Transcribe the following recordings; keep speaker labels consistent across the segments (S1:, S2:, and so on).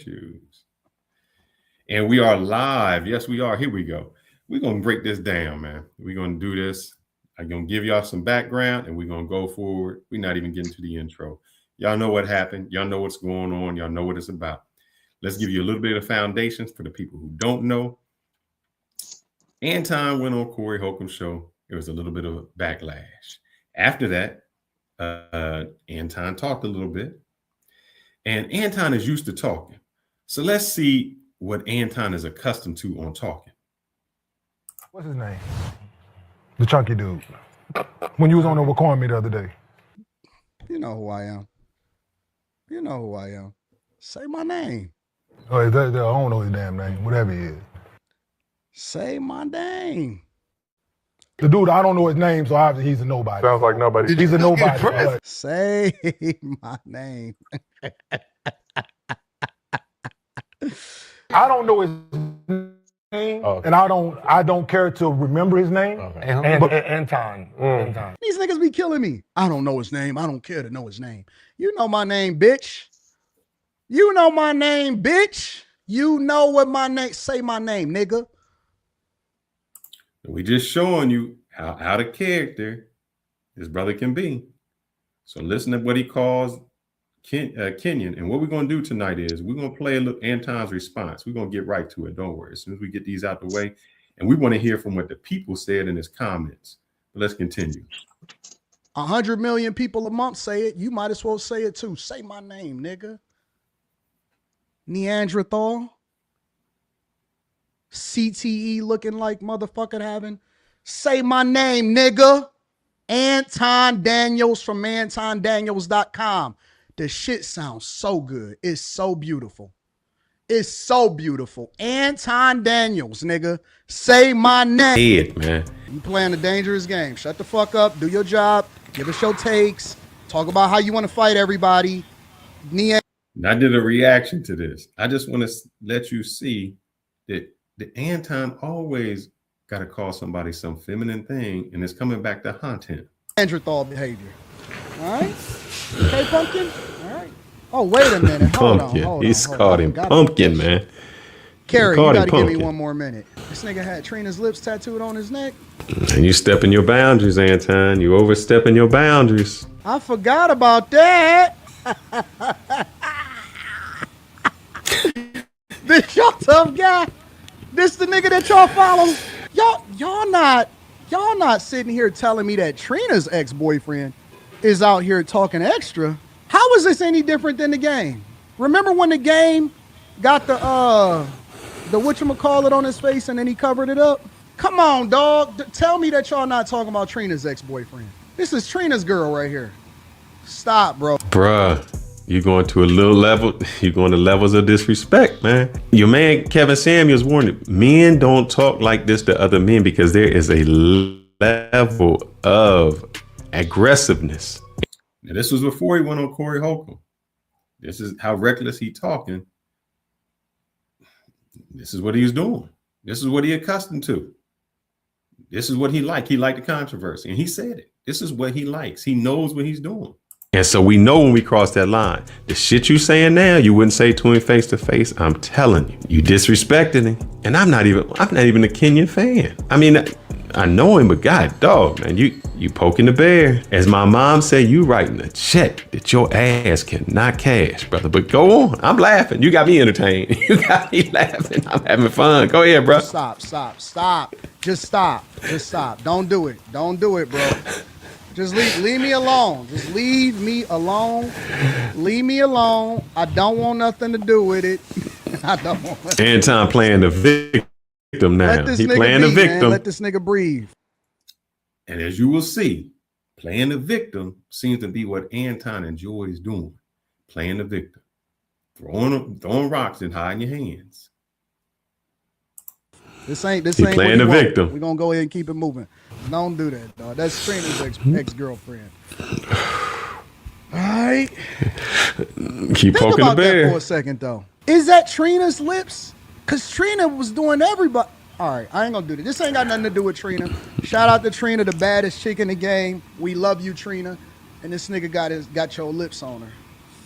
S1: shoes. And we are live. Yes, we are. Here we go. We're going to break this down, man. We're going to do this. I'm going to give y'all some background, and we're going to go forward. We're not even getting to the intro. Y'all know what happened. Y'all know what's going on. Y'all know what it's about. Let's give you a little bit of foundations for the people who don't know. Anton went on Corey Holcom's show. There was a little bit of a backlash. After that, Anton talked a little bit. And Anton is used to talking. So let's see what Anton is accustomed to on talking.
S2: What's his name? The chunky dude. When you was on there recording me the other day.
S3: You know who I am. You know who I am. Say my name.
S2: Oh, I don't know his damn name. Whatever he is.
S3: Say my name.
S2: The dude, I don't know his name, so obviously he's a nobody.
S4: Sounds like nobody.
S2: He's a nobody.
S3: Say my name.
S2: I don't know his name, and I don't care to remember his name.
S4: Okay.
S2: Anton. Anton.
S3: These niggas be killing me. I don't know his name. I don't care to know his name. You know my name, bitch. You know my name, bitch. You know what my name. Say my name, nigga.
S1: We just showing you how out of character this brother can be. So listen to what he calls Kenyan. And what we're going to do tonight is we're going to play a look Anton's response. We're going to get right to it. Don't worry. As soon as we get these out the way, and we want to hear from what the people said in his comments. But let's continue.
S3: 100 million people a month say it. You might as well say it too. Say my name, nigga. Neanderthal. CTE looking like motherfucking having. Say my name, nigga. Anton Daniels from AntonDaniels.com. The shit sounds so good. It's so beautiful. It's so beautiful. Anton Daniels, nigga. Say my name.
S1: Head, man.
S3: You playing a dangerous game. Shut the fuck up. Do your job. Give us your takes. Talk about how you want to fight everybody.
S1: I did a reaction to this. I just want to let you see that the Anton always got to call somebody some feminine thing, and it's coming back to haunt him.
S3: Neanderthal behavior. All right? Okay, Pumpkin? All right. Oh, wait a minute. Hold on.
S1: He's called him Pumpkin, man.
S3: Carrie, you got to give me one more minute. This nigga had Trina's lips tattooed on his neck.
S1: And you stepping your boundaries, Anton. You overstepping your boundaries.
S3: I forgot about that. This y'all tough guy. This the nigga that y'all follow. Y'all not sitting here telling me that Trina's ex-boyfriend is out here talking extra. How is this any different than the game? Remember when the game got the whatchamacallit on his face and then he covered it up? Come on, dog. Tell me that y'all not talking about Trina's ex-boyfriend. This is Trina's girl right here. Stop, bro.
S1: Bruh. You're going to a little level. You're going to levels of disrespect, man. Your man, Kevin Samuels, warned men don't talk like this to other men because there is a level of aggressiveness. Now, this was before he went on Corey Holcom. This is how reckless he talking. This is what he was doing. This is what he accustomed to. This is what he liked. He liked the controversy. And he said it. This is what he likes. He knows what he's doing. And so we know when we cross that line, the shit you saying now, you wouldn't say to him face to face. I'm telling you, you disrespected him. And I'm not even a Kenyan fan. I mean, I know him, but God, dog, man, you poking the bear. As my mom said, you writing a check that your ass cannot cash, brother. But go on. I'm laughing. You got me entertained. You got me laughing. I'm having fun. Go ahead, bro.
S3: Stop. Just stop. Don't do it, bro. Just leave me alone. Just leave me alone. Leave me alone. I don't want nothing to do with it. I don't want.
S1: Anton playing the victim now. He playing the victim.
S3: Man. Let this nigga breathe.
S1: And as you will see, playing the victim seems to be what Anton enjoys doing. Playing the victim, throwing rocks and hiding your hands.
S3: This ain't
S1: playing the victim.
S3: We're gonna go ahead and keep it moving. Don't do that, dog. That's Trina's ex-girlfriend. All right.
S1: Keep poking the bear.
S3: That for a second, though. Is that Trina's lips? Because Trina was doing everybody. All right, I ain't gonna do that. This ain't got nothing to do with Trina. Shout out to Trina, the baddest chick in the game. We love you, Trina. And this nigga got your lips on her.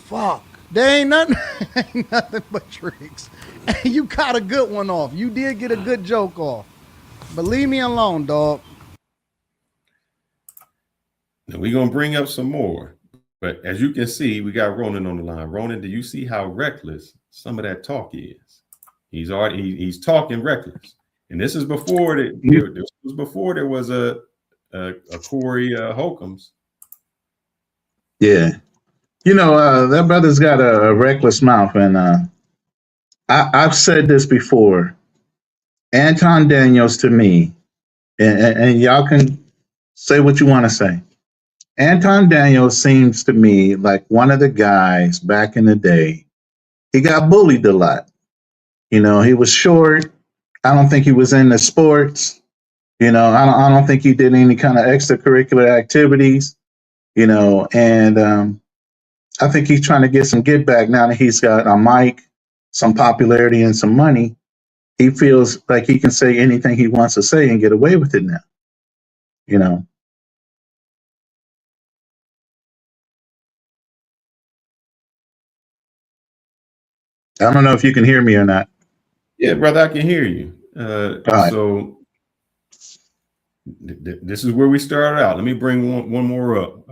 S3: Fuck. There ain't nothing, ain't nothing but tricks. And you got a good one off. You did get a good joke off. But leave me alone, dog.
S1: Now we're gonna bring up some more. But as you can see, we got Ronan on the line. Ronan, do you see how reckless some of that talk is? He's talking reckless. And this is before there was a Corey Holcombs.
S4: Yeah. That brother's got a reckless mouth. And I've said this before. Anton Daniels to me, and y'all can say what you want to say. Anton Daniels seems to me like one of the guys back in the day. He got bullied a lot. He was short. I don't think he was into sports. I don't think he did any kind of extracurricular activities. And I think he's trying to get some get back now that he's got a mic, some popularity, and some money. He feels like he can say anything he wants to say and get away with it now. I don't know if you can hear me or not.
S1: Yeah, brother, I can hear you.
S4: Right.
S1: So this is where we started out. Let me bring one more up.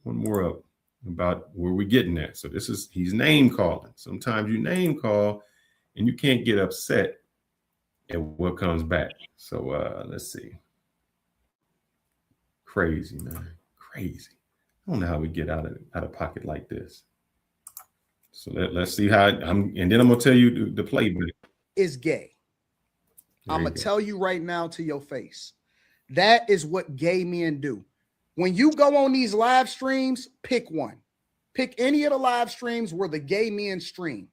S1: One more up about where we're getting at. So he's name calling. Sometimes you name call and you can't get upset at what comes back. So let's see. Crazy, man. Crazy. I don't know how we get out of pocket like this. So let's see how and then I'm gonna tell you the playbook.
S3: Is gay. I'm gonna tell you right now to your face. That is what gay men do. When you go on these live streams, pick one. Pick any of the live streams where the gay men stream.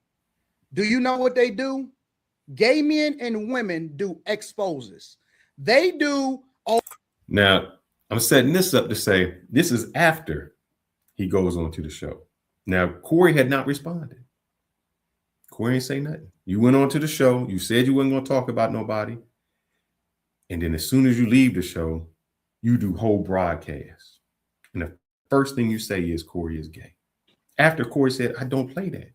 S3: Do you know what they do? Gay men and women do exposes. They do.
S1: Now, I'm setting this up to say this is after he goes on to the show. Now, Corey had not responded. Corey ain't say nothing. You went on to the show. You said you wasn't going to talk about nobody. And then as soon as you leave the show, you do whole broadcasts. And the first thing you say is Corey is gay. After Corey said, I don't play that.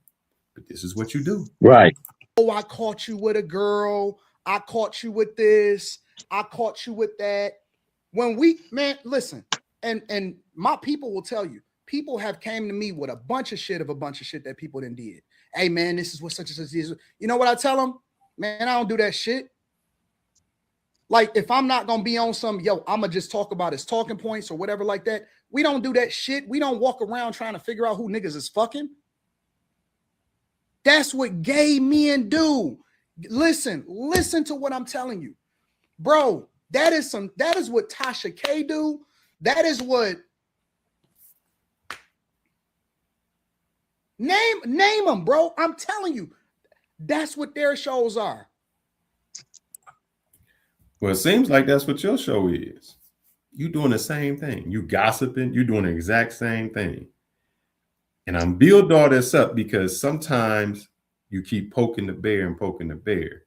S1: But this is what you do.
S4: Right.
S3: Oh, I caught you with a girl. I caught you with this. I caught you with that. Listen, and my people will tell you, people have came to me with a bunch of shit that people didn't did. Hey, man, this is what such and such is. You know what I tell them? Man, I don't do that shit. Like, if I'm not going to be on some, I'm going to just talk about his talking points or whatever like that. We don't do that shit. We don't walk around trying to figure out who niggas is fucking. That's what gay men do. Listen to what I'm telling you. Bro, that is what Tasha K do. That is what name them, bro. I'm telling you. That's what their shows are.
S1: Well, it seems like that's what your show is. You doing the same thing. You gossiping. You doing the exact same thing. And I'm building all this up because sometimes you keep poking the bear,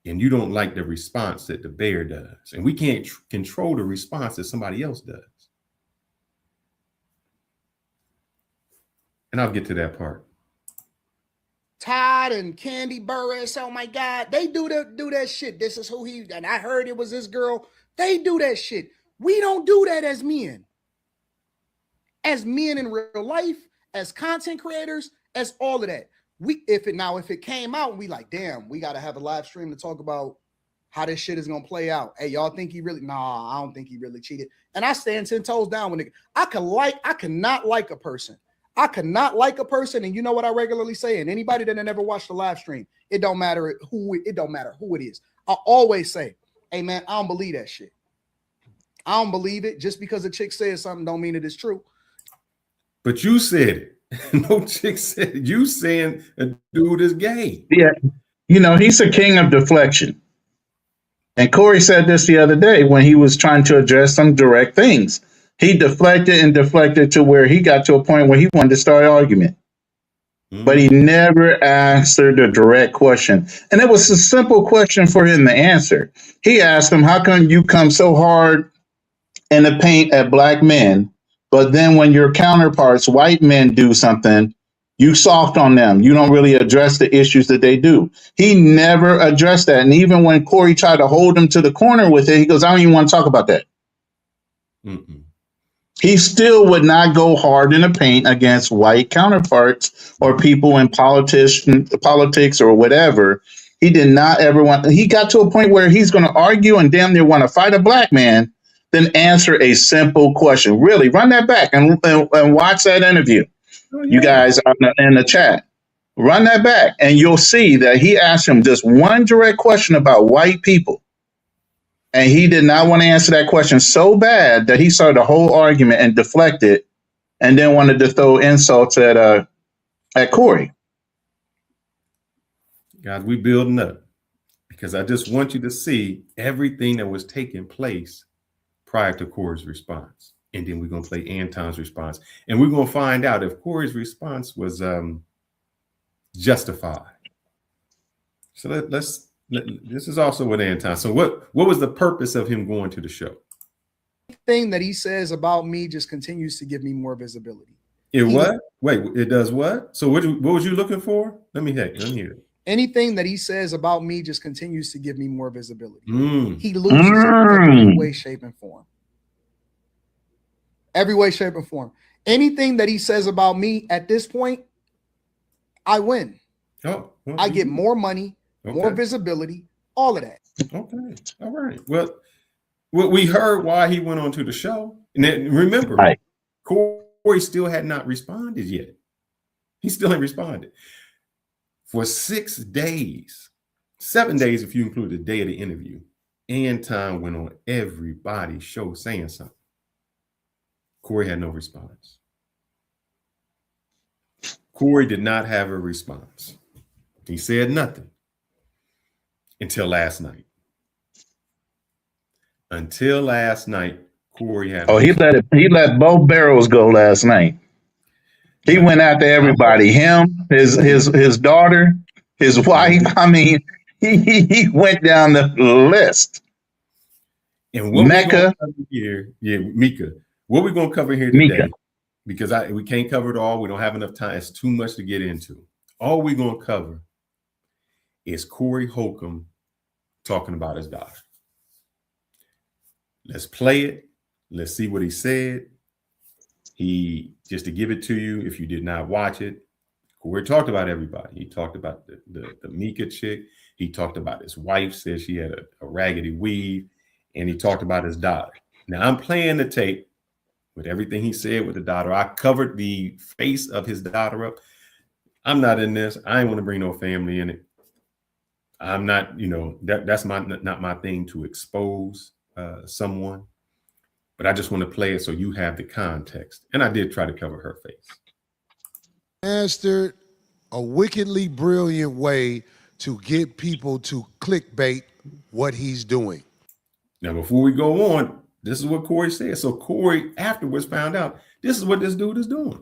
S1: and you don't like the response that the bear does. And we can't control the response that somebody else does. And I'll get to that part.
S3: Todd and Candy Burris, oh my God, they do that shit. This is who and I heard it was this girl. They do that shit. We don't do that as men. As men in real life, as content creators, as all of that. If it came out, we like, damn, we gotta have a live stream to talk about how this shit is gonna play out. Hey, y'all think he really? Nah, I don't think he really cheated. And I stand 10 toes down with it. I cannot like a person. I cannot like a person, and you know what I regularly say, and anybody that never watched the live stream, it don't matter who it is. I always say, hey man, I don't believe that shit. I don't believe it. Just because a chick says something don't mean it is true.
S1: But you said it. No chick said it. You saying a dude is gay.
S4: Yeah. He's a king of deflection. And Corey said this the other day when he was trying to address some direct things. He deflected to where he got to a point where he wanted to start an argument. But he never answered a direct question. And it was a simple question for him to answer. He asked him, how come you come so hard in the paint at black men, but then when your counterparts, white men, do something, You soft on them. You don't really address the issues that they do. He never addressed that. And even when Corey tried to hold him to the corner with it, he goes, I don't even want to talk about that.
S1: Mm-mm.
S4: He still would not go hard in the paint against white counterparts or people in politics or whatever. He did not ever want. He got to a point where he's going to argue and damn near want to fight a black man, then answer a simple question. Really, run that back and watch that interview.
S1: Oh,
S4: You
S1: yeah.
S4: guys in the chat, run that back, and you'll see that he asked him just one direct question about white people. And he did not want to answer that question so bad that he started a whole argument and deflected, and then wanted to throw insults at Corey.
S1: Guys, we building up because I just want you to see everything that was taking place prior to Corey's response. And then we're going to play Anton's response. And we're going to find out if Corey's response was justified. So this is also with Anton. So what was the purpose of him going to the show?
S3: Thing that he says about me just continues to give me more visibility.
S1: What? Wait, it does what? So what was you looking for? Let me hear it.
S3: Anything that he says about me just continues to give me more visibility. He loses in every way, shape, and form. Every way, shape, and form. Anything that he says about me at this point, I win.
S1: Oh, well,
S3: I get more money, more visibility, all of that.
S1: Okay. All right. Well, we heard why he went on to the show. And then, remember,
S4: Right.
S1: Corey still had not responded yet. He still ain't responded. For 6 days, 7 days if you include the day of the interview, Anton went on everybody's show saying something. Corey had no response. Corey did not have a response. He said nothing until last night. Until last night, Corey had.
S4: Oh, he let both barrels go last night. He went after everybody. Him, his daughter, his wife. I mean, he went down the list.
S1: And what
S4: Mecca
S1: here, Mika. What we're gonna cover here today, because we can't cover it all. We don't have enough time. It's too much to get into. All we're gonna cover is Corey Holcom talking about his daughter. Let's play it. Let's see what he said. He, just to give it to you, if you did not watch it, Corey talked about everybody. He talked about the Mika chick. He talked about his wife, said she had a raggedy weave, and he talked about his daughter. Now I'm playing the tape with everything he said with the daughter. I covered the face of his daughter up. I'm not in this. I ain't want to bring no family in it. I'm not, that's not my thing to expose someone. But I just want to play it so you have the context. And I did try to cover her face.
S5: Mastered a wickedly brilliant way to get people to clickbait what he's doing.
S1: Now, before we go on, this is what Corey said. So Corey afterwards found out this is what this dude is doing.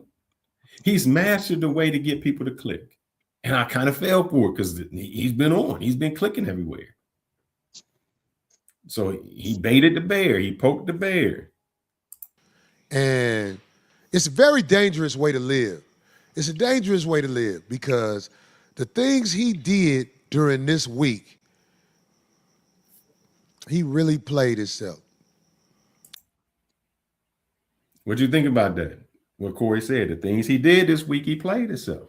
S1: He's mastered the way to get people to click. And I kind of fell for it because he's been on. He's been clicking everywhere. So he baited the bear. He poked the bear.
S5: And it's a very dangerous way to live. It's a dangerous way to live because the things he did during this week, he really played himself.
S1: What do you think about that? What Corey said, the things he did this week, he played himself.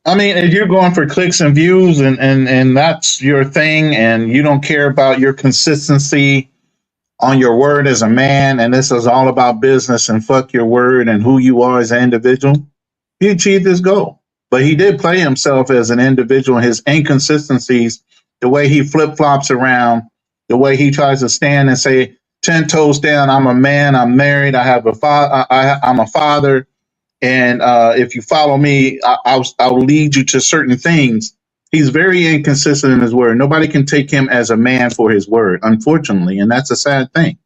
S4: I mean, if you're going for clicks and views and that's your thing, and you don't care about your consistency on your word as a man, and this is all about business and fuck your word and who you are as an individual, he achieved his goal. But he did play himself as an individual, his inconsistencies, the way he flip-flops around, the way he tries to stand and say 10 toes down, I'm a man, I'm married, I have a father, I'm a father. And if you follow me, I'll lead you to certain things. He's very inconsistent in his word. Nobody can take him as a man for his word, unfortunately, and that's a sad thing.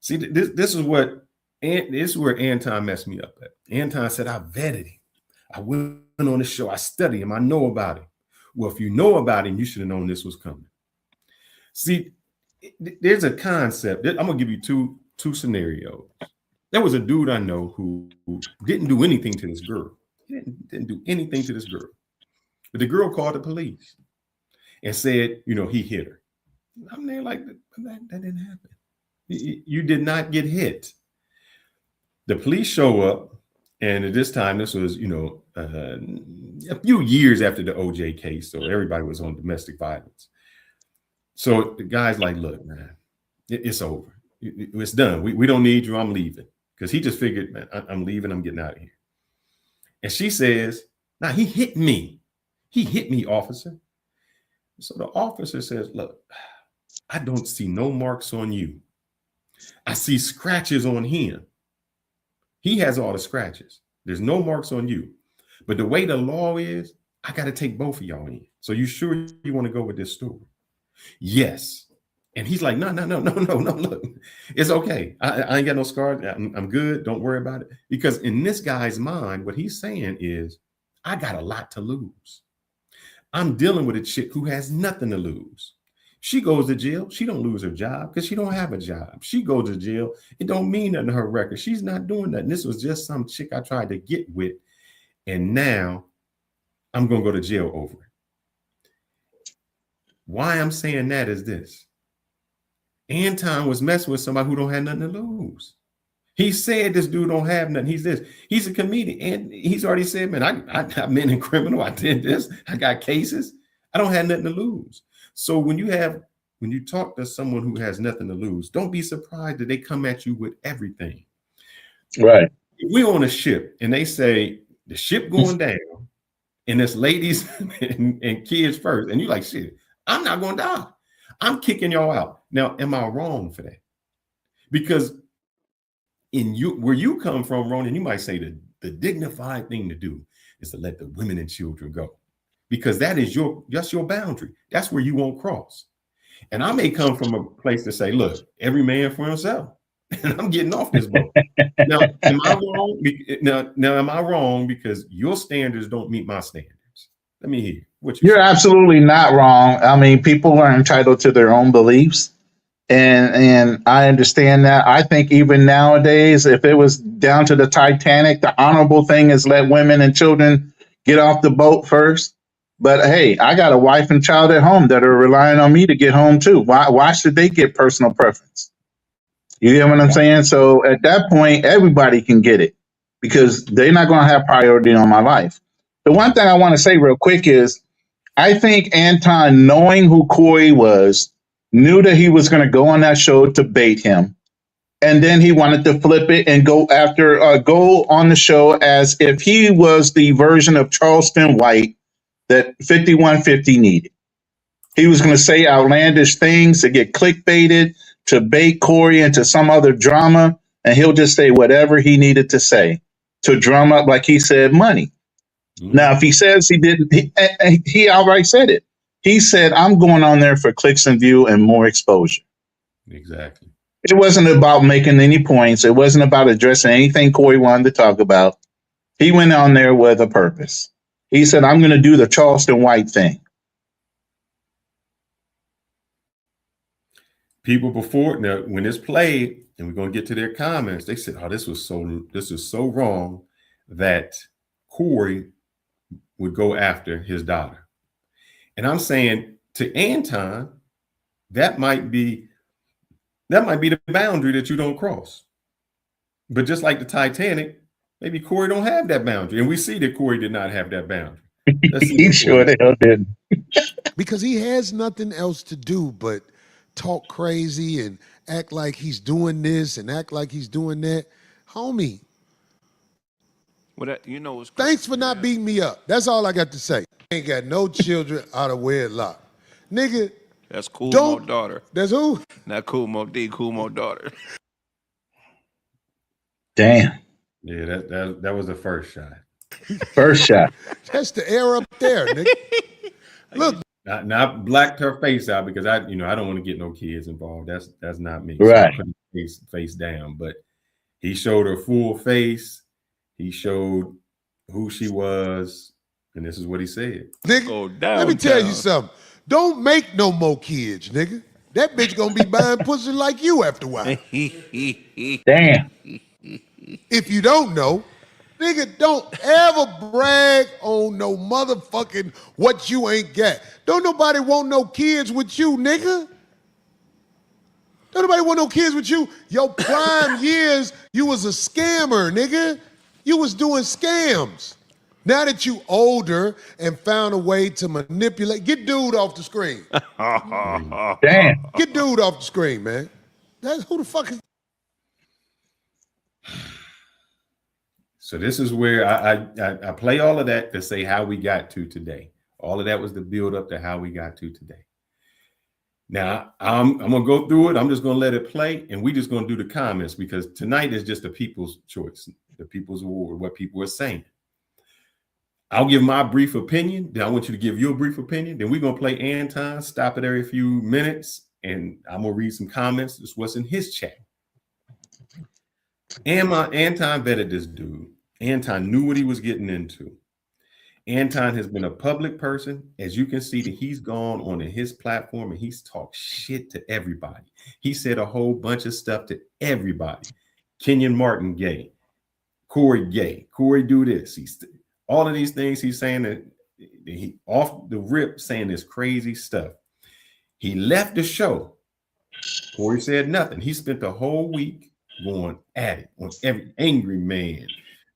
S1: See, this is where Anton messed me up at. Anton said, I vetted him. I went on the show. I studied him. I know about him. Well, if you know about him, you should have known this was coming. See, there's a concept. I'm going to give you two scenarios. There was a dude I know who didn't do anything to this girl. He didn't do anything to this girl. But the girl called the police and said, he hit her. I'm there like, that didn't happen. You did not get hit. The police show up, and at this time, this was, a few years after the OJ case, so everybody was on domestic violence. So the guy's like, look, man, it's over. It's done. We don't need you. I'm leaving. Because he just figured, man, I'm leaving. I'm getting out of here. And she says, nah, he hit me. He hit me, officer. So the officer says, look, I don't see no marks on you. I see scratches on him. He has all the scratches. There's no marks on you. But the way the law is, I got to take both of y'all in. So you sure you want to go with this story? Yes. And he's like, no, look, it's okay. I ain't got no scars. I'm good. Don't worry about it. Because in this guy's mind, what he's saying is, I got a lot to lose. I'm dealing with a chick who has nothing to lose. She goes to jail. She don't lose her job because she don't have a job. She goes to jail. It don't mean nothing to her record. She's not doing nothing. This was just some chick I tried to get with. And now I'm going to go to jail over it. Why I'm saying that is this. Anton was messing with somebody who don't have nothing to lose. He said this dude don't have nothing. He's a comedian. And he's already said, man, I've been in criminal. I did this. I got cases. I don't have nothing to lose. So when you talk to someone who has nothing to lose, don't be surprised that they come at you with everything.
S4: Right.
S1: We're on a ship and they say the ship going down and it's ladies and kids first. And you're like, shit, I'm not going to die. I'm kicking y'all out. Now, am I wrong for that? Because where you come from, Ronan, you might say the dignified thing to do is to let the women and children go. Because that is just your boundary. That's where you won't cross. And I may come from a place to say, look, every man for himself. And I'm getting off this boat. Now, am I wrong? Now, am I wrong because your standards don't meet my standards? Let me hear what
S4: You're absolutely not wrong. I mean, people are entitled to their own beliefs. And I understand that. I think even nowadays, if it was down to the Titanic, the honorable thing is let women and children get off the boat first. But hey, I got a wife and child at home that are relying on me to get home too. Why should they get personal preference? You get what I'm saying? So at that point, everybody can get it because they're not going to have priority on my life. The one thing I want to say real quick is I think Anton, knowing who Corey was, knew that he was going to go on that show to bait him. And then he wanted to flip it and go on the show as if he was the version of Charleston White that 5150 needed. He was going to say outlandish things to get clickbaited, to bait Corey into some other drama, and he'll just say whatever he needed to say to drum up, like he said, money. Mm-hmm. Now, if he says he didn't, he outright said it. He said, I'm going on there for clicks and view and more exposure.
S1: Exactly.
S4: It wasn't about making any points. It wasn't about addressing anything Corey wanted to talk about. He went on there with a purpose. He said, I'm going to do the Charleston White thing.
S1: People before, now, when it's played, and we're going to get to their comments, they said, oh, this is so wrong that Corey would go after his daughter. And I'm saying to Anton, that might be the boundary that you don't cross. But just like the Titanic, maybe Corey don't have that boundary. And we see that Corey did not have that boundary.
S4: He sure the hell did.
S5: Because he has nothing else to do but talk crazy and act like he's doing this and act like he's doing that. Homie. Thanks for not beating me up. That's all I got to say. Ain't got no children out of wedlock. Nigga.
S6: That's Cool Mo daughter.
S5: That's who?
S6: Not Cool Mo D, Cool Mo daughter.
S4: Damn.
S1: Yeah, that was the first shot.
S4: First shot.
S5: That's the air up there, nigga. Look.
S1: Not blacked her face out because I don't want to get no kids involved. That's not me.
S4: Right.
S1: So I put face down, but he showed her full face. He showed who she was, and this is what he said.
S5: Nigga, let me tell you something. Don't make no more kids, nigga. That bitch gonna be buying pussy like you after a while.
S4: Damn.
S5: If you don't know, nigga, don't ever brag on no motherfucking what you ain't got. Don't nobody want no kids with you, nigga. Don't nobody want no kids with you. Your prime years, you was a scammer, nigga. You was doing scams. Now that you older and found a way to manipulate, get dude off the screen.
S4: Damn.
S5: Get dude off the screen, man. That's who the fuck is.
S1: So this is where I play all of that to say how we got to today. All of that was the build up to how we got to today. Now I'm gonna go through it. I'm just gonna let it play, and we just gonna do the comments because tonight is just the people's choice, the people's award, what people are saying. I'll give my brief opinion. Then I want you to give your brief opinion. Then we're gonna play Anton, stop it every few minutes, and I'm gonna read some comments. This is what's in his chat. Anton vetted this dude. Anton knew what he was getting into. Anton has been a public person. As you can see, that he's gone on his platform and he's talked shit to everybody. He said a whole bunch of stuff to everybody. Kenyon Martin gay, Corey gay, Corey do this. He's all of these things he's saying that he off the rip saying this crazy stuff. He left the show. Corey said nothing. He spent the whole week going at it on every angry man,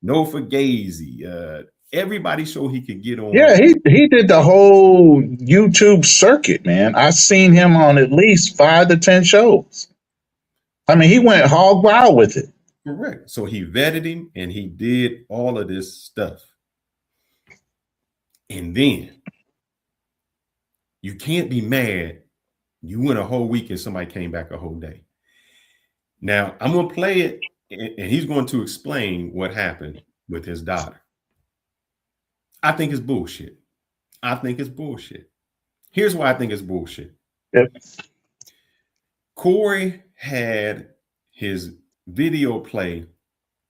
S1: no fugazi, everybody show he could get on.
S4: Yeah, he did the whole YouTube circuit, man. I've seen him on at least 5 to 10 shows. I mean, he went hog wild with it.
S1: Correct. So he vetted him and he did all of this stuff. And then you can't be mad. You went a whole week and somebody came back a whole day. Now I'm going to play it and he's going to explain what happened with his daughter. I think it's bullshit. I think it's bullshit. Here's why I think it's bullshit.
S4: Yep.
S1: Corey had his video play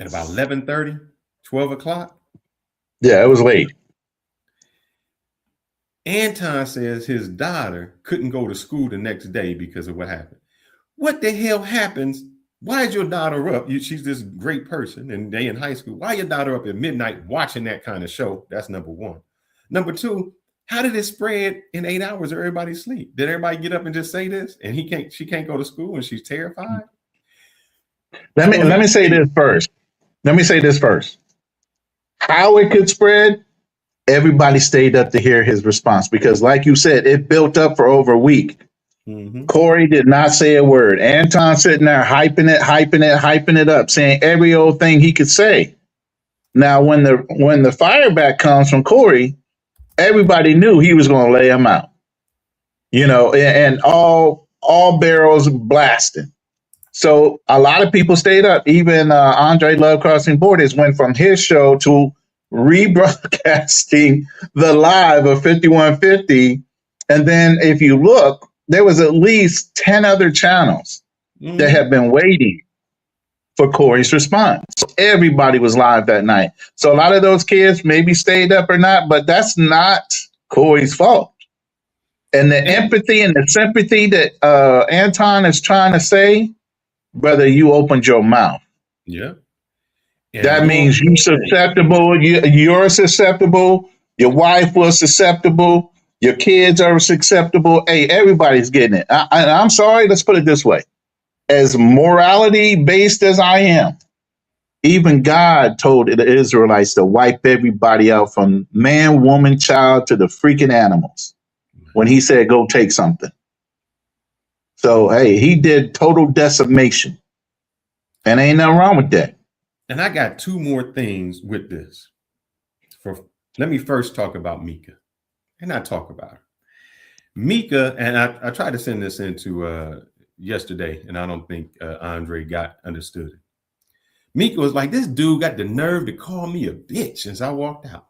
S1: at about 11:30, 12 o'clock.
S4: Yeah, it was late.
S1: Anton says his daughter couldn't go to school the next day because of what happened. What the hell happens? Why is your daughter up? She's this great person and they in high school. Why your daughter up at midnight watching that kind of show? That's number one. Number two, how did it spread in 8 hours? Everybody sleep. Did everybody get up and just say this? And she can't go to school and she's terrified.
S4: Let me say this first. How it could spread, everybody stayed up to hear his response because, like you said, it built up for over a week. Mm-hmm. Corey did not say a word. Anton sitting there hyping it up, saying every old thing he could say. Now, when the fire back comes from Corey, everybody knew he was going to lay him out. You know, and all barrels blasting. So a lot of people stayed up. Even Andre Love Crossing Borders went from his show to rebroadcasting the live of 5150. And then if you look, there was at least 10 other channels that have been waiting for Corey's response. So everybody was live that night. So a lot of those kids maybe stayed up or not, but that's not Corey's fault. And the empathy and the sympathy that Anton is trying to say, brother, you opened your mouth.
S1: Yeah.
S4: That means you're susceptible. You're susceptible. Your wife was susceptible. Your kids are susceptible. Hey, everybody's getting it. I'm sorry. Let's put it this way. As morality based as I am, even God told the Israelites to wipe everybody out from man, woman, child to the freaking animals when he said, go take something. So, hey, he did total decimation and ain't nothing wrong with that.
S1: And I got two more things with this. Let me first talk about Mika. And I talk about her. Mika, and I tried to send this into yesterday, and I don't think Andre understood it. Mika was like, this dude got the nerve to call me a bitch as I walked out.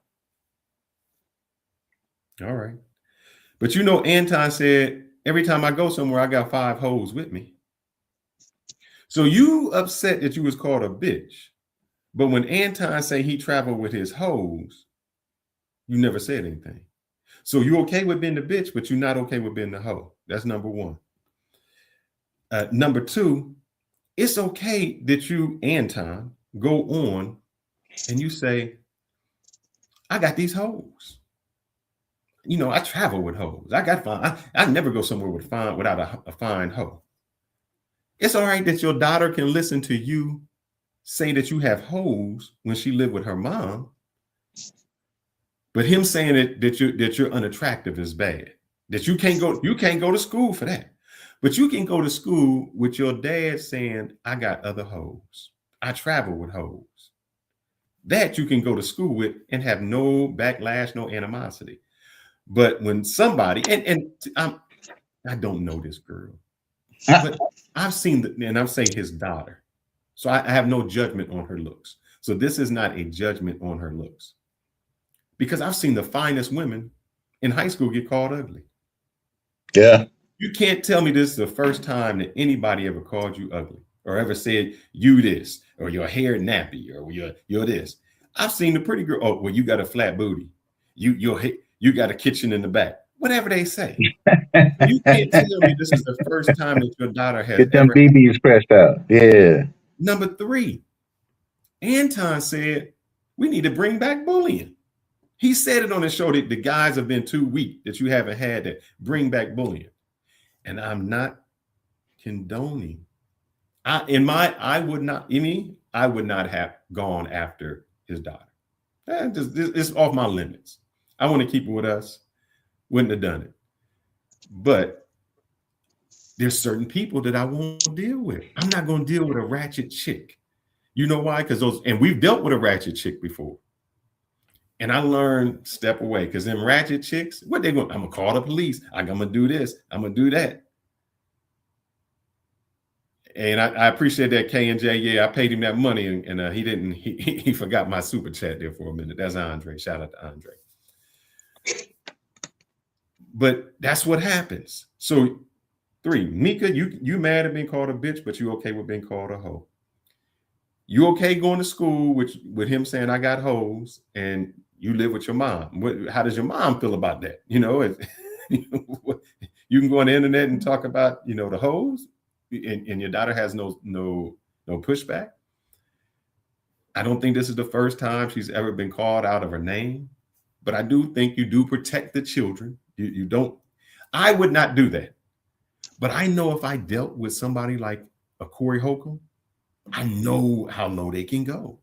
S1: All right. But you know, Anton said, every time I go somewhere, I got 5 hoes with me. So you upset that you was called a bitch. But when Anton say he traveled with his hoes, you never said anything. So you're okay with being the bitch, but you're not okay with being the hoe. That's number one. Number two, it's okay that you, Anton, go on and you say, I got these hoes. You know, I travel with hoes. I got fine. I never go somewhere without a fine hoe. It's all right that your daughter can listen to you say that you have hoes when she lived with her mom, but him saying that you're unattractive is bad. That you can't go to school for that. But you can go to school with your dad saying, I got other hoes. I travel with hoes. That you can go to school with and have no backlash, no animosity. But when somebody, I don't know this girl, but I've seen and I'm saying his daughter. So I have no judgment on her looks. So this is not a judgment on her looks. Because I've seen the finest women in high school get called ugly.
S4: Yeah.
S1: You can't tell me this is the first time that anybody ever called you ugly or ever said you this or your hair nappy or you're this. I've seen the pretty girl. Oh, well, you got a flat booty. You got a kitchen in the back. Whatever they say. You can't tell me this is the first time that your daughter has
S4: Get them
S1: ever.
S4: BBs pressed out. Yeah.
S1: Number 3, Anton said we need to bring back bullying. He said it on his show that the guys have been too weak, that you haven't had to bring back bullying. And I'm not condoning. I would not have gone after his daughter. It's off my limits. I want to keep it with us. Wouldn't have done it. But there's certain people that I won't deal with. I'm not going to deal with a ratchet chick. You know why? And we've dealt with a ratchet chick before. And I learned step away because them ratchet chicks, what they going? I'm gonna call the police. I'm gonna do this. I'm gonna do that. And I appreciate that, K&J. Yeah, I paid him that money, and he didn't. He forgot my super chat there for a minute. That's Andre. Shout out to Andre. But that's what happens. So 3, Mika, you mad at being called a bitch, but you okay with being called a hoe? You okay going to school with him saying I got hoes, and you live with your mom? How does your mom feel about that? You know, you can go on the internet and talk about the hoes, and your daughter has no pushback. I don't think this is the first time she's ever been called out of her name, but I do think you do protect the children. You don't. I would not do that, but I know if I dealt with somebody like a Corey Holcom, I know how low they can go.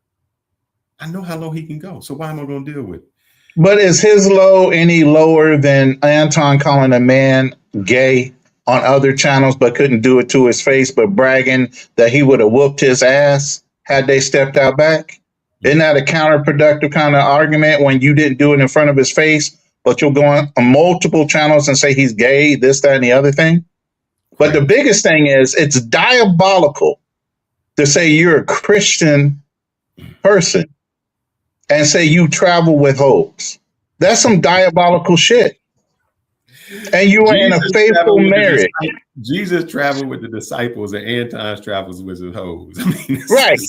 S1: I know how low he can go. So why am I going to deal with it?
S4: But is his low any lower than Anton calling a man gay on other channels, but couldn't do it to his face, but bragging that he would have whooped his ass had they stepped out back? Isn't that a counterproductive kind of argument when you didn't do it in front of his face, but you'll go on multiple channels and say he's gay, this, that, and the other thing? But the biggest thing is it's diabolical to say you're a Christian person and say you travel with hoes. That's some diabolical shit. And you were in a faithful marriage.
S1: Jesus traveled with the disciples, and Anton travels with his hoes. I mean,
S4: right.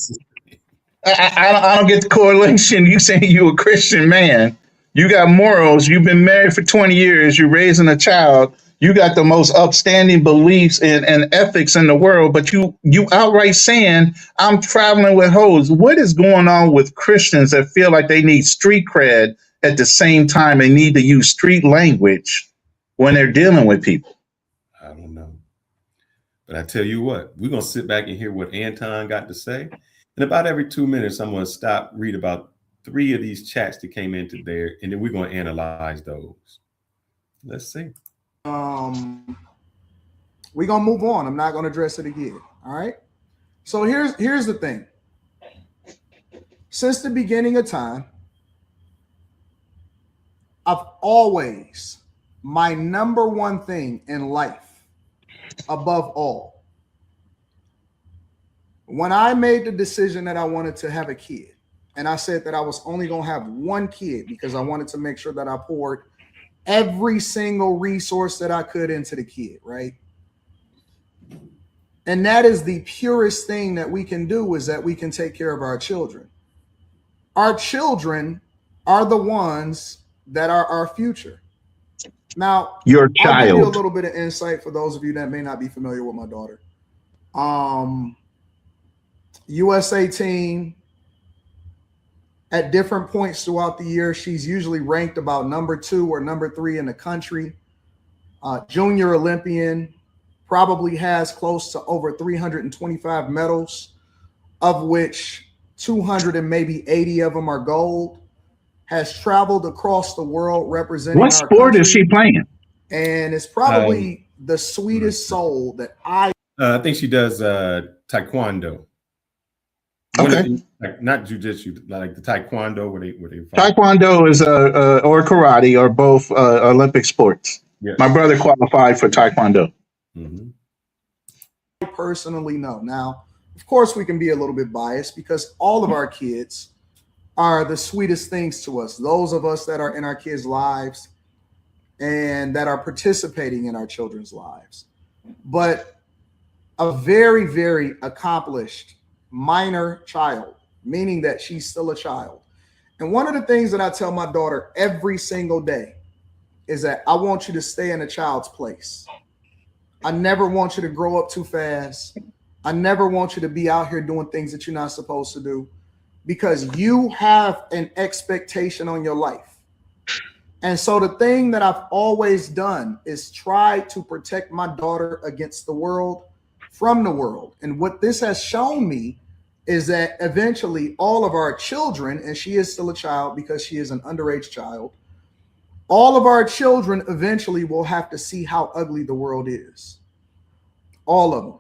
S4: I don't get the correlation. You saying you a Christian man. You got morals. You've been married for 20 years. You're raising a child. You got the most upstanding beliefs and ethics in the world, but you outright saying, I'm traveling with hoes. What is going on with Christians that feel like they need street cred at the same time they need to use street language when they're dealing with people?
S1: I don't know. But I tell you what, we're going to sit back and hear what Anton got to say. And about every 2 minutes, I'm going to stop, read about 3 of these chats that came into there, and then we're going to analyze those. Let's see.
S3: We're gonna move on. I'm not gonna address it again. All right. So here's the thing. Since the beginning of time, I've always, my number one thing in life, above all, when I made the decision that I wanted to have a kid, and I said that I was only gonna have one kid because I wanted to make sure that I poured every single resource that I could into the kid, right? And that is the purest thing that we can do, is that we can take care of our children. Our children are the ones that are our future. Now,
S4: your child.
S3: I'll give you a little bit of insight for those of you that may not be familiar with my daughter. USA team, At different points throughout the year, she's usually ranked about number 2 or number 3 in the country. Junior Olympian, probably has close to over 325 medals, of which 200 and maybe 80 of them are gold. Has traveled across the world representing
S4: What
S3: our
S4: sport
S3: country.
S4: is she playing?
S3: And it's probably the sweetest soul that I
S1: think she does taekwondo.
S4: Okay.
S1: Like not jujitsu, like the taekwondo where they fight.
S4: Taekwondo is or karate or both Olympic sports.
S1: Yes.
S4: My brother qualified for taekwondo.
S1: Mm-hmm.
S3: personally know. Now, of course, we can be a little bit biased because all of our kids are the sweetest things to us. Those of us that are in our kids' lives and that are participating in our children's lives. But a very, very accomplished minor child, meaning that she's still a child. And one of the things that I tell my daughter every single day is that I want you to stay in a child's place. I never want you to grow up too fast. I never want you to be out here doing things that you're not supposed to do, because you have an expectation on your life. And so the thing that I've always done is try to protect my daughter against the world, from the world. And what this has shown me is that eventually all of our children, and she is still a child because she is an underage child, all of our children eventually will have to see how ugly the world is. All of them.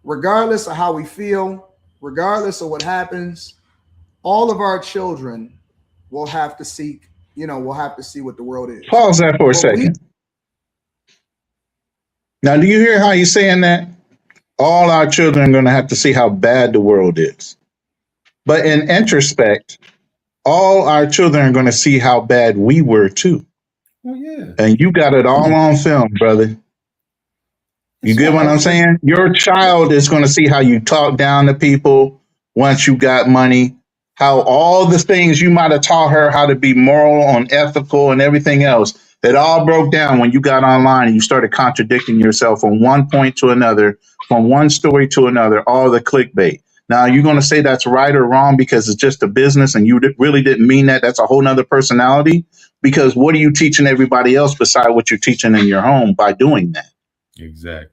S3: Regardless of how we feel, regardless of what happens, all of our children will have to seek, we'll have to see what the world is.
S4: Pause that for a second. Now, do you hear how he's saying that? All our children are going to have to see how bad the world is. But in introspect, all our children are going to see how bad we were too.
S1: Oh, yeah.
S4: And you got it all on film, brother. You get what I'm saying? Your child is going to see how you talk down to people once you got money, how all the things you might have taught her how to be moral and ethical and everything else, that all broke down when you got online and you started contradicting yourself from one point to another, from one story to another, all the clickbait. Now, you're going to say that's right or wrong because it's just a business and you really didn't mean that. That's a whole nother personality. Because what are you teaching everybody else beside what you're teaching in your home by doing that?
S1: Exactly.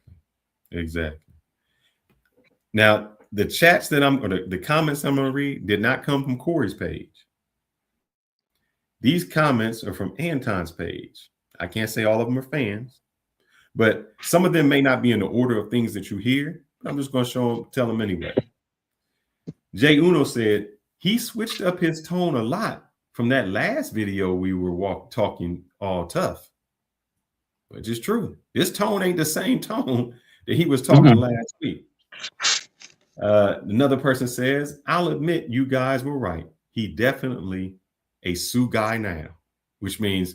S1: Now, the chats that the comments I'm going to read did not come from Corey's page. These comments are from Anton's page. I can't say all of them are fans, but some of them may not be in the order of things that you hear. I'm just going to tell them anyway. Jay Uno said he switched up his tone a lot from that last video we were talking all tough, which is true. This tone ain't the same tone that he was talking last week. Another person says, I'll admit you guys were right. He definitely a sue guy now, which means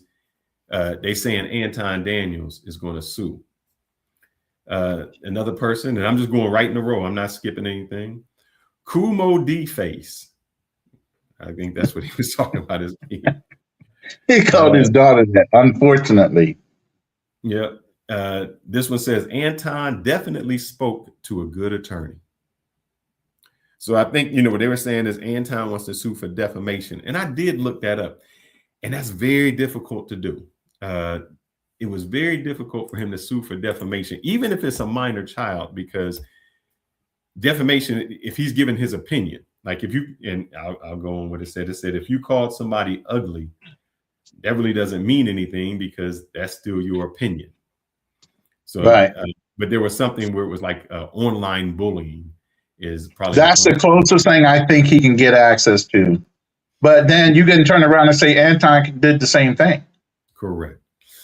S1: they saying Anton Daniels is going to sue. Another person, and I'm just going right in a row. I'm not skipping anything. Kumo D Face. I think that's what he was talking about.
S4: He called his daughter that, unfortunately.
S1: Yeah. This one says Anton definitely spoke to a good attorney. So I think, what they were saying is Anton wants to sue for defamation. And I did look that up. And that's very difficult to do. It was very difficult for him to sue for defamation, even if it's a minor child, because defamation, if he's given his opinion, like I'll go on what it said. It said, if you called somebody ugly, that really doesn't mean anything because that's still your opinion. So,
S4: right.
S1: But there was something where it was like online bullying is probably.
S4: That's the closest thing I think he can get access to. But then you can turn around and say Anton did the same thing.
S1: Correct.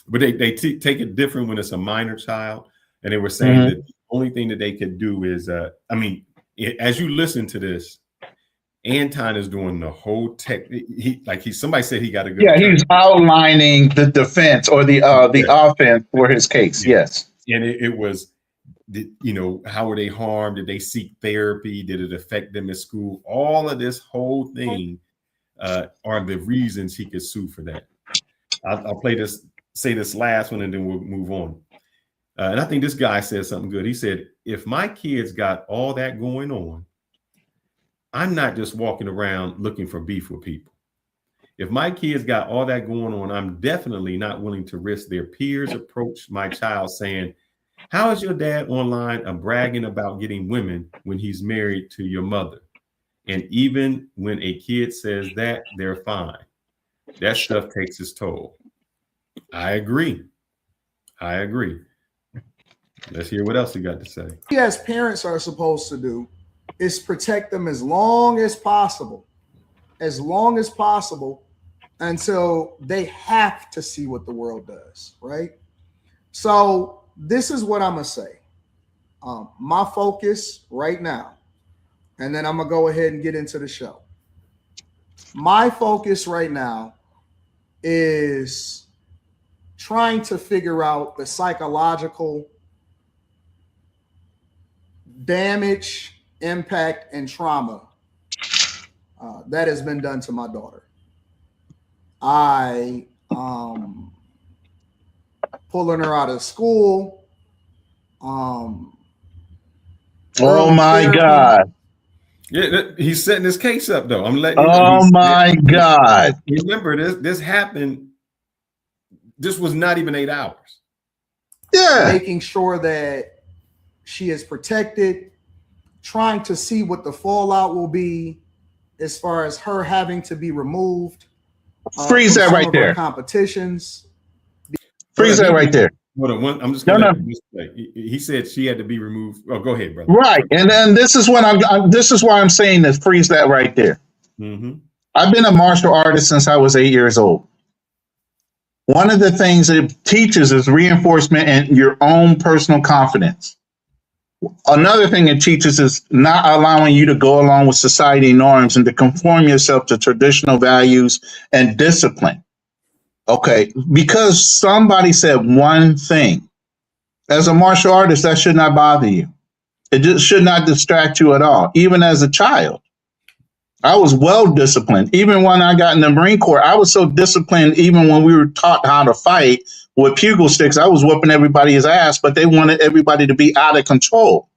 S1: But they take it different when it's a minor child. And they were saying that the only thing that they could do is, as you listen to this, Anton is doing the whole somebody said he got a good.
S4: Yeah, he's outlining the defense or the offense for his case. Yes.
S1: And it was, how were they harmed? Did they seek therapy? Did it affect them at school? All of this whole thing are the reasons he could sue for that. I'll say this last one, and then we'll move on. And I think this guy said something good. He said, if my kids got all that going on, I'm not just walking around looking for beef with people. If my kids got all that going on, I'm definitely not willing to risk their peers approach my child saying, how is your dad online bragging about getting women when he's married to your mother? And even when a kid says that, they're fine. That stuff takes its toll. I agree. Let's hear what else you got to say.
S3: We as parents are supposed to do is protect them as long as possible, until they have to see what the world does, right? So this is what I'm gonna say. My focus right now, and then I'm gonna go ahead and get into the show. My focus right now is trying to figure out the psychological damage, impact, and trauma that has been done to my daughter. I pulling her out of school.
S4: Oh my God.
S1: Yeah, he's setting his case up though. I'm letting you know.
S4: Oh my God.
S1: Remember, this happened. This was not even 8 hours.
S4: Yeah.
S3: Making sure that she is protected, trying to see what the fallout will be as far as her having to be removed.
S4: Freeze that right there.
S3: Competitions.
S4: Freeze that right there.
S1: I'm just gonna. He said she had to be removed. Oh, go ahead, brother.
S4: Right, and then this is what this is why I'm saying this. Freeze that right there.
S1: Mm-hmm.
S4: I've been a martial artist since I was 8 years old. One of the things it teaches is reinforcement and your own personal confidence. Another thing it teaches is not allowing you to go along with society norms and to conform yourself to traditional values and discipline. Okay, because somebody said one thing. As a martial artist, that should not bother you. It just should not distract you at all. Even as a child, I was well disciplined. Even when I got in the Marine Corps, I was so disciplined. Even when we were taught how to fight with pugil sticks, I was whooping everybody's ass, but they wanted everybody to be out of control.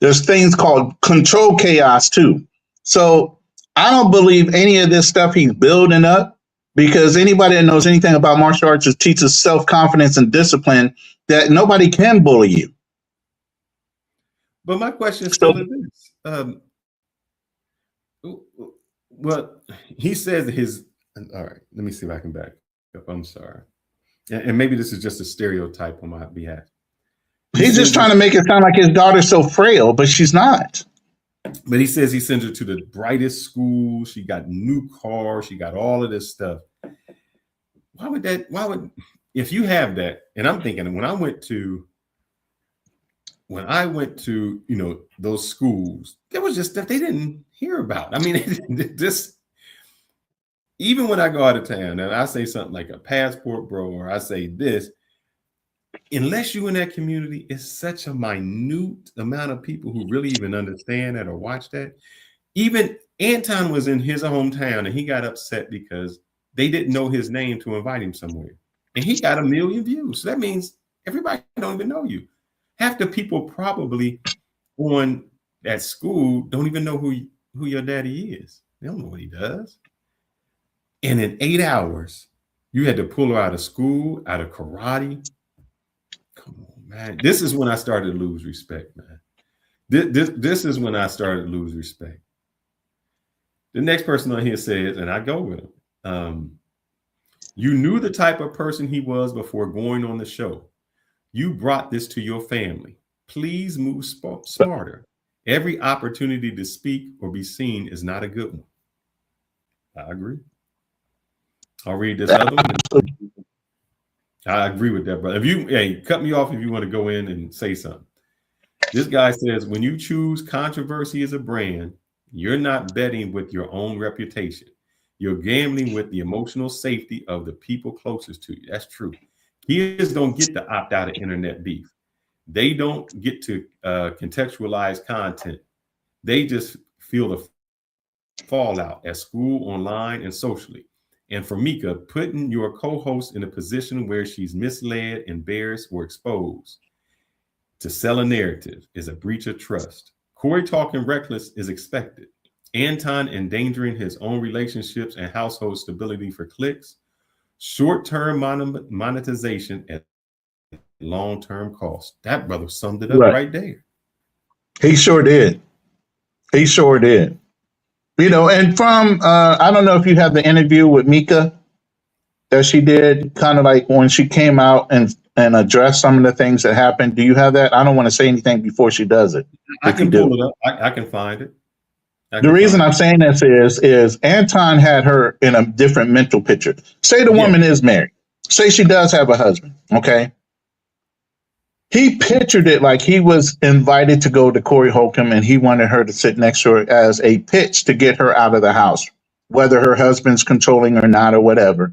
S4: There's things called control chaos too. So I don't believe any of this stuff he's building up, because anybody that knows anything about martial arts teaches self-confidence and discipline, that nobody can bully you.
S1: But my question is still this. Well, he says his, all right, let me see if I can back up. I'm sorry. And maybe this is just a stereotype on my behalf.
S4: He's just trying to make it sound like his daughter's so frail, but she's not.
S1: But he says he sends her to the brightest school. She got new cars. She got all of this stuff. If you have that, and I'm thinking when I went to, those schools, there was just stuff they didn't hear about. I mean, even when I go out of town and I say something like a passport bro, or I say this, unless you're in that community, it's such a minute amount of people who really even understand that or watch that. Even Anton was in his hometown and he got upset because they didn't know his name to invite him somewhere. And he got 1 million views. So that means everybody don't even know you. Half the people probably on that school don't even know who your daddy is. They don't know what he does. And in 8 hours, you had to pull her out of school, out of karate. Come on, man. This is when I started to lose respect, man. This is when I started to lose respect. The next person on here says, and I go with him, you knew the type of person he was before going on the show. You brought this to your family. Please move smarter. Every opportunity to speak or be seen is not a good one. I agree. I'll read this other one. I agree with that, brother. Cut me off if you want to go in and say something. This guy says, when you choose controversy as a brand, you're not betting with your own reputation. You're gambling with the emotional safety of the people closest to you. That's true. Kids don't get to opt out of internet beef. They don't get to contextualize content. They just feel the fallout at school, online, and socially. And for Mika, putting your co-host in a position where she's misled, embarrassed, or exposed to sell a narrative is a breach of trust. Corey talking reckless is expected. Anton endangering his own relationships and household stability for clicks. Short-term monetization at long-term cost. That brother summed it up right there.
S4: He sure did. He sure did. You know, and from I don't know if you have the interview with Mika that she did, kind of like when she came out and addressed some of the things that happened. Do you have that? I don't want to say anything before she does it.
S1: I can pull it up. I can find it.
S4: The reason I'm saying this is Anton had her in a different mental picture. Say the woman is married. Say she does have a husband. Okay. He pictured it like he was invited to go to Corey Holcom and he wanted her to sit next to her as a pitch to get her out of the house, whether her husband's controlling or not or whatever.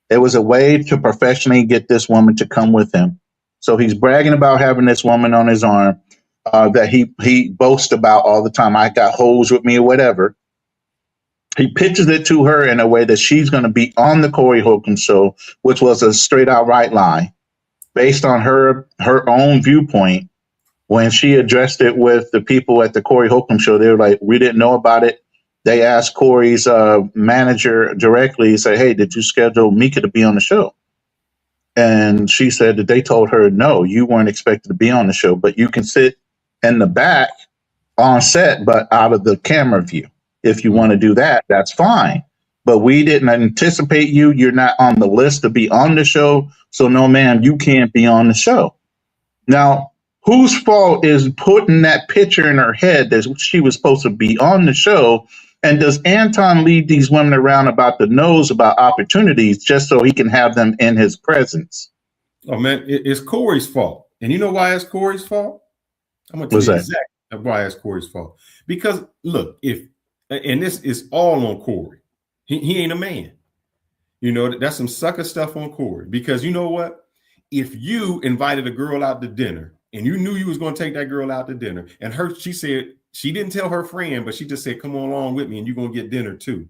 S4: It was a way to professionally get this woman to come with him. So he's bragging about having this woman on his arm that he boasts about all the time. I got hoes with me or whatever. He pitches it to her in a way that she's going to be on the Corey Holcom show, which was a straight out right lie based on her own viewpoint. When she addressed it with the people at the Corey Holcom show, they were like, we didn't know about it. They asked Corey's manager directly, say, hey, did you schedule Mika to be on the show? And she said that they told her, no, you weren't expected to be on the show, but you can sit in the back on set, but out of the camera view. If you want to do that, that's fine. But we didn't anticipate you. You're not on the list to be on the show. So no, ma'am, you can't be on the show. Now, whose fault is putting that picture in her head that she was supposed to be on the show? And does Anton lead these women around about the nose about opportunities just so he can have them in his presence?
S1: Oh, man, it's Corey's fault. And you know why it's Corey's fault? I'm going to tell you exactly why it's Corey's fault. Because, look, and this is all on Corey. He ain't a man. You know, that's some sucker stuff on Corey. Because you know what? If you invited a girl out to dinner and you knew you was going to take that girl out to dinner, and she said, she didn't tell her friend, but she just said, come on along with me and you're going to get dinner too.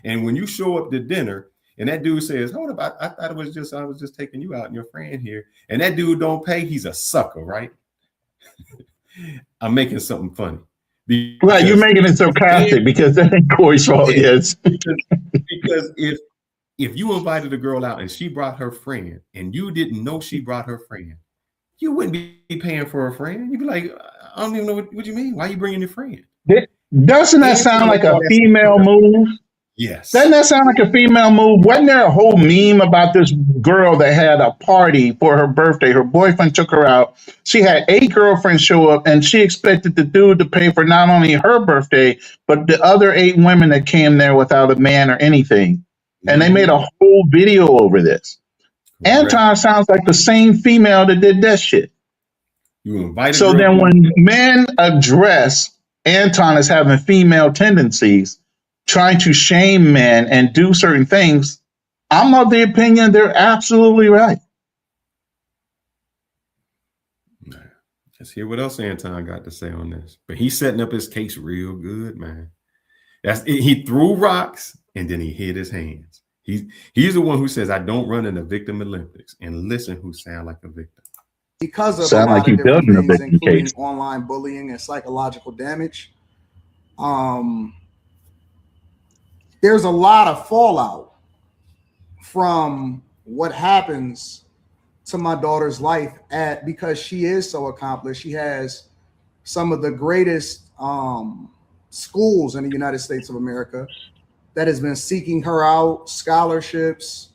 S1: And when you show up to dinner and that dude says, hold up, I thought I was just taking you out and your friend here. And that dude don't pay, he's a sucker, right? I'm making something funny.
S4: Right, you're making it sarcastic because that ain't Corey's fault. Yes.
S1: Because if you invited a girl out and she brought her friend and you didn't know she brought her friend, you wouldn't be paying for her friend. You'd be like, I don't even know what you mean. Why are you bringing your friend?
S4: Doesn't that sound like a female move?
S1: Yes.
S4: Doesn't that sound like a female move? Wasn't there a whole meme about this girl that had a party for her birthday? Her boyfriend took her out. She had 8 girlfriends show up and she expected the dude to pay for not only her birthday, but the other 8 women that came there without a man or anything. And they made a whole video over this. Correct. Anton sounds like the same female that did that shit.
S1: You invited.
S4: So then when men address Anton as having female tendencies, trying to shame men and do certain things, I'm of the opinion they're absolutely right.
S1: Let's hear what else Anton got to say on this. But he's setting up his case real good, man. He threw rocks and then he hit his hands. He's the one who says, I don't run in the victim Olympics. And listen who sound like a victim.
S3: Because of
S4: sound
S3: a lot
S4: like
S3: of different
S4: building
S3: things,
S4: a
S3: including
S4: case.
S3: Online bullying and psychological damage, there's a lot of fallout from what happens to my daughter's life because she is so accomplished. She has some of the greatest schools in the United States of America that has been seeking her out, scholarships,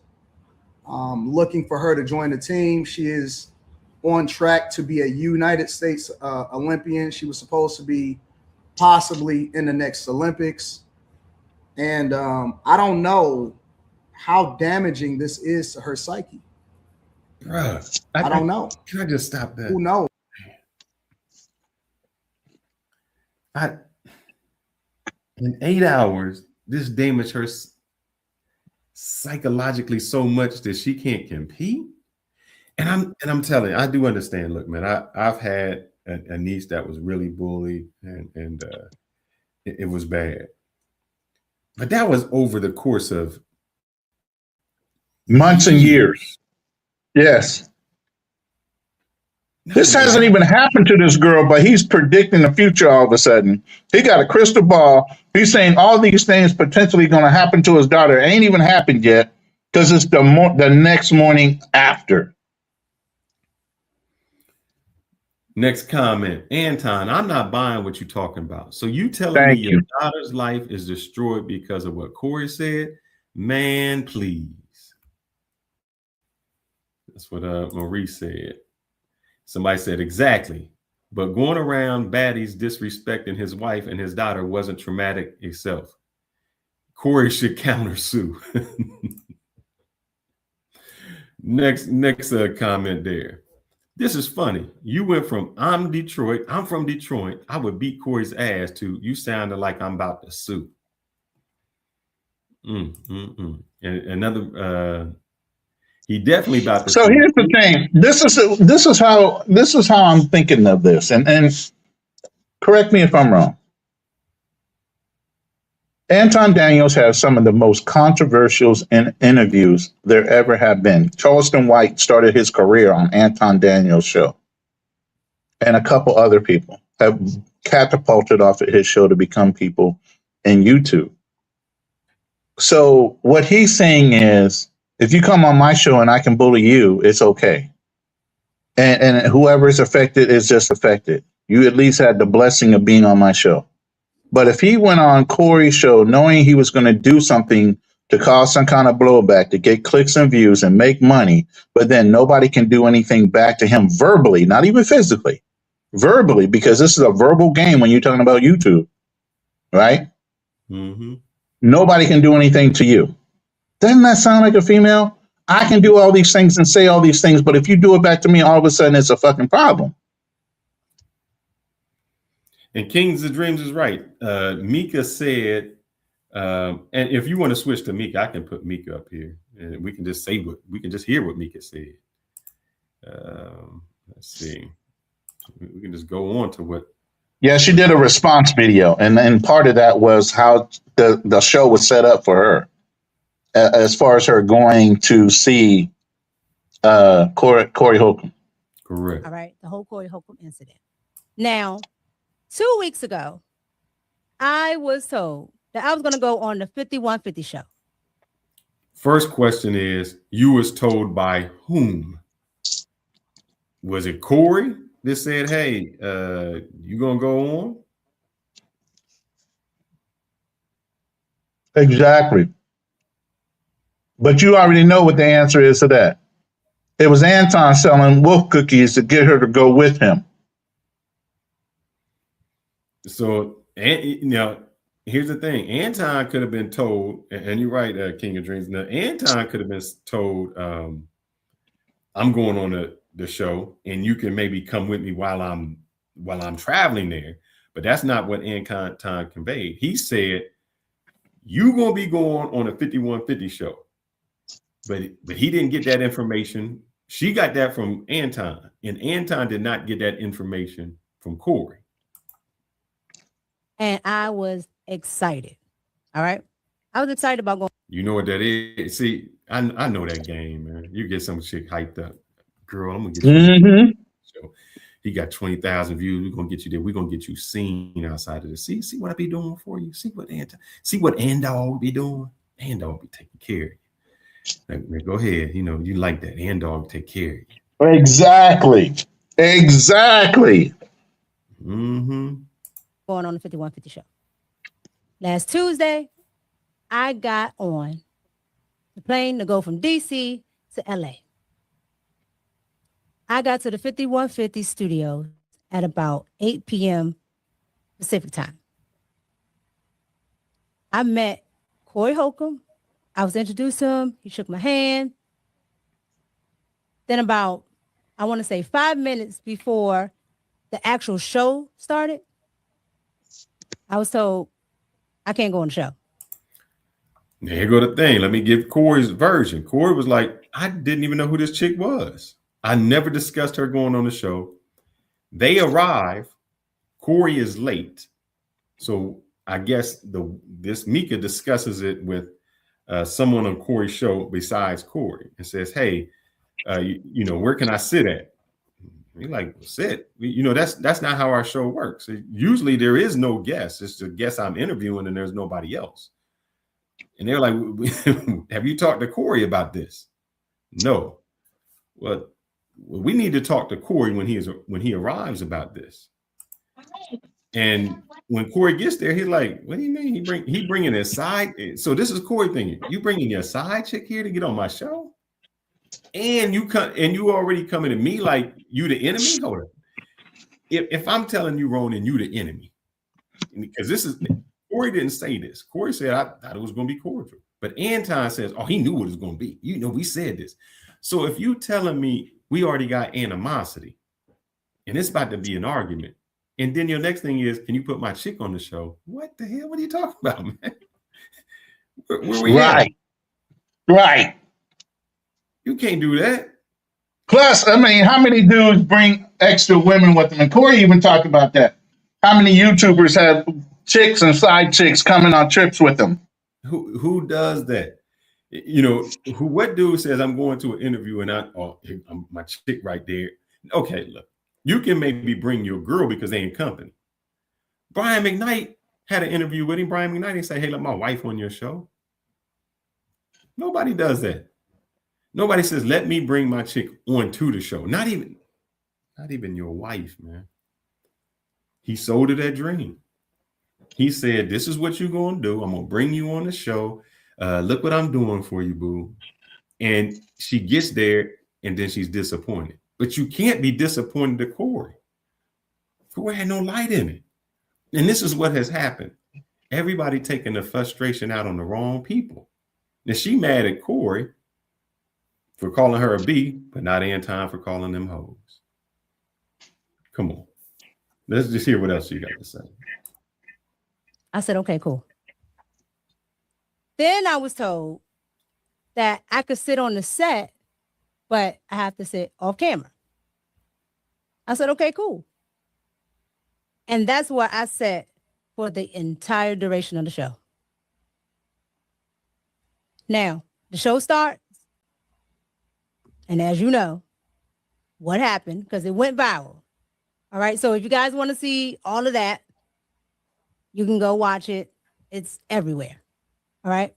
S3: looking for her to join the team. She is on track to be a United States Olympian. She was supposed to be possibly in the next Olympics. And I don't know how damaging this is to her psyche.
S1: Bruh,
S3: I don't know.
S1: Can I just stop that?
S3: Who knows?
S1: In 8 hours, this damaged her psychologically so much that she can't compete. And I'm telling you, I do understand. Look, man, I've had a niece that was really bullied, and it was bad. But that was over the course of
S4: months and years. Yes. This hasn't even happened to this girl, but he's predicting the future all of a sudden. He got a crystal ball. He's saying all these things potentially going to happen to his daughter. It ain't even happened yet because it's the next morning after.
S1: Next comment, Anton, I'm not buying what you're talking about. So you telling me your daughter's life is destroyed because of what Corey said? Man, please. That's what Marie said. Somebody said exactly. But going around baddies disrespecting his wife and his daughter wasn't traumatic itself. Corey should countersue. Next comment there. This is funny. You went from I'm from Detroit, I would beat Corey's ass to you sounded like I'm about to sue. And another he definitely about to
S4: So
S1: sue.
S4: here's the thing. This is how I'm thinking of this. And correct me if I'm wrong. Anton Daniels has some of the most controversial interviews there ever have been. Charleston White started his career on Anton Daniels' show. And a couple other people have catapulted off of his show to become people in YouTube. So what he's saying is, if you come on my show and I can bully you, it's okay. And whoever is affected is just affected. You at least had the blessing of being on my show. But if he went on Corey's show knowing he was going to do something to cause some kind of blowback, to get clicks and views and make money, but then nobody can do anything back to him verbally, not even physically, verbally, because this is a verbal game when you're talking about YouTube, right?
S1: Mm-hmm.
S4: Nobody can do anything to you. Doesn't that sound like a female? I can do all these things and say all these things, but if you do it back to me, all of a sudden it's a fucking problem.
S1: And Kings of Dreams is right. Mika said, and if you want to switch to Mika, I can put Mika up here, and we can just hear what Mika said. Let's see. We can just go on to what.
S4: Yeah, she did a response video, and part of that was how the show was set up for her, as far as her going to see Corey Holcom.
S1: Correct.
S7: All right, the whole Corey Holcom incident. Now, 2 weeks ago, I was told that I was going to go on the 5150 show.
S1: First question is, you was told by whom? Was it Corey that said, hey, you going to go on?
S4: Exactly. But you already know what the answer is to that. It was Anton selling wolf cookies to get her to go with him.
S1: So, here's the thing. Anton could have been told, and you're right, King of Dreams. Now, Anton could have been told, I'm going on the show, and you can maybe come with me while I'm traveling there. But that's not what Anton conveyed. He said, you're going to be going on a 5150 show. But he didn't get that information. She got that from Anton, and Anton did not get that information from Corey.
S7: And I was excited. All right. I was excited about going.
S1: You know what that is? See, I know that game, man. You get some chick hyped up. Girl, I'm going to get you. So he got 20,000 views. We're going to get you there. We're going to get you seen outside of the See what I be doing for you? See what Andog be doing? Andog be taking care of you. Like, go ahead. You know, you like that. Andog take care of you.
S4: Exactly.
S1: Mm-hmm.
S7: Going on the 5150 show. Last Tuesday, I got on the plane to go from DC to LA. I got to the 5150 studio at about 8 p.m. Pacific time. I met Corey Holcom. I was introduced to him. He shook my hand. Then about, I want to say 5 minutes before the actual show started, I was told I can't go on the show.
S1: Now, here go the thing. Let me give Corey's version. Corey was like, I didn't even know who this chick was. I never discussed her going on the show. They arrive. Corey is late. So I guess this Mika discusses it with someone on Corey's show besides Corey and says, hey, where can I sit at? You're like, sit. You know, that's not how our show works. Usually there is no guest. It's the guest I'm interviewing and there's nobody else. And they're like, have you talked to Corey about this? No. Well, we need to talk to Corey when he arrives about this. And when Corey gets there, he's like, what do you mean? He bringing his side. So this is Corey thinking, you bringing your side chick here to get on my show? And you already coming to me like you the enemy? Hold on. If I'm telling you, Ronan, you the enemy, because this is Corey didn't say this. Corey said I thought it was going to be cordial, but Anton says, oh, he knew what it was going to be. You know, we said this. So if you telling me we already got animosity, and it's about to be an argument, and then your next thing is, can you put my chick on the show? What the hell? What are you talking about, man? Where we at?
S4: Right.
S1: You can't do that.
S4: Plus, I mean, how many dudes bring extra women with them? And Corey even talked about that. How many YouTubers have chicks and side chicks coming on trips with them?
S1: Who does that? You know, what dude says I'm going to an interview and I'm my chick right there? Okay, look, you can maybe bring your girl because they in company. Brian McKnight had an interview with him. Brian McKnight didn't say, hey, let my wife on your show. Nobody does that. Nobody says, let me bring my chick onto the show. Not even your wife, man. He sold her that dream. He said, this is what you're going to do. I'm going to bring you on the show. Look what I'm doing for you, boo. And she gets there and then she's disappointed. But you can't be disappointed to Corey. Corey had no light in it. And this is what has happened. Everybody taking the frustration out on the wrong people. Now she mad at Corey for calling her a B, but not Anton for calling them hoes. Come on. Let's just hear what else you got to say.
S7: I said, okay, cool. Then I was told that I could sit on the set, but I have to sit off camera. I said, okay, cool. And that's where I sat for the entire duration of the show. Now, the show starts. And as you know, what happened, because it went viral. All right. So if you guys want to see all of that, you can go watch it. It's everywhere. All right.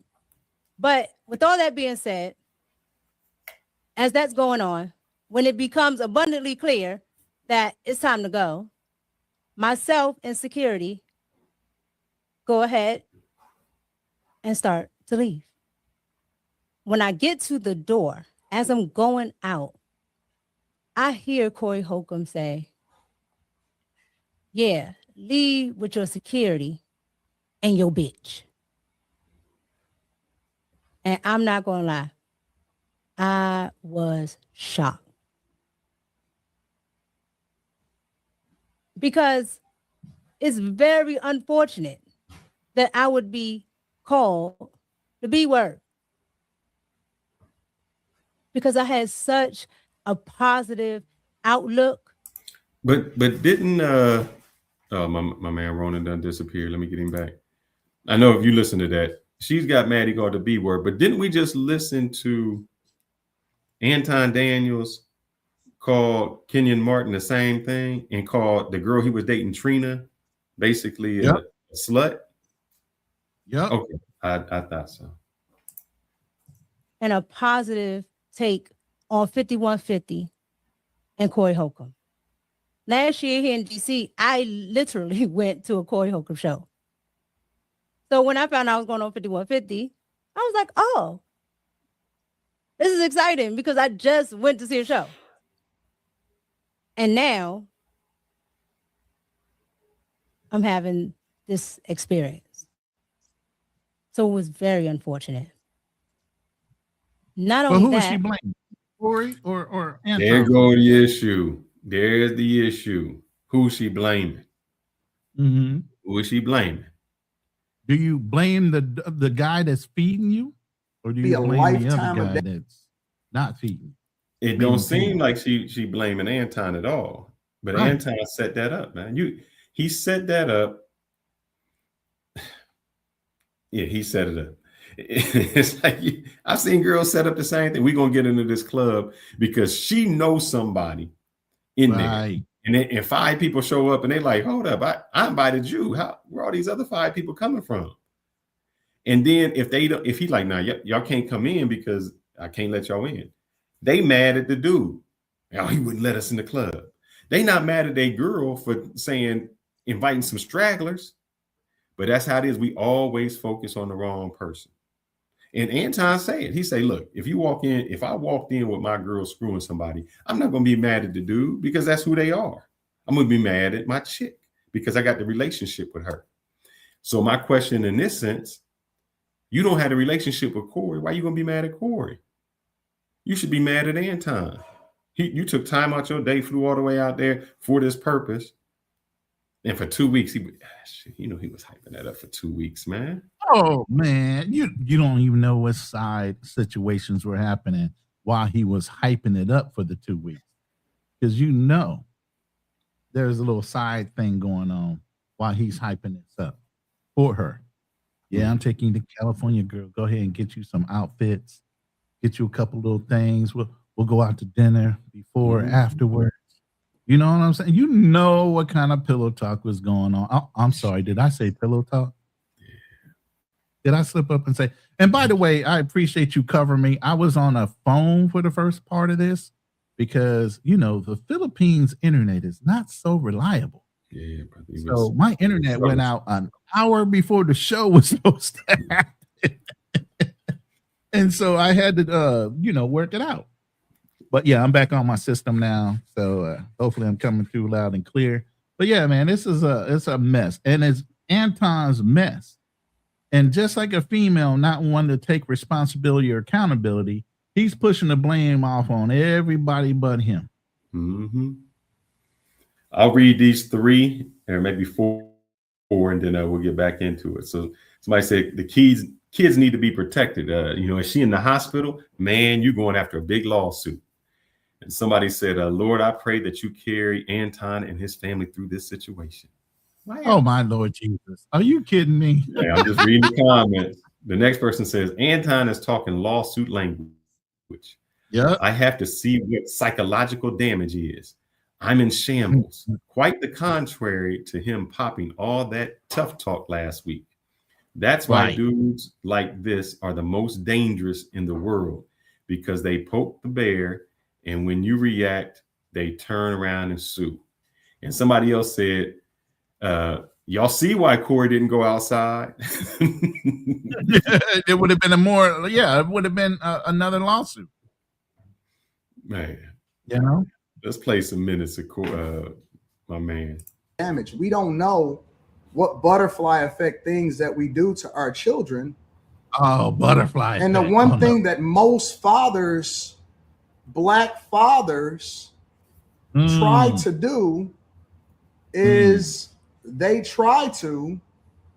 S7: But with all that being said, as that's going on, when it becomes abundantly clear that it's time to go, myself and security go ahead and start to leave. When I get to the door, as I'm going out, I hear Corey Holcom say, yeah, leave with your security and your bitch. And I'm not going to lie. I was shocked. Because it's very unfortunate that I would be called the B word. Because I had such a positive outlook.
S1: But didn't my man Ronan done disappear? Let me get him back. I know if you listen to that, she's got mad he called the B word, but didn't we just listen to Anton Daniels called Kenyon Martin the same thing and called the girl he was dating, Trina, basically a slut?
S8: Yep.
S1: Okay, I thought so.
S7: And a positive take on 5150 and Corey Holcom. Last year here in DC, I literally went to a Corey Holcom show. So when I found out I was going on 5150, I was like, oh, this is exciting because I just went to see a show. And now I'm having this experience. So it was very unfortunate. Not only
S8: who
S7: that,
S8: was she blaming? Corey or Anton?
S1: There go the issue. There's the issue. Who's she blaming?
S8: Mm-hmm.
S1: Who is she blaming?
S8: Do you blame the guy that's feeding you, or do you blame the other guy that's not feeding?
S1: It don't seem like she blaming Anton at all. But right. Anton set that up, man. He set that up. Yeah, he set it up. It's like I've seen girls set up the same thing. We're gonna get into this club because she knows somebody in there. And 5 people show up and they're like, hold up, I invited you. Where are these other 5 people coming from? And then if he's like, nah, y'all can't come in because I can't let y'all in. They mad at the dude. Oh, he wouldn't let us in the club. They not mad at their girl for saying, inviting some stragglers. But that's how it is. We always focus on the wrong person. And Anton said, he said, look, if I walked in with my girl screwing somebody, I'm not going to be mad at the dude because that's who they are. I'm going to be mad at my chick because I got the relationship with her. So my question in this sense, you don't have a relationship with Corey. Why are you going to be mad at Corey? You should be mad at Anton. You took time out your day, flew all the way out there for this purpose. And for 2 weeks, he was hyping that up for 2 weeks, man.
S8: Oh man, you don't even know what side situations were happening while he was hyping it up for the 2 weeks. Because there's a little side thing going on while he's hyping this up for her. Yeah, I'm taking you to California, girl. Go ahead and get you some outfits, get you a couple little things. We'll go out to dinner before or afterwards. You know what I'm saying? You know what kind of pillow talk was going on. Oh, I'm sorry. Did I say pillow talk? Did I slip up and say? And by the way, I appreciate you covering me. I was on a phone for the first part of this because, the Philippines internet is not so reliable. Yeah, brother. So my internet went out an hour before the show was supposed to happen. And so I had to, work it out. But yeah, I'm back on my system now. So hopefully I'm coming through loud and clear. But yeah, man, it's a mess. And it's Anton's mess. And just like a female not wanting to take responsibility or accountability, he's pushing the blame off on everybody but him.
S1: Mm-hmm. I'll read these 3 or maybe 4, and then we'll get back into it. So somebody said the kids need to be protected. Is she in the hospital? Man, you're going after a big lawsuit. And somebody said, Lord, I pray that you carry Anton and his family through this situation.
S8: Oh, my Lord Jesus. Are you kidding me?
S1: Yeah, I'm just reading the comments. The next person says, Anton is talking lawsuit language.
S8: Yeah.
S1: I have to see what psychological damage is. I'm in shambles. Quite the contrary to him popping all that tough talk last week. That's why dudes like this are the most dangerous in the world, because they poke the bear, and when you react, they turn around and sue. And somebody else said, y'all see why Corey didn't go outside?
S8: It would have been it would have been another lawsuit.
S1: Man, let's play some minutes of my man.
S3: Damage. We don't know what butterfly effect things that we do to our children.
S8: Oh, butterfly.
S3: And the one thing that most fathers, Black fathers, try to do is they try to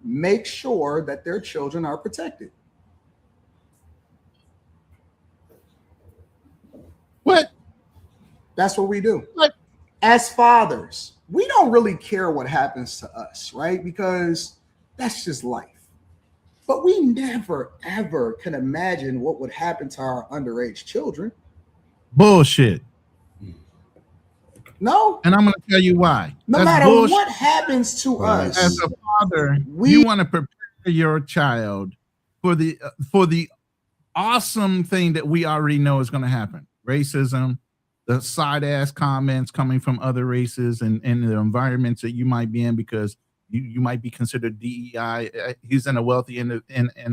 S3: make sure that their children are protected.
S8: What?
S3: That's what we do.
S8: What?
S3: As fathers, we don't really care what happens to us, right? Because that's just life. But we never, ever can imagine what would happen to our underage children.
S8: Bullshit.
S3: No.
S8: And I'm going to tell you why.
S3: No
S8: That's
S3: matter
S8: bullshit.
S3: what happens to us.
S8: As a father, you want to prepare your child for the awesome thing that we already know is going to happen. Racism, the side ass comments coming from other races and the environments that you might be in, because you might be considered DEI. He's in a wealthy in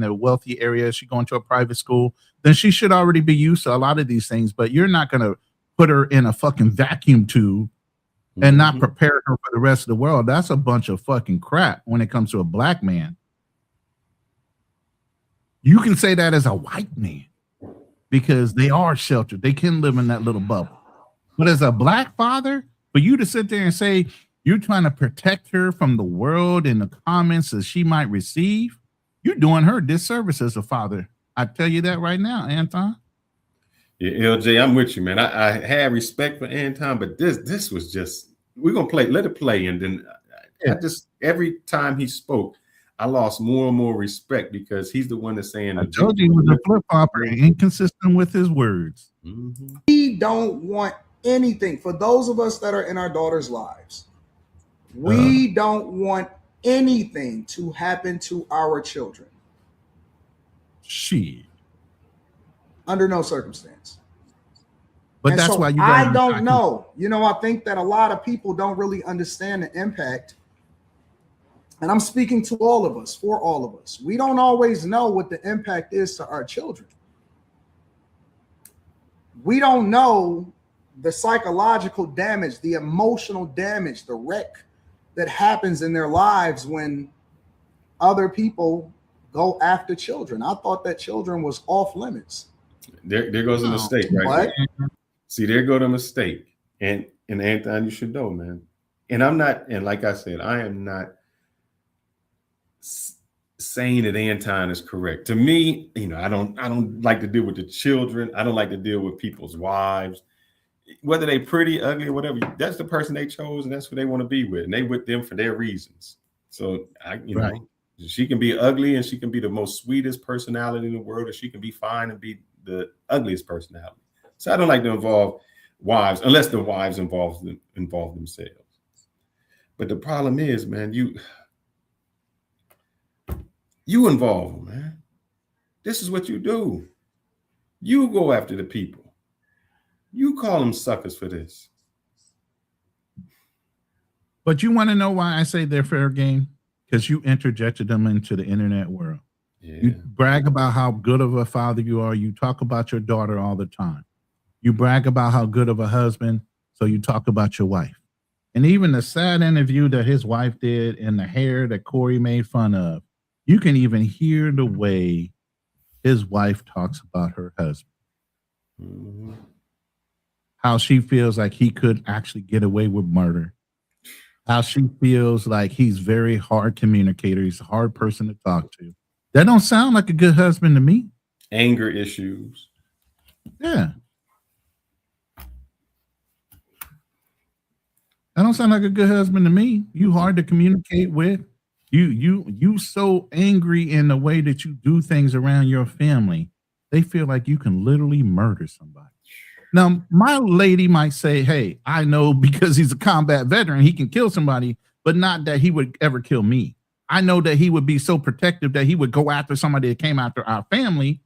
S8: a wealthy area. She's going to a private school. Then she should already be used to a lot of these things. But you're not going to put her in a fucking vacuum tube and not prepare her for the rest of the world. That's a bunch of fucking crap when it comes to a Black man. You can say that as a white man because they are sheltered. They can live in that little bubble. But as a Black father, for you to sit there and say you're trying to protect her from the world and the comments that she might receive, you're doing her disservice as a father. I tell you that right now, Anton.
S1: Yeah, LJ, I'm with you, man. I had respect for Anton, but this was just, we're gonna let it play, and then I just, every time he spoke, I lost more and more respect because he's the one that's saying.
S8: I told you he was a flip-flopper, inconsistent with his words.
S3: We don't want anything. For those of us that are in our daughters' lives, we don't want anything to happen to our children.
S8: Shit.
S3: Under no circumstance.
S8: But
S3: and
S8: that's
S3: so
S8: why you
S3: I don't know. I think that a lot of people don't really understand the impact. And I'm speaking to all of us, for all of us. We don't always know what the impact is to our children. We don't know the psychological damage, the emotional damage, the wreck that happens in their lives when other people go after children. I thought that children was off limits.
S1: There goes a mistake right there. See, there go the mistake. And Anton, you should know, man. And I'm not, and like I said, I am not saying that Anton is correct. To me, I don't like to deal with the children. I don't like to deal with people's wives, whether they pretty, ugly, or whatever. That's the person they chose, and that's who they want to be with, and they with them for their reasons. So she can be ugly, and she can be the most sweetest personality in the world, or she can be fine and be the ugliest personality. So I don't like to involve wives unless the wives involve themselves. But the problem is, man, you involve them, man. This is what you do. You go after the people. You call them suckers for this.
S8: But you want to know why I say they're fair game? Because you interjected them into the internet world. Yeah. You brag about how good of a father you are. You talk about your daughter all the time. You brag about how good of a husband, so you talk about your wife. And even the sad interview that his wife did and the hair that Corey made fun of, you can even hear the way his wife talks about her husband. Mm-hmm. How she feels like he could actually get away with murder. How she feels like he's very hard communicator. He's a hard person to talk to. That don't sound like a good husband to me.
S1: Anger issues.
S8: Yeah. That don't sound like a good husband to me. You hard to communicate with. You so angry in the way that you do things around your family. They feel like you can literally murder somebody. Now, my lady might say, hey, I know because he's a combat veteran, he can kill somebody, but not that he would ever kill me. I know that he would be so protective that he would go after somebody that came after our family.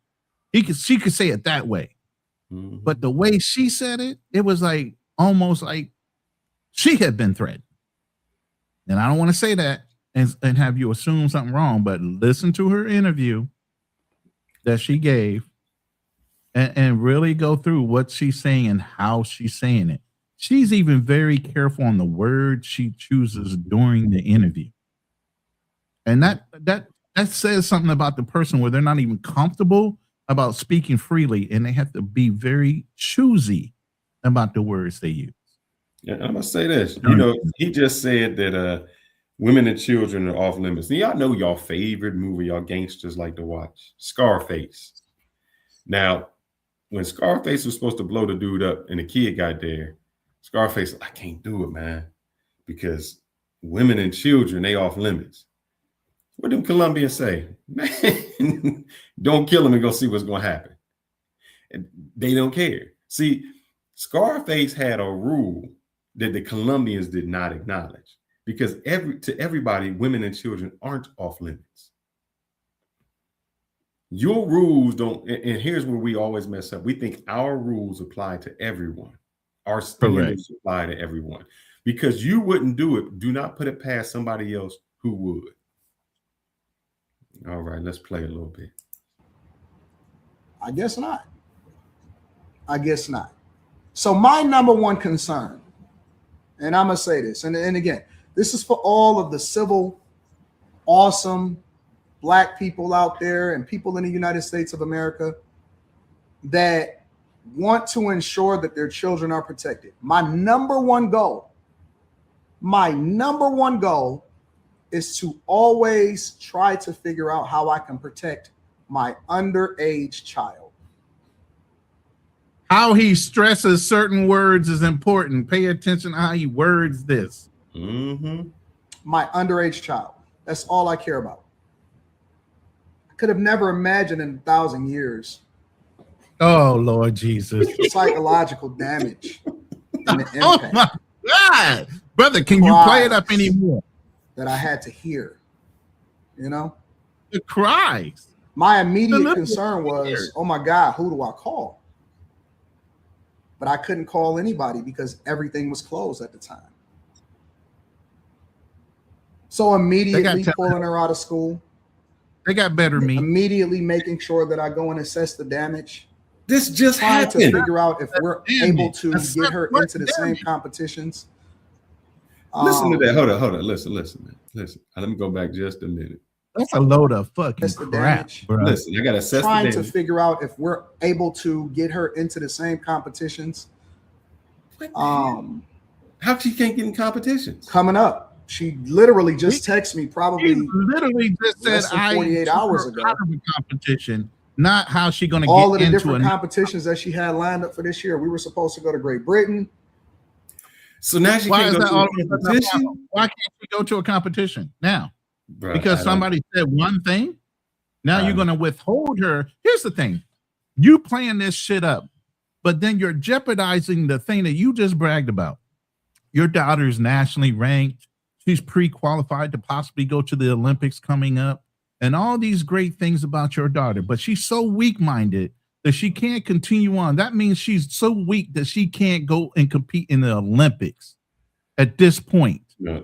S8: She could say it that way. Mm-hmm. But the way she said it, it was like almost like she had been threatened. And I don't want to say that and have you assume something wrong, but listen to her interview that she gave and really go through what she's saying and how she's saying it. She's even very careful on the words she chooses during the interview. And that says something about the person where they're not even comfortable about speaking freely, and they have to be very choosy about the words they use.
S1: Yeah, I'm gonna say this. He just said that women and children are off limits. And y'all know y'all favorite movie, y'all gangsters like to watch, Scarface. Now, when Scarface was supposed to blow the dude up and the kid got there, Scarface, I can't do it, man, because women and children, they off limits. What them Colombians say? Man, don't kill them and go see what's going to happen. And they don't care. See, Scarface had a rule that the Colombians did not acknowledge, because to everybody, women and children aren't off limits. Your rules don't, and here's where we always mess up. We think our rules apply to everyone. Our standards apply to everyone. Because you wouldn't do it, do not put it past somebody else who would. All right, let's play a little bit.
S3: I guess not. So my number one concern, and I'm going to say this, and again, this is for all of the civil, awesome Black people out there and people in the United States of America that want to ensure that their children are protected. My number one goal is to always try to figure out how I can protect my underage child.
S8: How he stresses certain words is important. Pay attention to how he words this.
S1: Mm-hmm.
S3: My underage child. That's all I care about. I could have never imagined in 1,000 years.
S8: Oh, Lord Jesus.
S3: Psychological damage and the
S8: Oh
S3: impact
S8: my God, brother, can you play it up anymore?
S3: that I had to hear, you know?
S8: The cries.
S3: My immediate concern was, oh my God, who do I call? But I couldn't call anybody because everything was closed at the time. So immediately pulling her out of school.
S8: They got better meat.
S3: Immediately making sure that I go and assess the damage.
S1: This just
S3: trying
S1: happened.
S3: to figure out if we're able to get her into the same competitions.
S1: Listen to that. Hold on. Listen. Let me go back just a minute.
S8: That's a load of fucking crap, bro.
S1: Listen, I got to assess
S3: trying to figure out if we're able to get her into the same competitions.
S1: How she can't get in competitions?
S3: Coming up. She literally just texted me probably
S8: literally just said
S3: less than 48 hours ago.
S8: Out of a competition, not how she going to get
S3: all of the
S8: into
S3: different competitions that she had lined up for this year. We were supposed to go to Great Britain.
S1: So now she can't go to a competition?
S8: Why can't she go to a competition now?
S1: Bruh,
S8: because somebody said one thing. Now you're going to withhold her. Here's the thing. You playing this shit up, but then you're jeopardizing the thing that you just bragged about. Your daughter's nationally ranked. She's pre-qualified to possibly go to the Olympics coming up and all these great things about your daughter. But she's so weak-minded that she can't continue on. That means she's so weak that she can't go and compete in the Olympics at this point.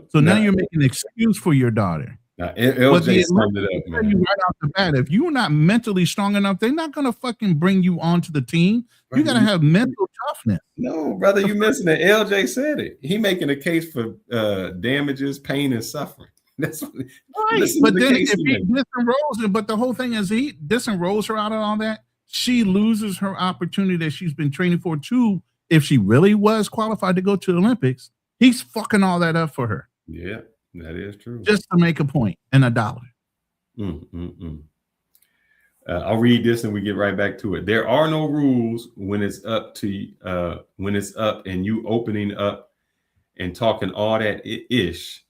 S8: So now you're making an excuse for your daughter.
S1: Now, LJ summed it up, man.
S8: Right off the bat, if you're not mentally strong enough, they're not going to fucking bring you onto the team. You got to have mental toughness.
S1: No, brother, you missing it. LJ said it. He making a case for damages, pain, and suffering. That's what,
S8: right. But then if he disenrolls her, but the whole thing is he disenrolls her out of all that, she loses her opportunity that she's been training for too. If she really was qualified to go to the Olympics, he's fucking all that up for her.
S1: Yeah. That is true.
S8: Just to make a point and $1.
S1: I'll read this and we get right back to it. There are no rules when it's up and you opening up and talking all that ish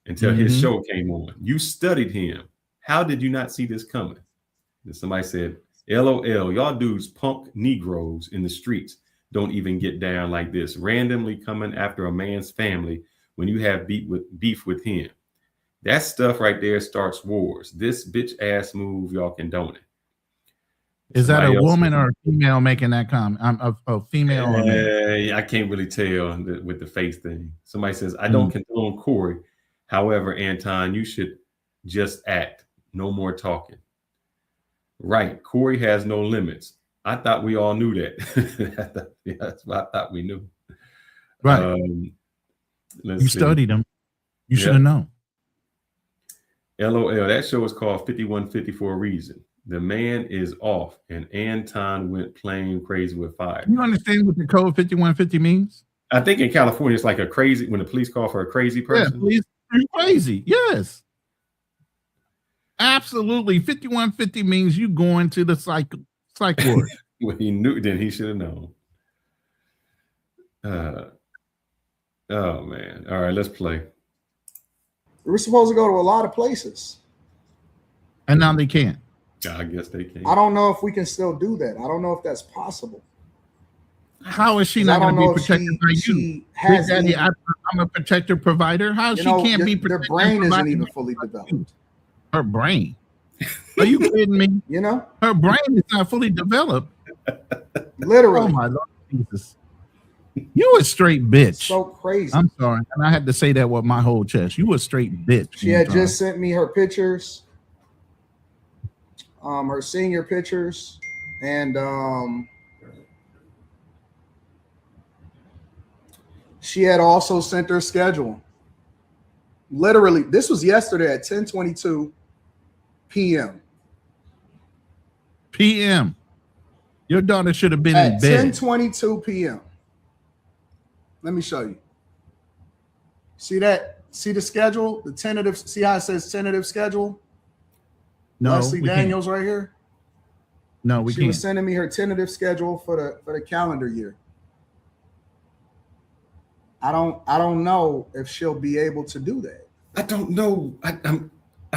S1: until his show came on. You studied him. How did you not see this coming? And somebody said, LOL, y'all dudes punk Negroes in the streets don't even get down like this, randomly coming after a man's family when you have beef with him. That stuff right there starts wars. This bitch ass move, y'all condone it.
S8: Is that a woman or a female making that comment? A female.
S1: I can't really tell with the face thing. Somebody says, I don't condone Corey. However, Anton, you should just act. No more talking. Right. Corey has no limits. I thought we all knew that. That's what I thought we knew.
S8: Right. You studied him. You should have known.
S1: LOL. That show is called 5150 for a reason. The man is off, and Anton went plain crazy with fire.
S8: You understand what the code 5150 means?
S1: I think in California, it's like a crazy, when the police call for a crazy person.
S8: Yeah, police are crazy. Yes. Absolutely. 5150 means you going to the psych ward.
S1: When he knew, then he should have known. Oh, man. All right, let's play.
S3: We were supposed to go to a lot of places.
S8: And now they can't.
S1: I guess they can.
S3: I don't know if we can still do that. I don't know if that's possible.
S8: How is she not going to be protected by you? Daddy, I'm a protector provider. How she can't be protected?
S3: Their brain isn't even fully developed.
S8: Her brain? Are you kidding me?
S3: You know?
S8: Her brain is not fully developed.
S3: Literally.
S8: Oh, my Lord Jesus. You a straight bitch.
S3: So crazy.
S8: I'm sorry. And I had to say that with my whole chest. You a straight bitch.
S3: She had just sent me her pictures. Her senior pictures. And she had also sent her schedule. Literally, this was yesterday at 10:22 p.m.
S8: p.m. Your daughter should have been
S3: at
S8: in bed.
S3: 10:22 p.m. Let me show you. See that? See the schedule? The tentative. See how it says tentative schedule?
S8: No,
S3: Leslie Daniels right here.
S8: No, we can't.
S3: She was sending me her tentative schedule for the calendar year. I don't know if she'll be able to do that.
S1: I don't know. I'm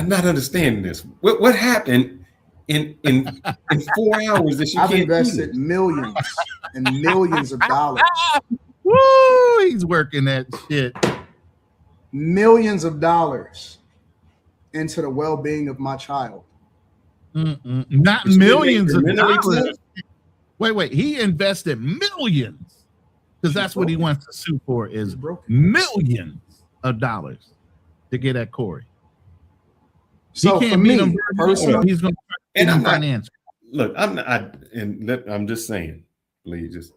S1: not understanding this. What happened in 4 hours that she
S3: I've
S1: can't
S3: invested millions and millions of dollars
S8: Woo! he's working that shit.
S3: Millions of dollars into the well-being of my child.
S8: Not
S1: But you
S8: millions
S1: make
S8: of
S1: your mentally
S8: dollars.
S1: tough?
S8: Wait. He invested millions because that's what he wants to sue for is millions of dollars to get at Corey.
S3: So
S8: he can't
S3: for
S8: beat
S3: me,
S8: him personally. He's going to
S1: And
S8: get him
S1: I'm not,
S8: financial.
S1: look, I'm just saying, please,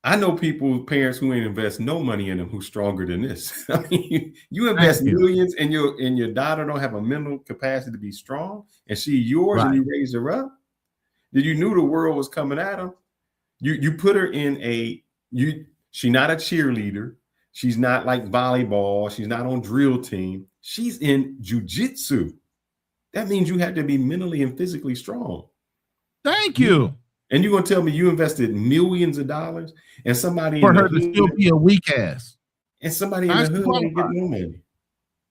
S1: I know people, parents who ain't invest no money in them who's stronger than this. I mean, you invest millions and your daughter don't have a mental capacity to be strong, and she yours and you raised her up. Did you knew the world was coming at her? You put her in she's not a cheerleader. She's not like volleyball. She's not on drill team. She's in jujitsu. That means you have to be mentally and physically strong.
S8: Thank you.
S1: And you're gonna tell me you invested millions of dollars and somebody
S8: for
S1: in
S8: her
S1: the
S8: to still be a weak ass.
S1: And somebody in the hood ain't getting no money.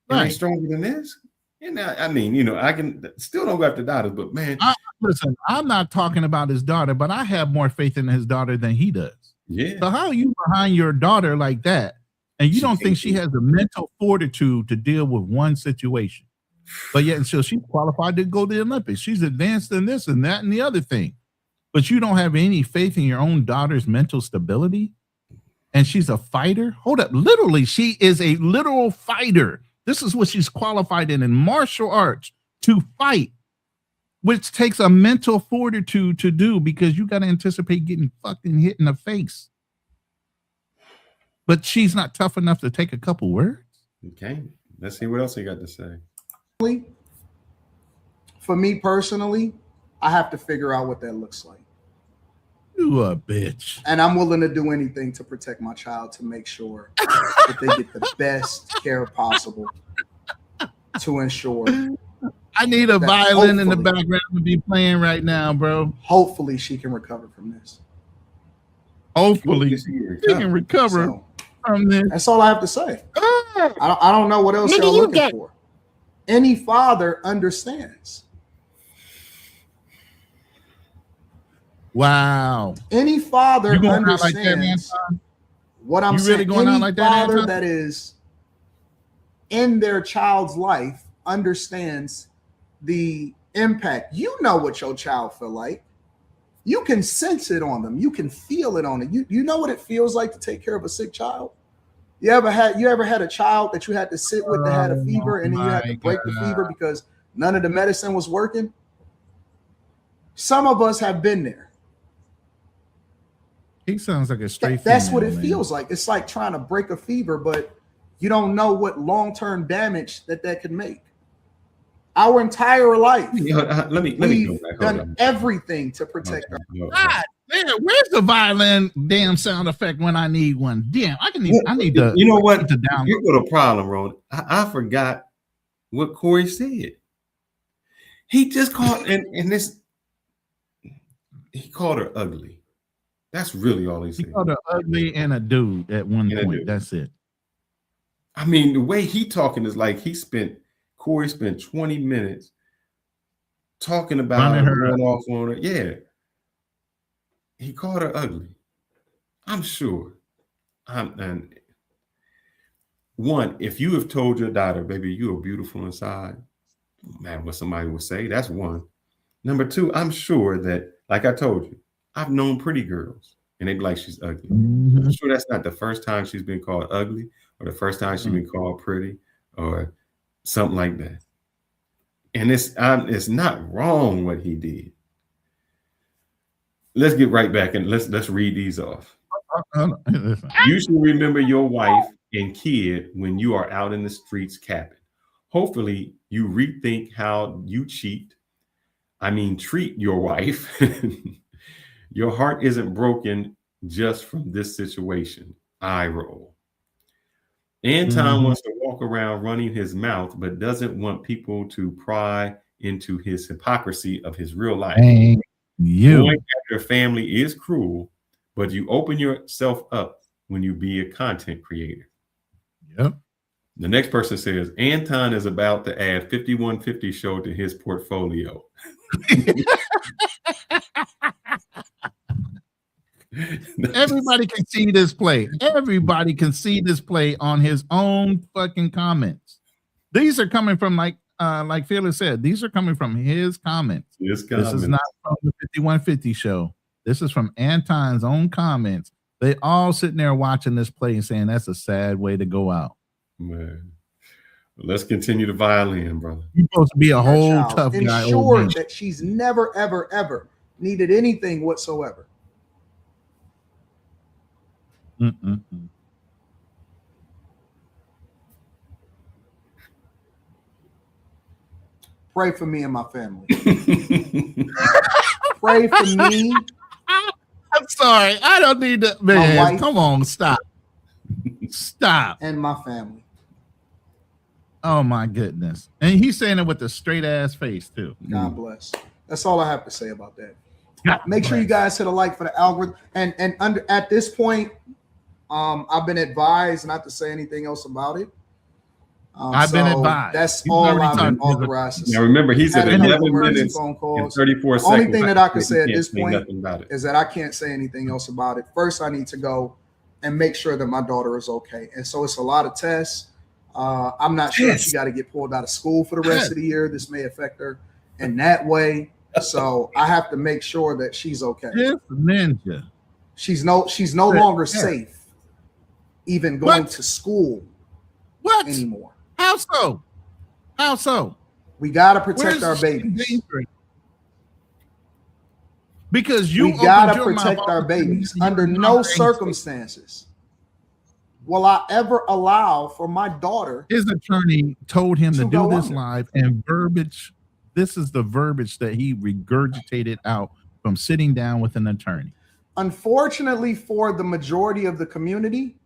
S1: And they stronger than this? And I mean, I can still don't go after daughters, but man.
S8: Listen, I'm not talking about his daughter, but I have more faith in his daughter than he does.
S1: Yeah.
S8: So how are you behind your daughter like that? And you don't think she has the mental fortitude to deal with one situation? But yet, so she's qualified to go to the Olympics. She's advanced in this and that and the other thing. But you don't have any faith in your own daughter's mental stability? And she's a fighter? Hold up. Literally, she is a literal fighter. This is what she's qualified in martial arts, to fight, which takes a mental fortitude to do because you got to anticipate getting fucking hit in the face. But she's not tough enough to take a couple words.
S1: Okay. Let's see what else he got to say.
S3: For me personally, I have to figure out what that looks like.
S8: You a bitch.
S3: And I'm willing to do anything to protect my child to make sure that they get the best care possible to ensure.
S8: I need a violin in the background to be playing right now, bro.
S3: Hopefully she can recover from this.
S8: Hopefully she can recover from this.
S3: That's all I have to say. I don't know what else y'all looking for. Any father understands.
S8: Wow.
S3: Any father
S8: you going
S3: understands
S8: out like that, Anton?
S3: What I'm
S8: you
S3: saying.
S8: Really going
S3: Any
S8: out like
S3: father
S8: Anton?
S3: that is in their child's life understands the impact. You know what your child feel like. You can sense it on them. You can feel it on it. You know what it feels like to take care of a sick child? You ever had a child that you had to sit with that had a fever and then you had to break the fever because none of the medicine was working? Some of us have been there.
S8: He sounds like a straight
S3: That's
S8: female,
S3: what it feels like. It's like trying to break a fever, but you don't know what long-term damage that could make. Our entire life, we've done everything to protect our.
S8: God, man, where's the violin damn sound effect when I need one? Damn, I need to.
S1: You know what? Here's the problem, Ron. I forgot what Corey said. He just called and this. He called her ugly. That's really all he said.
S8: He called her ugly and a dude at one point. That's it.
S1: I mean, the way he talking is like Corey spent 20 minutes talking about her, going off on her. Yeah. He called her ugly. I'm sure. And one, if you have told your daughter, baby, you are beautiful inside, no matter what somebody will say, that's one. Number two, I'm sure that, like I told you, I've known pretty girls and they be like, she's ugly. Mm-hmm. I'm sure that's not the first time she's been called ugly or the first time she's been called pretty or something like that. And it's not wrong what he did. Let's get right back and let's read these off. You should remember your wife and kid when you are out in the streets capping. Hopefully you rethink how you treat your wife. Your heart isn't broken just from this situation. Eye roll. Anton wants to walk around running his mouth, but doesn't want people to pry into his hypocrisy of his real life. Going after family is cruel, but you open yourself up when you be a content creator.
S8: Yep.
S1: The next person says, Anton is about to add 5150 show to his portfolio.
S8: Everybody can see this play. Everybody can see this play on his own fucking comments. These are coming from like Felix said, these are coming from his comments. This is not from the 5150 show. This is from Anton's own comments. They all sitting there watching this play and saying that's a sad way to go out.
S1: Man. Let's continue the violin, brother.
S8: You're supposed to be a whole tough guy.
S3: Ensure that she's never, ever, ever needed anything whatsoever. Pray for me and my family. Pray for me.
S8: I'm sorry. I don't need to. Man, come on. Stop. Stop.
S3: And my family.
S8: Oh, my goodness. And he's saying it with a straight ass face, too.
S3: God bless. That's all I have to say about that. Make sure you guys hit a like for the algorithm. And at this point, I've been advised not to say anything else about it.
S8: I've been advised.
S3: That's all I've been authorized to say.
S1: Now remember, he said 11 minutes
S3: phone calls.
S1: and 34
S3: seconds. The only thing that I can say at this point is that I can't say anything else about it. First, I need to go and make sure that my daughter is okay. And so it's a lot of tests. I'm not sure if she got to get pulled out of school for the rest of the year. This may affect her in that way. So I have to make sure that she's okay.
S8: Ninja.
S3: She's no longer safe even going to school anymore.
S8: How so? How so?
S3: We got to protect our babies.
S8: Because
S3: we got to protect our babies. Under no circumstances will I ever allow for my daughter.
S8: His attorney told him to do this live, and verbiage. This is the verbiage that he regurgitated out from sitting down with an attorney.
S3: Unfortunately, for the majority of the community,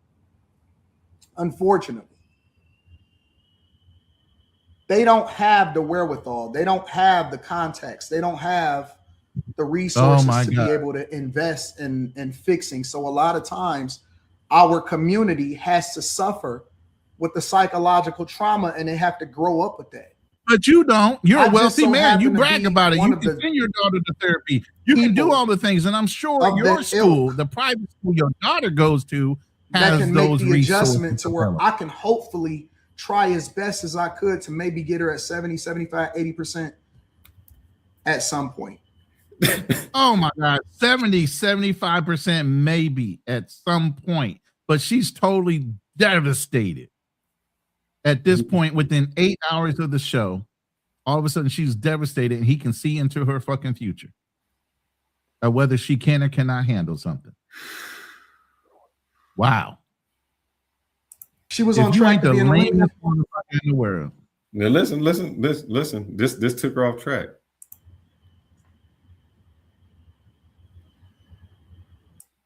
S3: they don't have the wherewithal. They don't have the context. They don't have the resources to be able to invest in fixing. So a lot of times our community has to suffer with the psychological trauma, and they have to grow up with that.
S8: But you don't. You're a wealthy man. You brag about it. You can send your daughter to therapy. You can do all the things. And I'm sure your school, the private school your daughter goes to, has
S3: that can
S8: those
S3: make the
S8: resources
S3: adjustment to where I can hopefully try as best as I could to maybe get her at 70, 75, 80% at some point.
S8: Oh my God. 70, 75% maybe at some point. But she's totally devastated. At this point, within 8 hours of the show, all of a sudden she's devastated, and he can see into her fucking future. Or whether she can or cannot handle something. Wow.
S3: She was on track to be in the
S8: world.
S1: Now listen. This took her off track.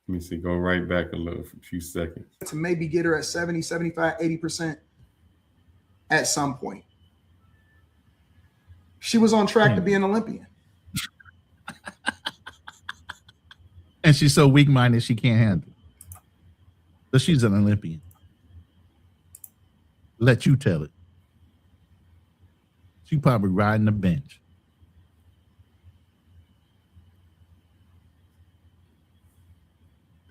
S1: Let me see. Go right back a few seconds.
S3: To maybe get her at 70, 75, 80%. At some point, she was on track to be an Olympian.
S8: And she's so weak-minded she can't handle it. But she's an Olympian. Let you tell it. She probably riding the bench.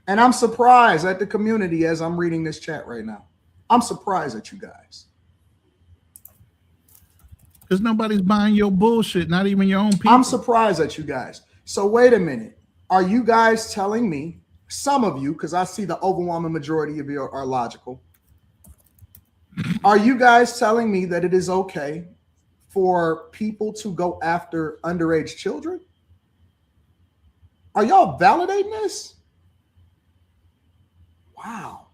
S3: And I'm surprised at the community as I'm reading this chat right now. I'm surprised at you guys.
S8: Because nobody's buying your bullshit, not even your own people.
S3: I'm surprised at you guys. So wait a minute. Are you guys telling me, some of you, because I see the overwhelming majority of you are logical. Are you guys telling me that it is okay for people to go after underage children? Are y'all validating this? Wow.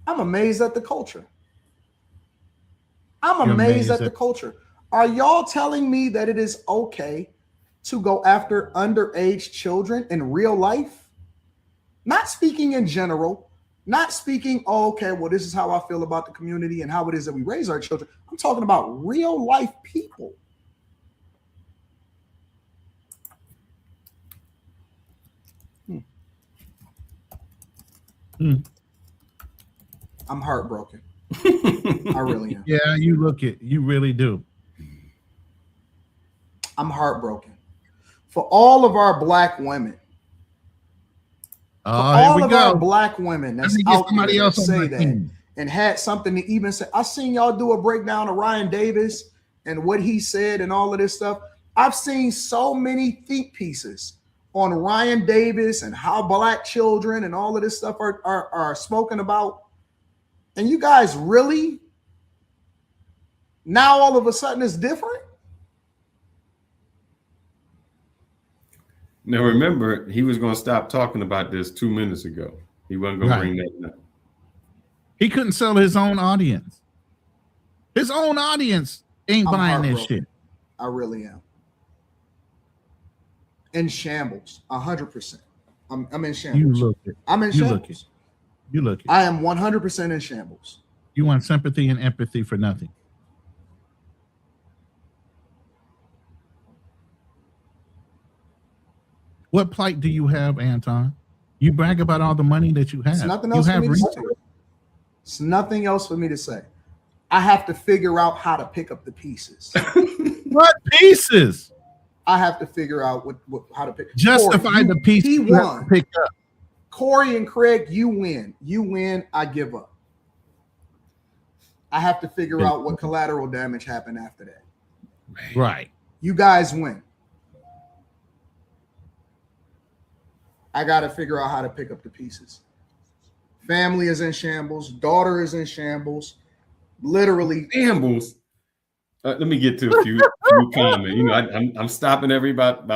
S3: I'm amazed at the culture. I'm amazed at the culture. Are y'all telling me that it is okay to go after underage children in real life? Not speaking in general, not speaking, oh, okay, well, this is how I feel about the community and how it is that we raise our children. I'm talking about real life people. I'm heartbroken. I really am.
S8: Yeah, you look it. You really do.
S3: I'm heartbroken. For all of our Black women For
S8: Oh, here
S3: all
S8: we
S3: of
S8: go.
S3: our black women that's
S8: Let me get
S3: out
S8: somebody
S3: there that
S8: else on
S3: say
S8: my
S3: that
S8: team.
S3: and had something to even say. I seen y'all do a breakdown of Ryan Davis and what he said and all of this stuff. I've seen so many think pieces on Ryan Davis and how black children and all of this stuff are spoken about. And you guys really now all of a sudden it's different?
S1: Now remember, he was going to stop talking about this 2 minutes ago. He wasn't going to bring that up.
S8: He couldn't sell his own audience. His own audience ain't buying this shit.
S3: I really am. In shambles, 100%. I'm in shambles.
S8: You look it.
S3: I'm in shambles.
S8: You look it.
S3: I am 100% in shambles.
S8: You want sympathy and empathy for nothing. What plight do you have, Anton? You brag about all the money that you have.
S3: It's nothing else for me to say. It's nothing else for me to say. I have to figure out how to pick up the pieces.
S8: What pieces?
S3: I have to figure out how to pick.
S8: Justify
S3: Corey,
S8: the pieces.
S3: He won.
S8: Pick up.
S3: Corey and Craig, you win. You win. I give up. I have to figure out what collateral damage happened after that.
S8: Right.
S3: You guys win. I got to figure out how to pick up the pieces. Family is in shambles. Daughter is in shambles. Literally
S1: shambles. Let me get to a few comments. You know, I'm stopping every about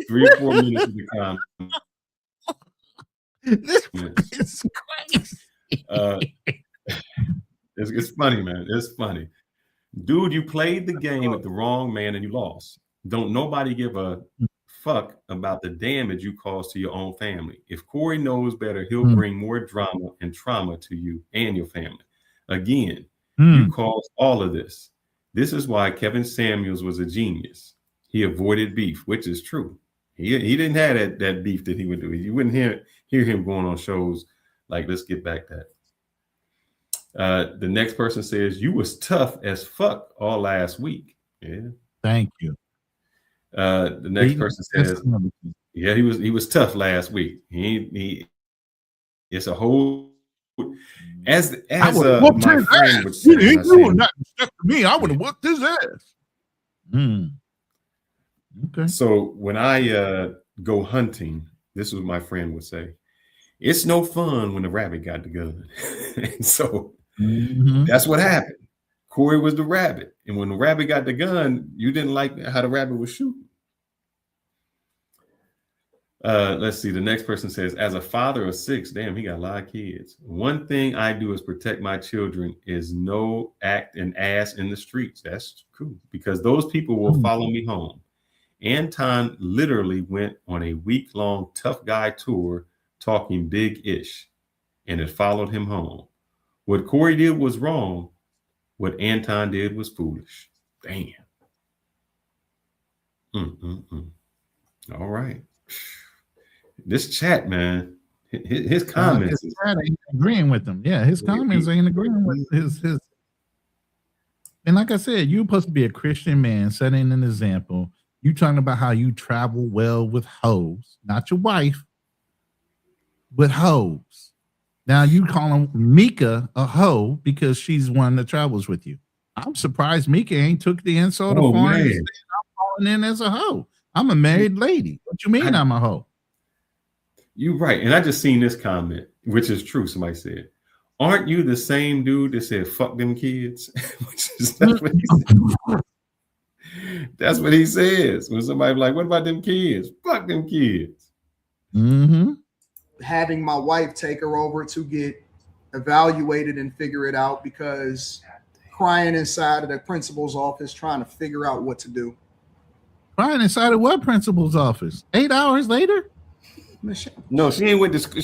S1: 3 or 4 minutes of the comment.
S8: This is crazy.
S1: It's funny, man. It's funny. Dude, you played the game with the wrong man and you lost. Don't nobody give a fuck about the damage you caused to your own family. If Corey knows better, he'll bring more drama and trauma to you and your family. Again, you caused all of this. This is why Kevin Samuels was a genius. He avoided beef, which is true. He didn't have that beef that he would do. You wouldn't hear him going on shows like, let's get back that. The next person says, you was tough as fuck all last week. Yeah.
S8: Thank you.
S1: The next person says, yeah, he was tough last week. It's a whole, as my friend would say,
S8: he ain't doing nothing stuff to me. I would have whooped his ass. Okay.
S1: So when I go hunting, this is what my friend would say. It's no fun when the rabbit got the gun. And so that's what happened. Corey was the rabbit. And when the rabbit got the gun, you didn't like how the rabbit was shooting. Let's see. The next person says, as a father of 6, damn, he got a lot of kids. One thing I do is protect my children is no act an ass in the streets. That's cool because those people will follow me home. Anton literally went on a week-long tough guy tour talking big-ish, and it followed him home. What Corey did was wrong. What Anton did was foolish. Damn. All right. This chat, man, his comments.
S8: His chat ain't agreeing with him. Yeah, his comments ain't agreeing with his. And like I said, you're supposed to be a Christian man, setting an example. You talking about how you travel well with hoes, not your wife, with hoes. Now you calling Mika a hoe because she's one that travels with you. I'm surprised Mika ain't took the insult of foreign and said I'm falling in as a hoe. I'm a married lady. What you mean I'm a hoe?
S1: You're right. And I just seen this comment, which is true. Somebody said, aren't you the same dude that said, fuck them kids? That's what he said. That's what he says. When somebody like, what about them kids? Fuck them kids.
S3: Having my wife take her over to get evaluated and figure it out because crying inside of the principal's office trying to figure out what to do.
S8: Crying inside of what principal's office? 8 hours later?
S1: No, she ain't went to school.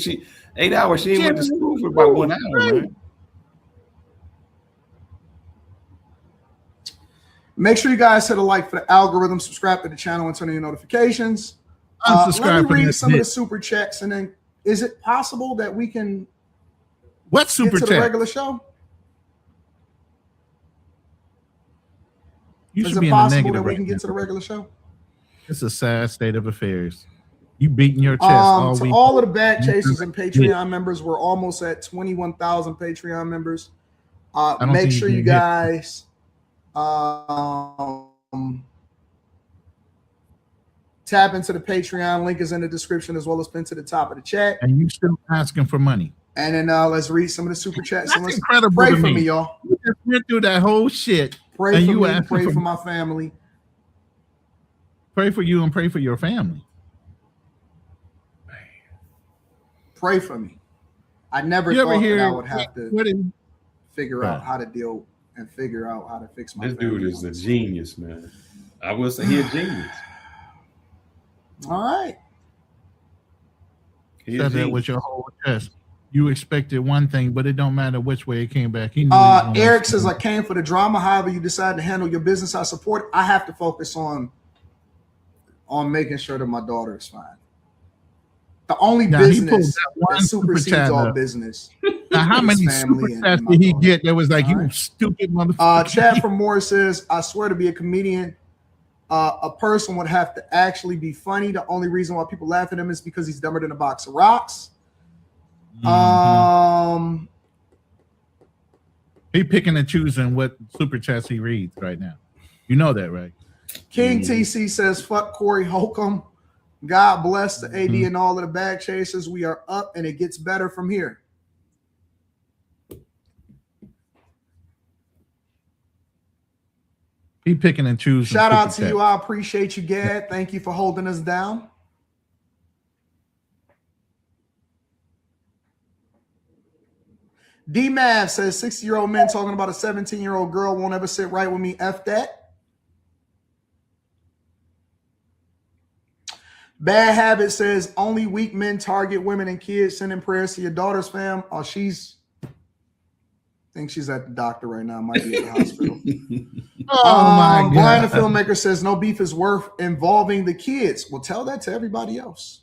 S1: 8 hours. She ain't went to school for about 1 hour, man.
S3: Make sure you guys hit a like for the algorithm, subscribe to the channel, and turn on your notifications. Let me read some of the super chats, and then is it possible that we can
S8: what super
S3: get to
S8: chat?
S3: the regular show?
S8: You
S3: is
S8: should
S3: it
S8: be
S3: possible
S8: in the
S3: that we
S8: right
S3: can get
S8: now.
S3: to the regular show?
S8: It's a sad state of affairs. You beating your chest all
S3: to
S8: week.
S3: all of the bad chasers and Patreon members, we're almost at 21,000 Patreon members. Make sure you guys tap into the Patreon. Link is in the description as well as pinned to the top of the chat.
S8: And you still asking for money.
S3: And then let's read some of the super chats.
S8: That's incredible.
S3: Pray for me, y'all.
S8: You just went through that whole shit.
S3: Pray for me. Pray for my family.
S8: Pray for you and pray for your family.
S3: Pray for me. I never thought that I would have to figure out how to deal and figure out how to fix my family.
S1: This dude is a genius, man. I will say he's a genius.
S3: All right.
S8: Said that with your whole chest. You expected one thing, but it don't matter which way it came back.
S3: Eric says, I came for the drama. However, you decide to handle your business, I support it. I have to focus on making sure that my daughter is fine. The only business that supersedes all business.
S8: Now, how many super chats did he get that was like, you stupid motherfucker?
S3: Chad from Moore says, I swear to be a comedian, a person would have to actually be funny. The only reason why people laugh at him is because he's dumber than a box of rocks.
S8: He picking and choosing what super chats he reads right now. You know that, right?
S3: King TC says, fuck Corey Holcom. God bless the AD and all of the bag chasers. We are up and it gets better from here.
S8: He picking and choosing.
S3: Shout out to you. I appreciate you, Gad. Thank you for holding us down. D-Mav says 60-year-old men talking about a 17-year-old girl won't ever sit right with me. F that. Bad Habit says only weak men target women and kids. Sending prayers to your daughter's fam. Oh, I think she's at the doctor right now. Might be at the hospital.
S8: My God.
S3: Brian the filmmaker says no beef is worth involving the kids. Well, tell that to everybody else.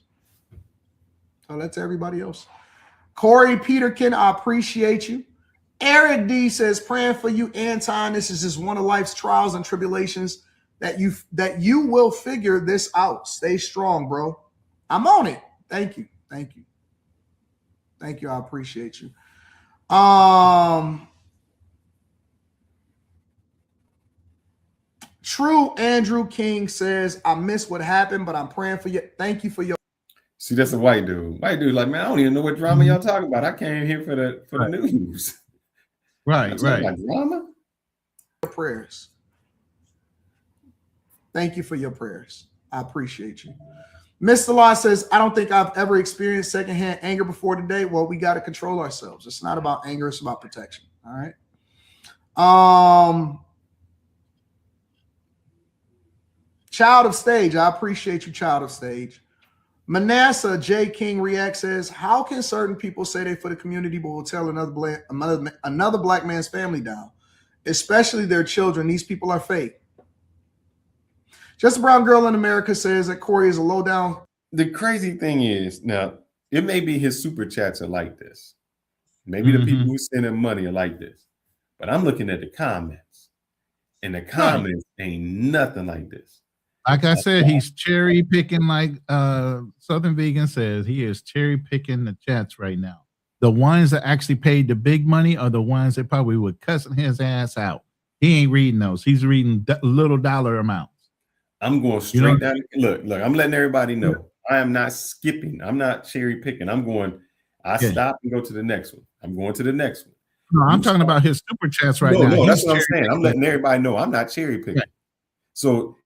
S3: Tell that to everybody else. Corey Peterkin, I appreciate you. Eric D says praying for you, Anton. This is just one of life's trials and tribulations. That you will figure this out. Stay strong, bro. I'm on it. Thank you. Thank you. Thank you. I appreciate you. True Andrew King says, I miss what happened, but I'm praying for you. Thank you for your.
S1: See, that's a white dude. White dude, like, man, I don't even know what drama y'all talking about. I came here for the news.
S8: Right.
S1: About drama.
S3: Prayers. Thank you for your prayers. I appreciate you. Mr. Law says, I don't think I've ever experienced secondhand anger before today. Well, we got to control ourselves. It's not about anger. It's about protection. All right. Child of Stage. I appreciate you, Child of Stage. Manasseh J. King React says, how can certain people say they for the community but will tell another black man's family down, especially their children? These people are fake. Just a Brown Girl in America says that Corey is a low down.
S1: The crazy thing is, now, it may be his super chats are like this. Maybe the people who send him money are like this. But I'm looking at the comments, and the comments ain't nothing like this.
S8: Like I said, he's cherry picking, like Southern Vegan says. He is cherry picking the chats right now. The ones that actually paid the big money are the ones that probably were cussing his ass out. He ain't reading those. He's reading little dollar amounts.
S1: I'm going straight down. Look, I'm letting everybody know. I am not skipping. I'm not cherry picking. I'm going, stop and go to the next one. I'm going to the next one.
S8: No, I'm talking about his super chats right now.
S1: No, that's what I'm saying. I'm letting everybody know I'm not cherry picking. Right. So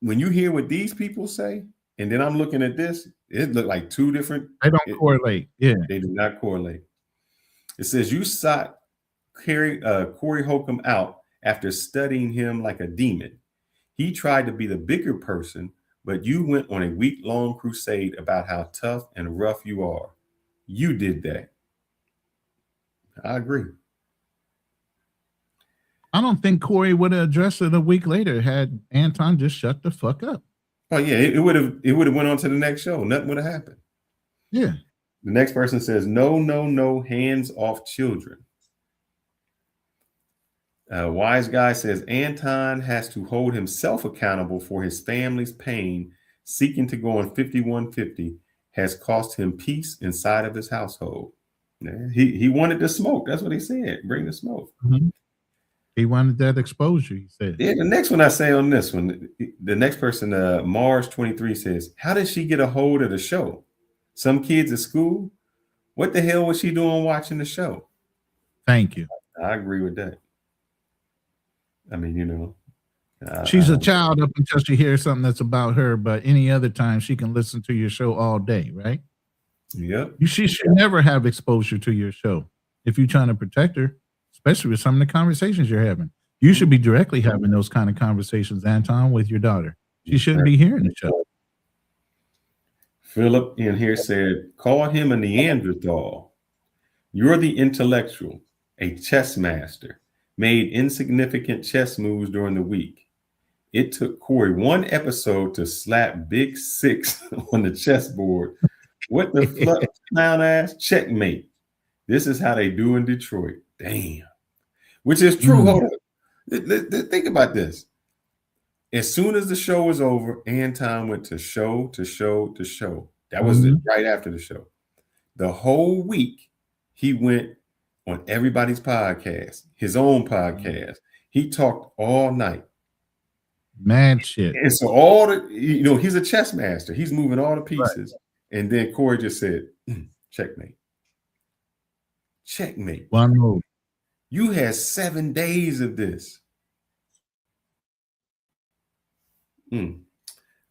S1: when you hear what these people say, and then I'm looking at this, it looked like two different.
S8: They don't correlate. Yeah.
S1: They do not correlate. It says you sought Corey Holcom out after studying him like a demon. He tried to be the bigger person, but you went on a week-long crusade about how tough and rough you are. You did that. I agree.
S8: I don't think Corey would have addressed it a week later had Anton just shut the fuck up.
S1: Oh yeah, it would have went on to the next show. Nothing would have happened.
S8: Yeah.
S1: The next person says, no, hands off children. Wise Guy says Anton has to hold himself accountable for his family's pain seeking to go on 5150 has cost him peace inside of his household. Yeah, he wanted the smoke. That's what he said. Bring the smoke.
S8: Mm-hmm. He wanted that exposure, he said.
S1: Yeah, the next one I say on this one, the next person, Mars 23 says, how did she get a hold of the show? Some kids at school? What the hell was she doing watching the show?
S8: Thank you.
S1: I agree with that. I mean, you know.
S8: She's a child up until she hears something that's about her, but any other time she can listen to your show all day, right?
S1: Yep.
S8: She should never have exposure to your show if you're trying to protect her, especially with some of the conversations you're having. You should be directly having those kind of conversations, Anton, with your daughter. She shouldn't be hearing the show.
S1: Philip in here said, call him a Neanderthal. You're the intellectual, a chess master, made insignificant chess moves during the week. It took Corey one episode to slap Big Six on the chessboard. What the clown ass? Checkmate. This is how they do in Detroit. Damn. Which is true. Hold on. Think about this. As soon as the show was over, Anton went to show to show to show. That was right after the show. The whole week, he went on everybody's podcast, his own podcast. He talked all night.
S8: Man, shit.
S1: And so all the, you know, he's a chess master. He's moving all the pieces. Right. And then Corey just said, checkmate. Checkmate.
S8: One move.
S1: You had 7 days of this. All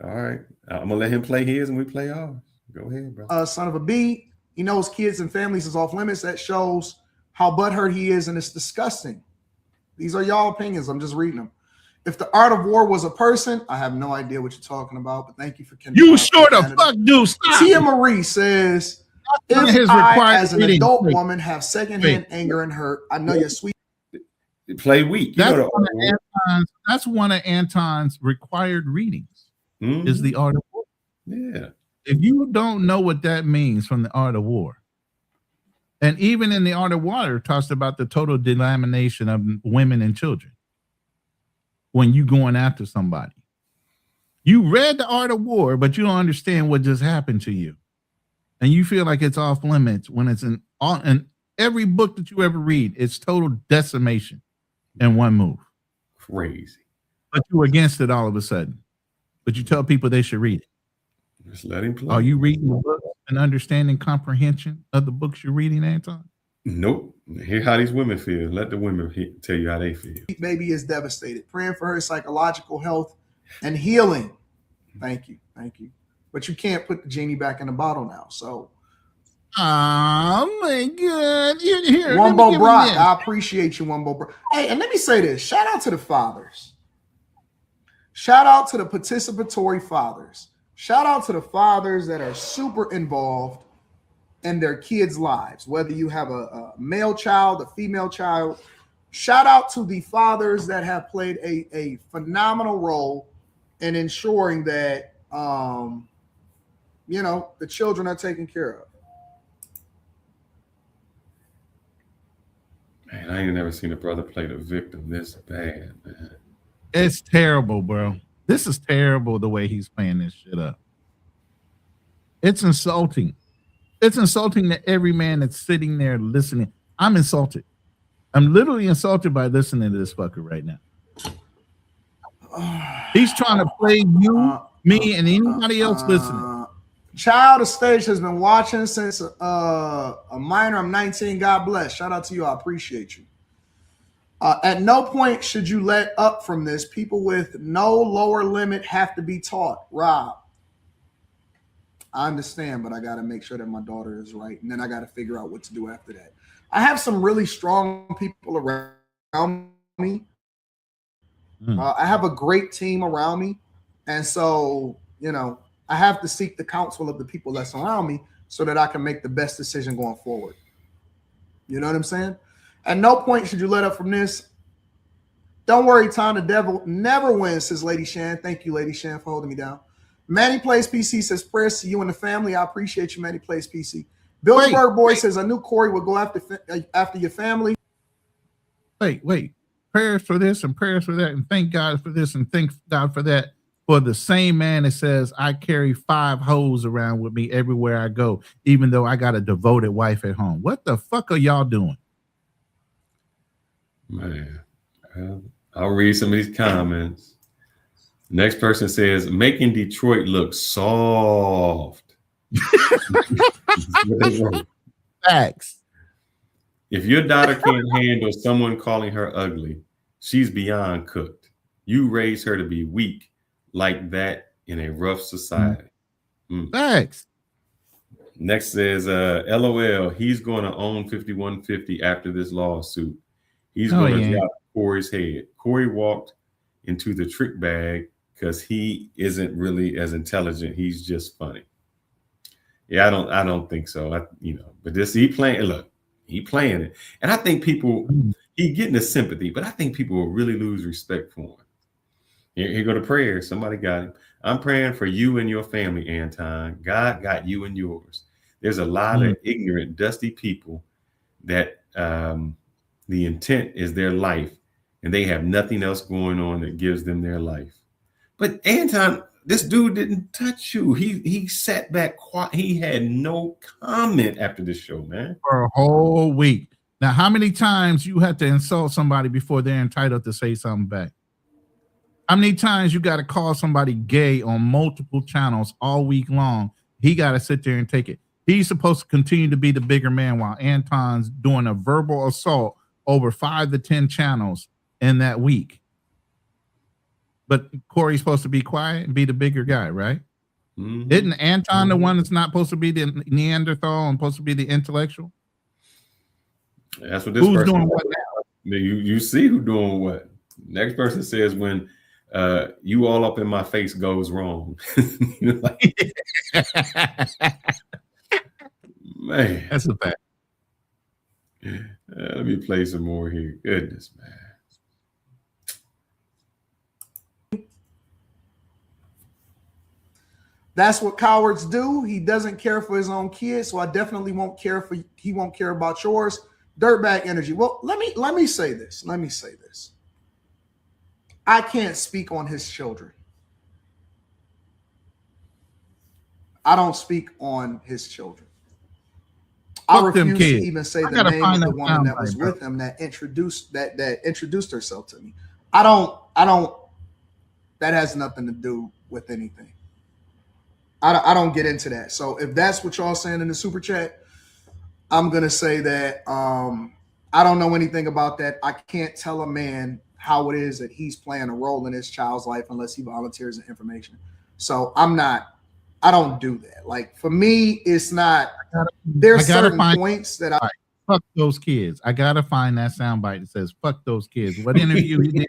S1: right. I'm going to let him play his and we play ours. Go ahead, bro.
S3: Son of a B. He knows kids and families is off limits. That shows how butthurt he is, and it's disgusting. These are y'all opinions. I'm just reading them. If the art of war was a person, I have no idea what you're talking about, but thank you for
S8: you sure the fuck do. Stop.
S3: Tia Marie says, if I, as an adult woman, have secondhand anger and hurt, I know you're sweet.
S1: Play weak.
S8: That's one of Anton's required readings, is the art of war.
S1: Yeah.
S8: If you don't know what that means from the art of war, and even in the art of war, it talks about the total delamination of women and children when you going after somebody. You read the art of war, but you don't understand what just happened to you. And you feel like it's off limits when it's in every book that you ever read, it's total decimation in one move.
S1: Crazy.
S8: But you're against it all of a sudden. But you tell people they should read it.
S1: Just let him play.
S8: Are you reading the book and understanding comprehension of the books you're reading, Anton?
S1: Nope. Hear how these women feel. Let the women tell you how they feel.
S3: Baby is devastated. Praying for her psychological health and healing. Thank you. Thank you. But you can't put the genie back in the bottle now. So.
S8: Oh my God. Here,
S3: Wumbo Brock. I appreciate you, Wumbo Brock. Hey, and let me say this. Shout out to the fathers. Shout out to the participatory fathers. Shout out to the fathers that are super involved in their kids' lives, whether you have a male child, a female child. Shout out to the fathers that have played a phenomenal role in ensuring that, you know, the children are taken care of.
S1: Man, I ain't never seen a brother play the victim this bad, man.
S8: It's terrible, bro. This is terrible the way he's playing this shit up. It's insulting. It's insulting to every man that's sitting there listening. I'm insulted. I'm literally insulted by listening to this fucker right now. He's trying to play you, me, and anybody else listening.
S3: Child of Stage has been watching since a minor. I'm 19. God bless. Shout out to you. I appreciate you. At no point should you let up from this. People with no lower limit have to be taught. Rob, I understand, but I got to make sure that my daughter is right. And then I got to figure out what to do after that. I have some really strong people around me. I have a great team around me. And so, you know, I have to seek the counsel of the people that's around me so that I can make the best decision going forward. You know what I'm saying? At no point should you let up from this. Don't worry, Tom. The devil never wins, says Lady Shan. Thank you, Lady Shan, for holding me down. Manny Plays PC says, prayers to you and the family. I appreciate you, Manny Plays PC. Bilderberg Boy says, I knew Corey would go after your family.
S8: Wait. Prayers for this and prayers for that, and thank God for this and thank God for that. for the same man that says I carry 5 hoes around with me everywhere I go, even though I got a devoted wife at home? What the fuck are y'all doing?
S1: Man, I'll read some of these comments. Next person says, making Detroit look soft.
S8: Facts.
S1: If your daughter can't handle someone calling her ugly, she's beyond cooked. You raise her to be weak like that in a rough society.
S8: Facts.
S1: Next says, LOL, he's going to own 5150 after this lawsuit. He's going to drop Corey's head. Corey walked into the trick bag because he isn't really as intelligent. He's just funny. Yeah, I don't think so. But he playing it. And I think people, he getting the sympathy, but I think people will really lose respect for him. Here go to prayer. Somebody got him. I'm praying for you and your family, Anton. God got you and yours. There's a lot of ignorant, dusty people that the intent is their life, and they have nothing else going on that gives them their life. But Anton, this dude didn't touch you. He sat back quiet. He had no comment after the show, man.
S8: For a whole week. Now, how many times you had to insult somebody before they're entitled to say something back? How many times you got to call somebody gay on multiple channels all week long? He got to sit there and take it. He's supposed to continue to be the bigger man while Anton's doing a verbal assault over 5 to 10 channels in that week. But Corey's supposed to be quiet and be the bigger guy, right? Mm-hmm. Isn't Anton the one that's not supposed to be the Neanderthal and supposed to be the intellectual?
S1: That's what this
S8: Who's
S1: person
S8: doing what now?
S1: You see who doing what. Next person says when you all up in my face goes wrong. Man,
S8: that's a fact.
S1: Let me play some more here. Goodness, man.
S3: That's what cowards do. He doesn't care for his own kids, so I definitely won't care for. He won't care about yours. Dirtbag energy. Well, let me say this. Let me say this. I can't speak on his children. I don't speak on his children. I refuse to even say the name of the woman that was with him that introduced herself to me. I don't. That has nothing to do with anything. I don't get into that. So if that's what y'all saying in the super chat, I'm gonna say that I don't know anything about that. I can't tell a man how it is that he's playing a role in his child's life unless he volunteers the information. So I don't do that. Like for me, it's not. There's certain points that I
S8: fuck those kids. I gotta find that soundbite that says "fuck those kids." What interview he did,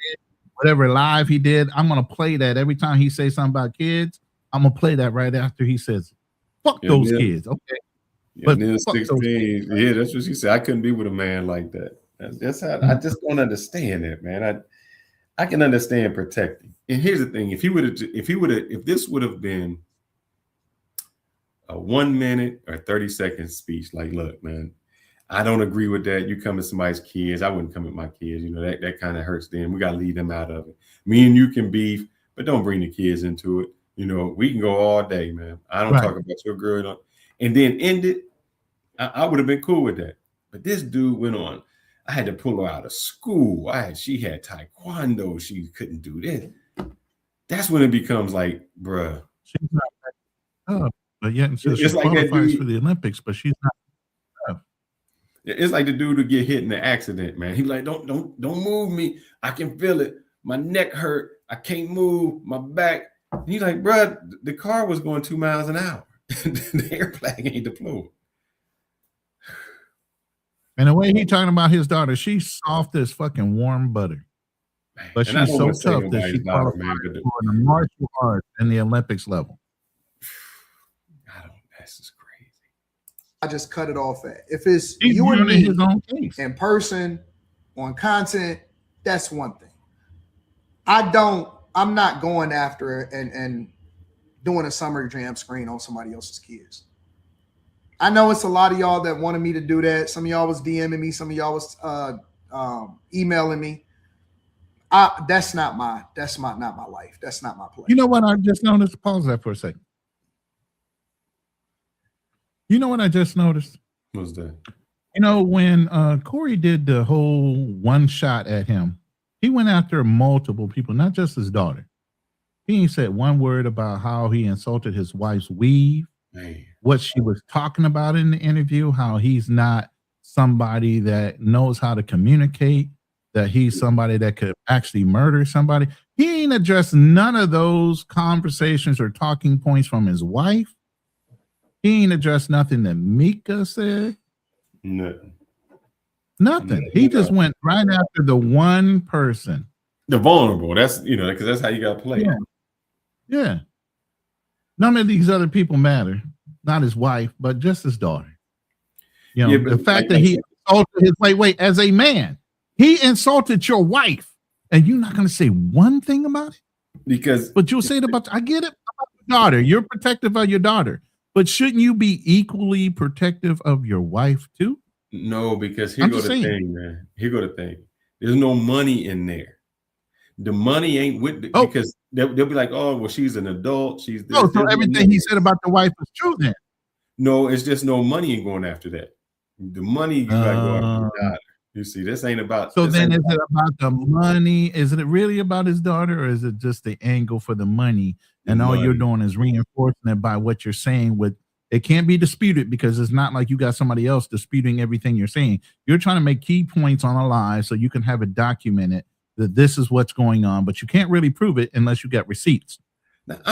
S8: whatever live he did, I'm gonna play that every time he says something about kids. I'm gonna play that right after he says, "Fuck those kids." Okay,
S1: but 16, yeah, that's what she said. I couldn't be with a man like that. That's how I just don't understand it, man. I can understand protecting. And here's the thing: if this would have been a 1 minute or 30-second speech, like, look, man, I don't agree with that. You come to somebody's kids. I wouldn't come at my kids. You know, that kind of hurts them. We got to leave them out of it. Me and you can beef, but don't bring the kids into it. You know, we can go all day, man. I don't talk about your girl. And then end it. I would have been cool with that. But this dude went on. I had to pull her out of school. She had taekwondo. She couldn't do this. That's when it becomes like, bruh.
S8: She's not but yet she like qualifies for the Olympics, but she's not.
S1: It's like the dude who get hit in the accident, man. He's like, don't move me. I can feel it. My neck hurt. I can't move. My back. He's like, bro, the car was going 2 miles an hour. The air flag ain't deployed.
S8: And the way he talking about his daughter, she's soft as fucking warm butter. Man, but she's so tough that she qualified for the martial arts in the Olympics level.
S1: This is crazy.
S3: I just cut it off at. If it's you and me in person on content, that's one thing. I'm not going after and doing a summer jam screen on somebody else's kids. I know it's a lot of y'all that wanted me to do that. Some of y'all was DMing me. Some of y'all was emailing me. That's not my life. That's not my play.
S8: You know what I just noticed? Pause that for a second. You know what I just noticed?
S1: What's that?
S8: You know, when Corey did the whole one shot at him, he went after multiple people, not just his daughter. He ain't said one word about how he insulted his wife's weave, what she was talking about in the interview, how he's not somebody that knows how to communicate, that he's somebody that could actually murder somebody. He ain't addressed none of those conversations or talking points from his wife. He ain't addressed nothing that Mika said. Nothing. He just went right after the one person.
S1: The vulnerable. That's, because that's how you got to play.
S8: Yeah. None of these other people matter. Not his wife, but just his daughter. The fact that he insulted his wait, as a man, he insulted your wife, and you're not going to say one thing about it? But you'll say it about, I get it, about your daughter. You're protective of your daughter. But shouldn't you be equally protective of your wife too?
S1: No, because here go the thing, man. Here go the thing. There's no money in there. The money ain't with because they'll be like, oh, well, she's an adult. She's this.
S8: So everything he said about the wife was true then.
S1: No, it's just no money in going after that. The money you got to go after your daughter. You see, this ain't about.
S8: So then, is it about the money? Is it really about his daughter, or is it just the angle for the money? And all you're doing is reinforcing it by what you're saying. It can't be disputed because it's not like you got somebody else disputing everything you're saying. You're trying to make key points on a lie so you can have it documented that this is what's going on, but you can't really prove it unless you got receipts.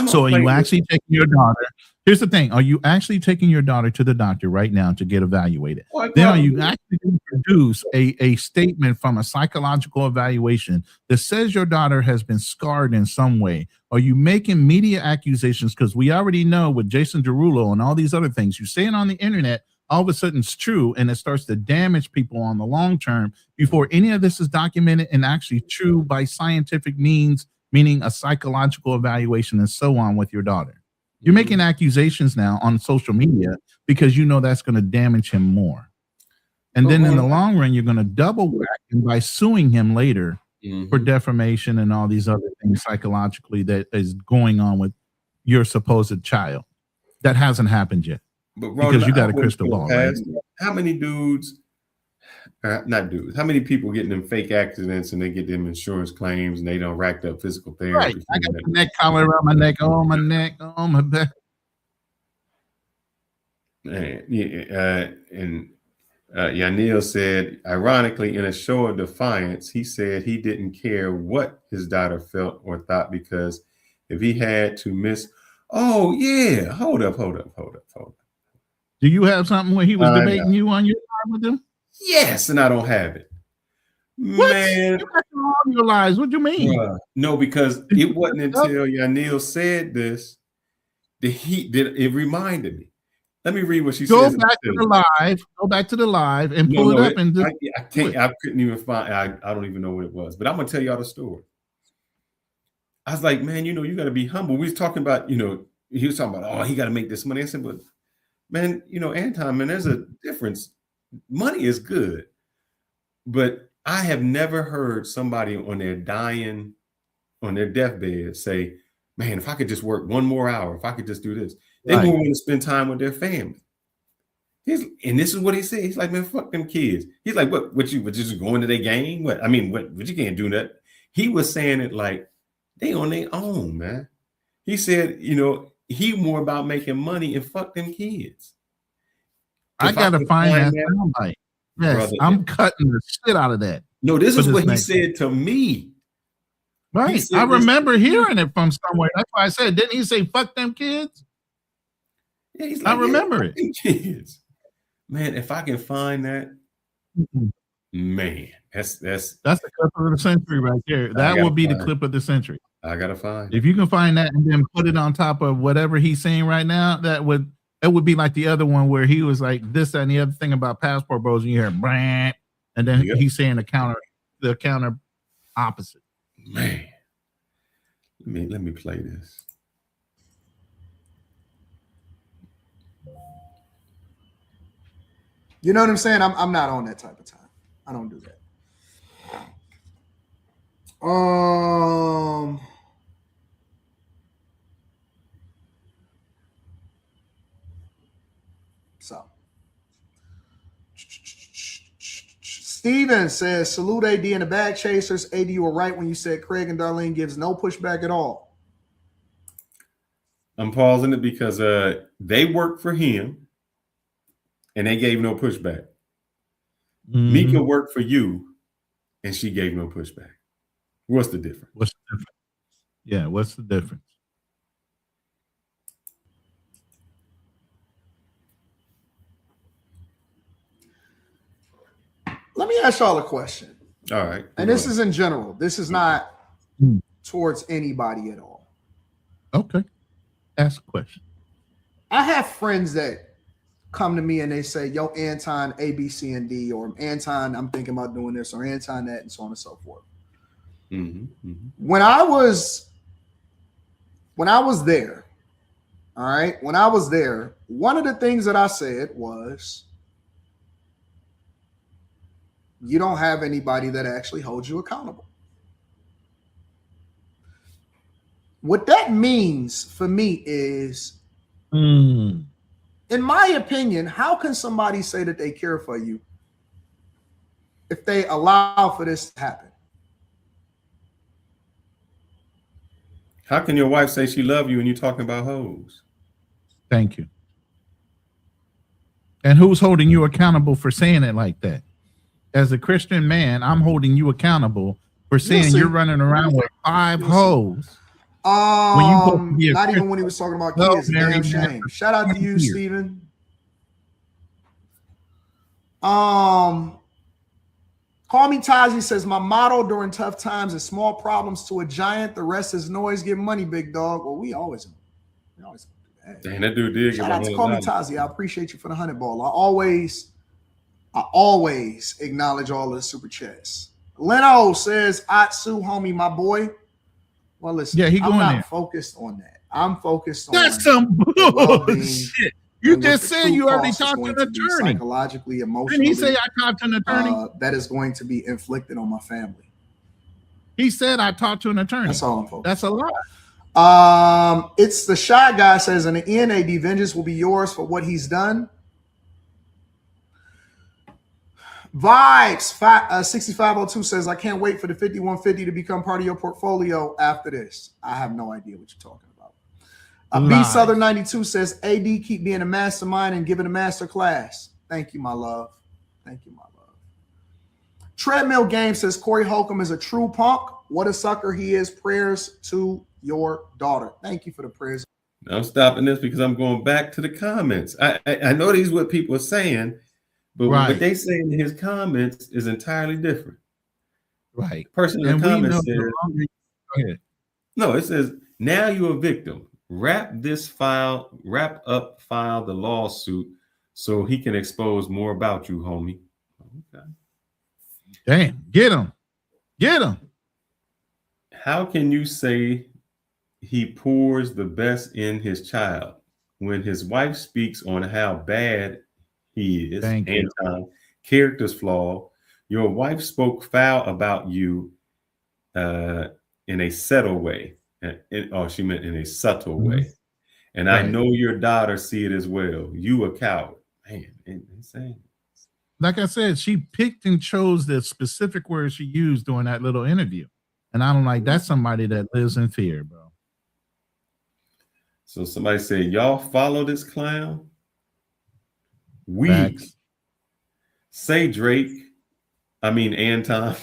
S8: So are you actually taking your daughter? Here's the thing. Are you actually taking your daughter to the doctor right now to get evaluated? Then are you actually going to produce a statement from a psychological evaluation that says your daughter has been scarred in some way? Are you making media accusations? Because we already know with Jason Derulo and all these other things, you say it on the internet, all of a sudden it's true, and it starts to damage people on the long term before any of this is documented and actually true by scientific means, meaning a psychological evaluation and so on with your daughter. You're making accusations now on social media because you know that's going to damage him more. And then in the long run, you're going to double whack him by suing him later for defamation and all these other things psychologically that is going on with your supposed child. That hasn't happened yet.
S1: But
S8: because you got a crystal ball, right?
S1: How many dudes, not dudes, how many people getting them fake accidents and they get them insurance claims and they don't racked up physical therapy?
S8: Right. I got the neck collar around my neck, oh, my neck, oh, my back.
S1: And Yanil said, ironically, in a show of defiance, he said he didn't care what his daughter felt or thought because if he had to miss, hold up.
S8: Do you have something where he was debating you on your side with him?
S1: Yes, and I don't have it.
S8: What?
S1: Man,
S8: you got all your lies. What do you mean?
S1: No, because it wasn't until Yanil said this that it reminded me. Let me read what she says.
S8: Go back to the live and pull it up. And
S1: I can't. I couldn't even find. I don't even know what it was. But I'm gonna tell y'all the story. I was like, man, you got to be humble. We was talking about, he was talking about, oh, he got to make this money. I said, but man, Anton, man, there's a difference. Money is good, but I have never heard somebody on their deathbed say, man, if I could just work one more hour, if I could just do this, they more want to spend time with their family. And this is what he said. He's like, man, fuck them kids. He's like, what you just going to their game? What you can't do that. He was saying it like they on their own, man. He said, he more about making money and fuck them kids.
S8: I gotta find that soundbite. Yes, brother, I'm cutting the shit out of that.
S1: No, this is what he said to me.
S8: Right. I remember hearing it from somewhere. That's why I said, didn't he say fuck them kids?
S1: Yeah, he's like,
S8: I remember it.
S1: Kids. Man, if I can find that, man, that's the
S8: clip of the century right there. That will be the clip of the century.
S1: I gotta find.
S8: If you can find that and then put it on top of whatever he's saying right now, it would be like the other one where he was like this, that, and the other thing about Passport Bros, and you hear brand, and then he's saying the counter opposite.
S1: Man, let me play this.
S3: You know what I'm saying? I'm not on that type of time. I don't do that. So Steven says, salute AD and the bag chasers. AD, you were right when you said Craig and Darlene gives no pushback at all.
S1: I'm pausing it because they worked for him and they gave no pushback. Mika worked for you and she gave no pushback. What's the difference?
S8: What's the difference? Yeah, what's the difference?
S3: Let me ask y'all a question.
S1: All right.
S3: And this is in general. This is not towards anybody at all.
S8: Okay. Ask a question.
S3: I have friends that come to me and they say, yo, Anton, A, B, C, and D, or Anton, I'm thinking about doing this, or Anton that, and so on and so forth. When I was there, all right, when I was there, one of the things that I said was, you don't have anybody that actually holds you accountable. What that means for me is, in my opinion, how can somebody say that they care for you if they allow for this to happen?
S1: How can your wife say she loves you and you're talking about hoes?
S8: Thank you. And who's holding you accountable for saying it like that? As a Christian man, I'm holding you accountable for saying you're running around with 5 hoes.
S3: Not even when he was talking about kids. Damn shame. Shout out to you, Steven. Call me Tazi says, my motto during tough times is small problems to a giant. The rest is noise. Get money, big dog. Well, we always do that.
S1: Damn, that dude did.
S3: Shout out to Call me Tazi. I appreciate you for the 100 ball. I always acknowledge all the super chats. Leno says, Atsu, homie, my boy. Well, listen,
S8: yeah,
S3: I'm not focused on that. I'm focused on
S8: that's some bullshit. You just said you already talked to an attorney.
S3: Psychologically, emotionally.
S8: Didn't he say I talked to an attorney?
S3: That is going to be inflicted on my family.
S8: He said I talked to an attorney.
S3: That's all I'm focused.
S8: That's a lie.
S3: It's the Shy Guy says, in the end, AD vengeance will be yours for what he's done. Vibes 6502 says, I can't wait for the 5150 to become part of your portfolio after this. I have no idea what you're talking about. B Southern 92 says, AD, keep being a mastermind and giving a master class. Thank you, my love. Thank you, my love. Treadmill Game says, Corey Holcom is a true punk. What a sucker he is. Prayers to your daughter. Thank you for the prayers.
S1: I'm stopping this because I'm going back to the comments. I know these are what people are saying, but what they say in his comments is entirely different.
S8: Right.
S1: The person in the comments says, no, it says, now you're a victim. Wrap up, file the lawsuit so he can expose more about you, homie. Okay.
S8: Damn, get him. Get him.
S1: How can you say he pours the best in his child when his wife speaks on how bad he is? Anton, character's flaw. Your wife spoke foul about you in a subtle way. She meant in a subtle way. And I know your daughter see it as well. You a coward. Man, insane.
S8: Like I said, she picked and chose the specific words she used during that little interview. And I'm like, that's somebody that lives in fear, bro.
S1: So somebody said, y'all follow this clown? We say Drake. I mean, Anton.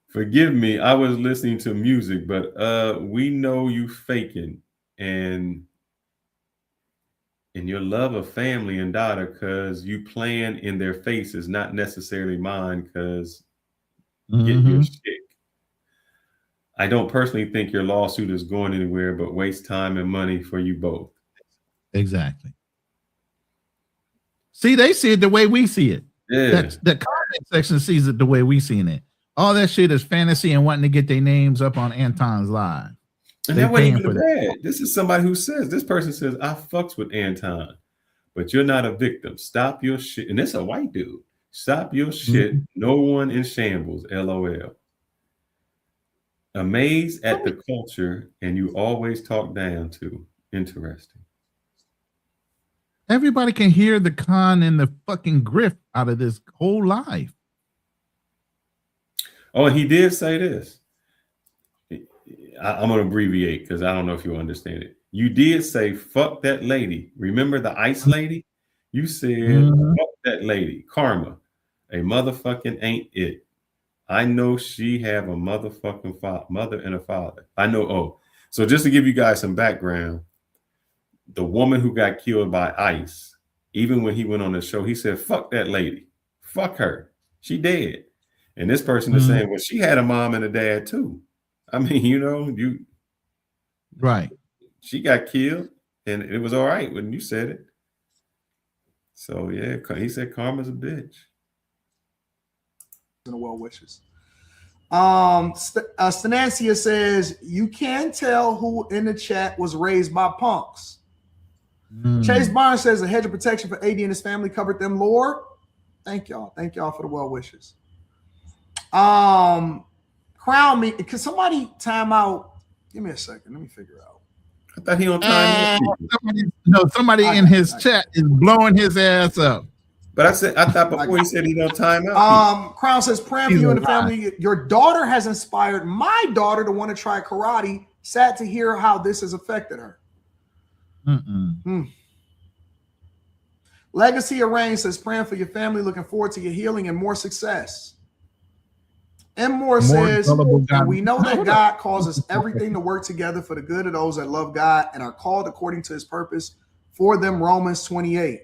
S1: Forgive me. I was listening to music, but we know you faking and your love of family and daughter because you playing in their faces, not necessarily mine because get your shit. I don't personally think your lawsuit is going anywhere but waste time and money for you both.
S8: Exactly. See, they see it the way we see it.
S1: Yeah.
S8: The comment section sees it the way we seen it. All that shit is fantasy and wanting to get their names up on Anton's live.
S1: And that wasn't even bad. This is somebody who says, this person says, I fucks with Anton, but you're not a victim. Stop your shit. And it's a white dude. Stop your shit. No one in shambles. LOL. Amazed at the culture, and you always talk down to. Interesting.
S8: Everybody can hear the con and the fucking grift out of this whole life.
S1: Oh, and he did say this. I'm going to abbreviate because I don't know if you understand it. You did say, fuck that lady. Remember the ice lady? You said, fuck that lady. Karma. A motherfucking ain't it. I know she have a motherfucking mother and a father. I know. Oh, so just to give you guys some background, the woman who got killed by ICE, even when he went on the show, he said, fuck that lady. Fuck her. She dead. And this person is saying, well, she had a mom and a dad too. I mean, you
S8: right.
S1: She got killed and it was all right when you said it. So yeah, he said karma's a bitch.
S3: And the well wishes. Stanancia says, you can tell who in the chat was raised by punks. Chase Barnes says a hedge of protection for AD and his family covered them, Lord. Thank y'all. Thank y'all for the well wishes. Crown me. Can somebody time out? Give me a second. Let me figure out.
S1: I thought he on time.
S8: Somebody in his chat is blowing his ass up.
S1: But I thought before he said he on time out.
S3: Crown says, praying for you and the family. Your daughter has inspired my daughter to want to try karate. Sad to hear how this has affected her. Legacy Arranged says, praying for your family, looking forward to your healing and more success. M. Moore says, we know that God causes everything to work together for the good of those that love God and are called according to his purpose for them. Romans 28.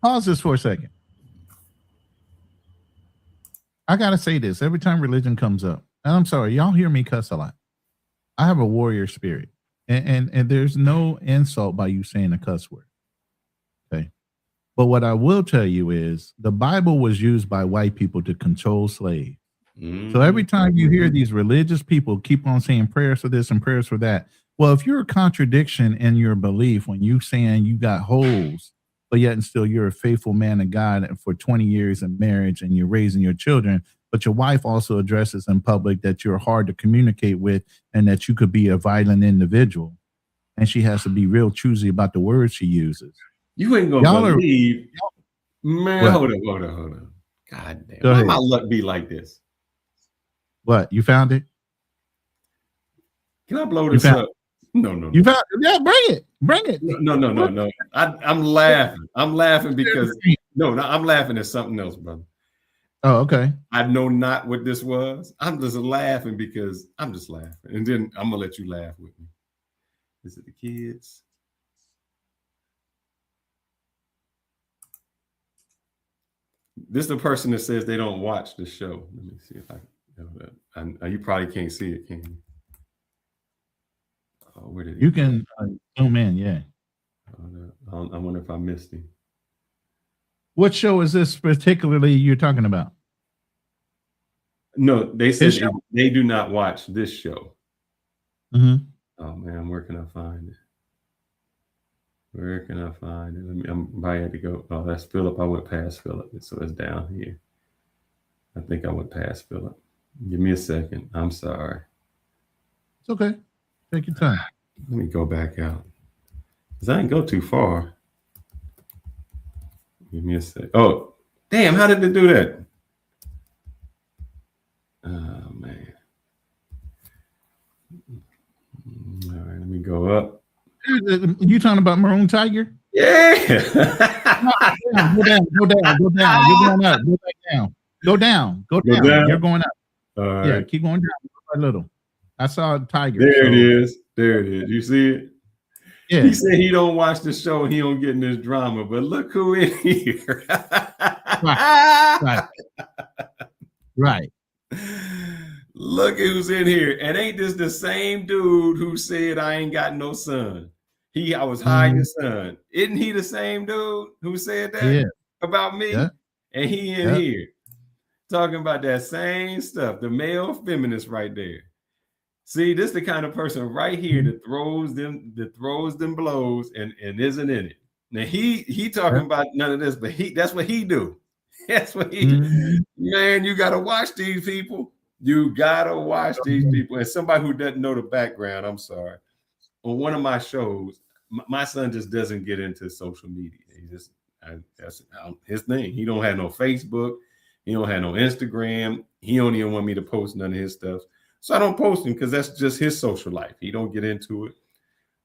S8: Pause this for a second. I got to say this every time religion comes up, and I'm sorry, y'all hear me cuss a lot. I have a warrior spirit, and there's no insult by you saying a cuss word. Okay. But what I will tell you is the Bible was used by white people to control slaves. So every time you hear these religious people keep on saying prayers for this and prayers for that, well, if you're a contradiction in your belief when you saying you got holes, but yet and still you're a faithful man of God for 20 years in marriage and you're raising your children, but your wife also addresses in public that you're hard to communicate with and that you could be a violent individual, and she has to be real choosy about the words she uses.
S1: You ain't gonna believe, man. What? Hold on. God damn. Why my luck be like this?
S8: What? You found it?
S1: Can I blow this up? No.
S8: You found it? Yeah, bring it.
S1: No. I'm laughing. I'm laughing because I'm laughing at something else, brother.
S8: Oh, okay.
S1: I know not what this was. I'm just laughing because I'm just laughing. And then I'm gonna let you laugh with me. Is it the kids? This is the person that says they don't watch the show. Let me see if I can. You probably can't see it, can you? Oh, where did
S8: you can zoom in? Yeah.
S1: I wonder if I missed him.
S8: What show is this particularly you're talking about?
S1: No, they said they do not watch this show. Oh man, where can I find it? Where can I find it? I'm probably had to go. Oh, that's Philip. I went past Philip, so it's down here. I think I went past Philip. Give me a second. I'm sorry.
S8: It's okay. Take your time.
S1: Let me go back out. Because I didn't go too far. Give me a sec. Oh, damn. How did they do that? Oh, man. All right. Let me go up.
S8: You talking about Maroon Tiger?
S1: Yeah.
S8: Go down. You're going up. Go back down. Go down. You're going up.
S1: Right.
S8: Yeah, keep going down a little. I saw a tiger.
S1: There it is. You see it?
S8: Yeah.
S1: He said he don't watch the show and he don't get in this drama, but look who in here.
S8: Right.
S1: Look who's in here. And ain't this the same dude who said I ain't got no son? I was hiding son. Isn't he the same dude who said that about me? Yeah. And he in here talking about that same stuff. The male feminist right there. See, this is the kind of person right here that throws them blows and isn't in it. Now he talking about none of this, but that's what he do. That's what he, man, you got to watch these people. You got to watch these people. And somebody who doesn't know the background, I'm sorry. On one of my shows, my son just doesn't get into social media. He just, that's his thing. He don't have no Facebook. He don't have no Instagram. He don't even want me to post none of his stuff. So I don't post him because that's just his social life. He don't get into it.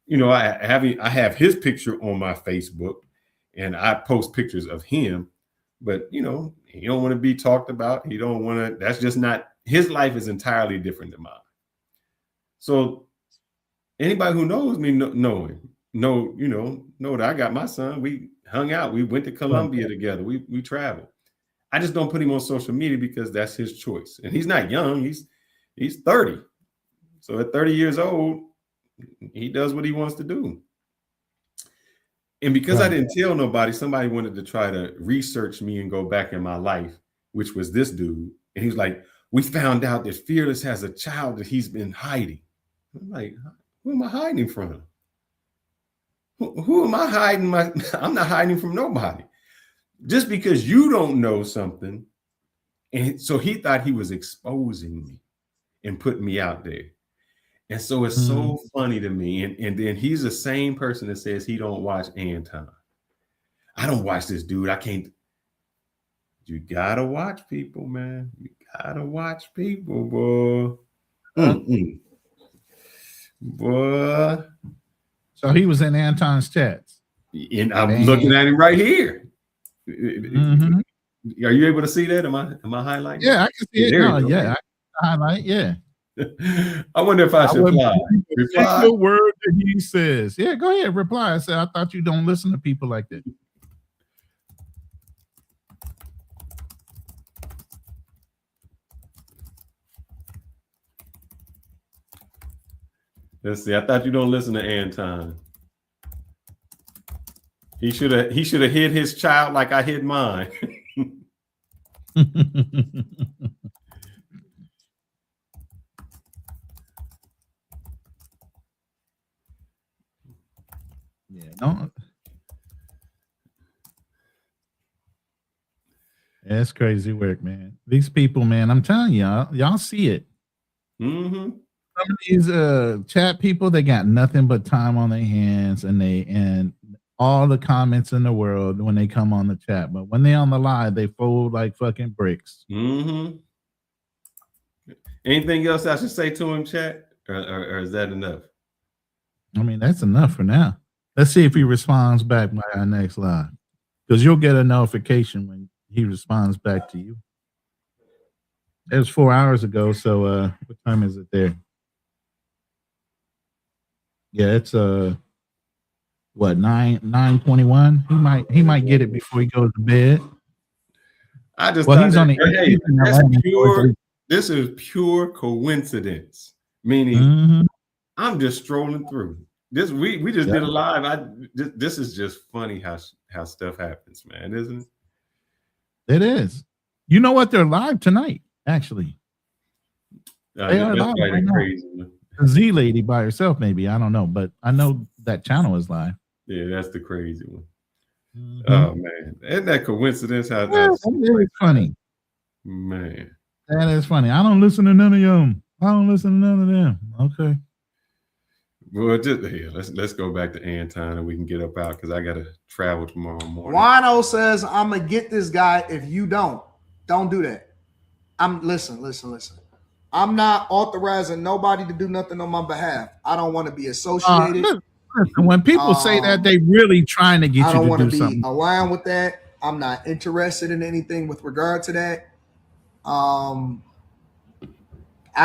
S1: You know, I have his picture on my Facebook and I post pictures of him, but you know, he don't want to be talked about. He don't want to, that's just not, his life is entirely different than mine. So anybody who knows me know that I got my son. We hung out. We went to Colombia together. We traveled. I just don't put him on social media because that's his choice. And he's not young. He's 30. So at 30 years old, he does what he wants to do. And because I didn't tell nobody, somebody wanted to try to research me and go back in my life, which was this dude. And he was like, we found out that Fearless has a child that he's been hiding. I'm like, who am I hiding from? Who am I hiding? I'm not hiding from nobody. Just because you don't know something. And so he thought he was exposing me and putting me out there. And so it's so funny to me. And then he's the same person that says he don't watch Anton. I don't watch this dude. I can't. You gotta watch people, man. You gotta watch people, boy. Boy.
S8: So he was in Anton's chats.
S1: And I'm looking at him right here. Are you able to see that? Am I highlighting?
S8: Yeah, I can see it. No, yeah, I can highlight. Yeah.
S1: I wonder if I should reply.
S8: The word that he says. Yeah, go ahead, reply. I said, I thought you don't listen to people like that.
S1: Let's see. I thought you don't listen to Anton. He should have hid his child like I hid mine.
S8: Yeah, no. That's crazy work, man. These people, man, I'm telling y'all see it. Some of these chat people, they got nothing but time on their hands, and all the comments in the world when they come on the chat. But when they on the live, they fold like fucking bricks.
S1: Anything else I should say to him, chat? Or is that enough?
S8: I mean, that's enough for now. Let's see if he responds back by our next live. Because you'll get a notification when he responds back to you. It was 4 hours ago, so what time is it there? Yeah, it's what, 9:21? He might get it before he goes to bed.
S1: I just thought he's on the this is pure coincidence. Meaning I'm just strolling through. This we just did a live. This is just funny how stuff happens, man, isn't it?
S8: It is. You know what? They're live tonight, actually. They are live right now. Crazy. Z Lady by herself, maybe. I don't know, but I know that channel is live.
S1: Yeah, that's the crazy one. Oh man, isn't that coincidence? How that's
S8: funny,
S1: man.
S8: That is funny. I don't listen to none of them. I don't listen to none of them. Okay.
S1: Well, just here, let's go back to Anton and we can get up out because I gotta travel tomorrow morning.
S3: Wino says, I'm gonna get this guy if you don't do that. Listen. I'm not authorizing nobody to do nothing on my behalf. I don't want to be associated.
S8: Listen, when people say that, they really trying to get you to do something. I don't want to be
S3: aligned with that. I'm not interested in anything with regard to that. I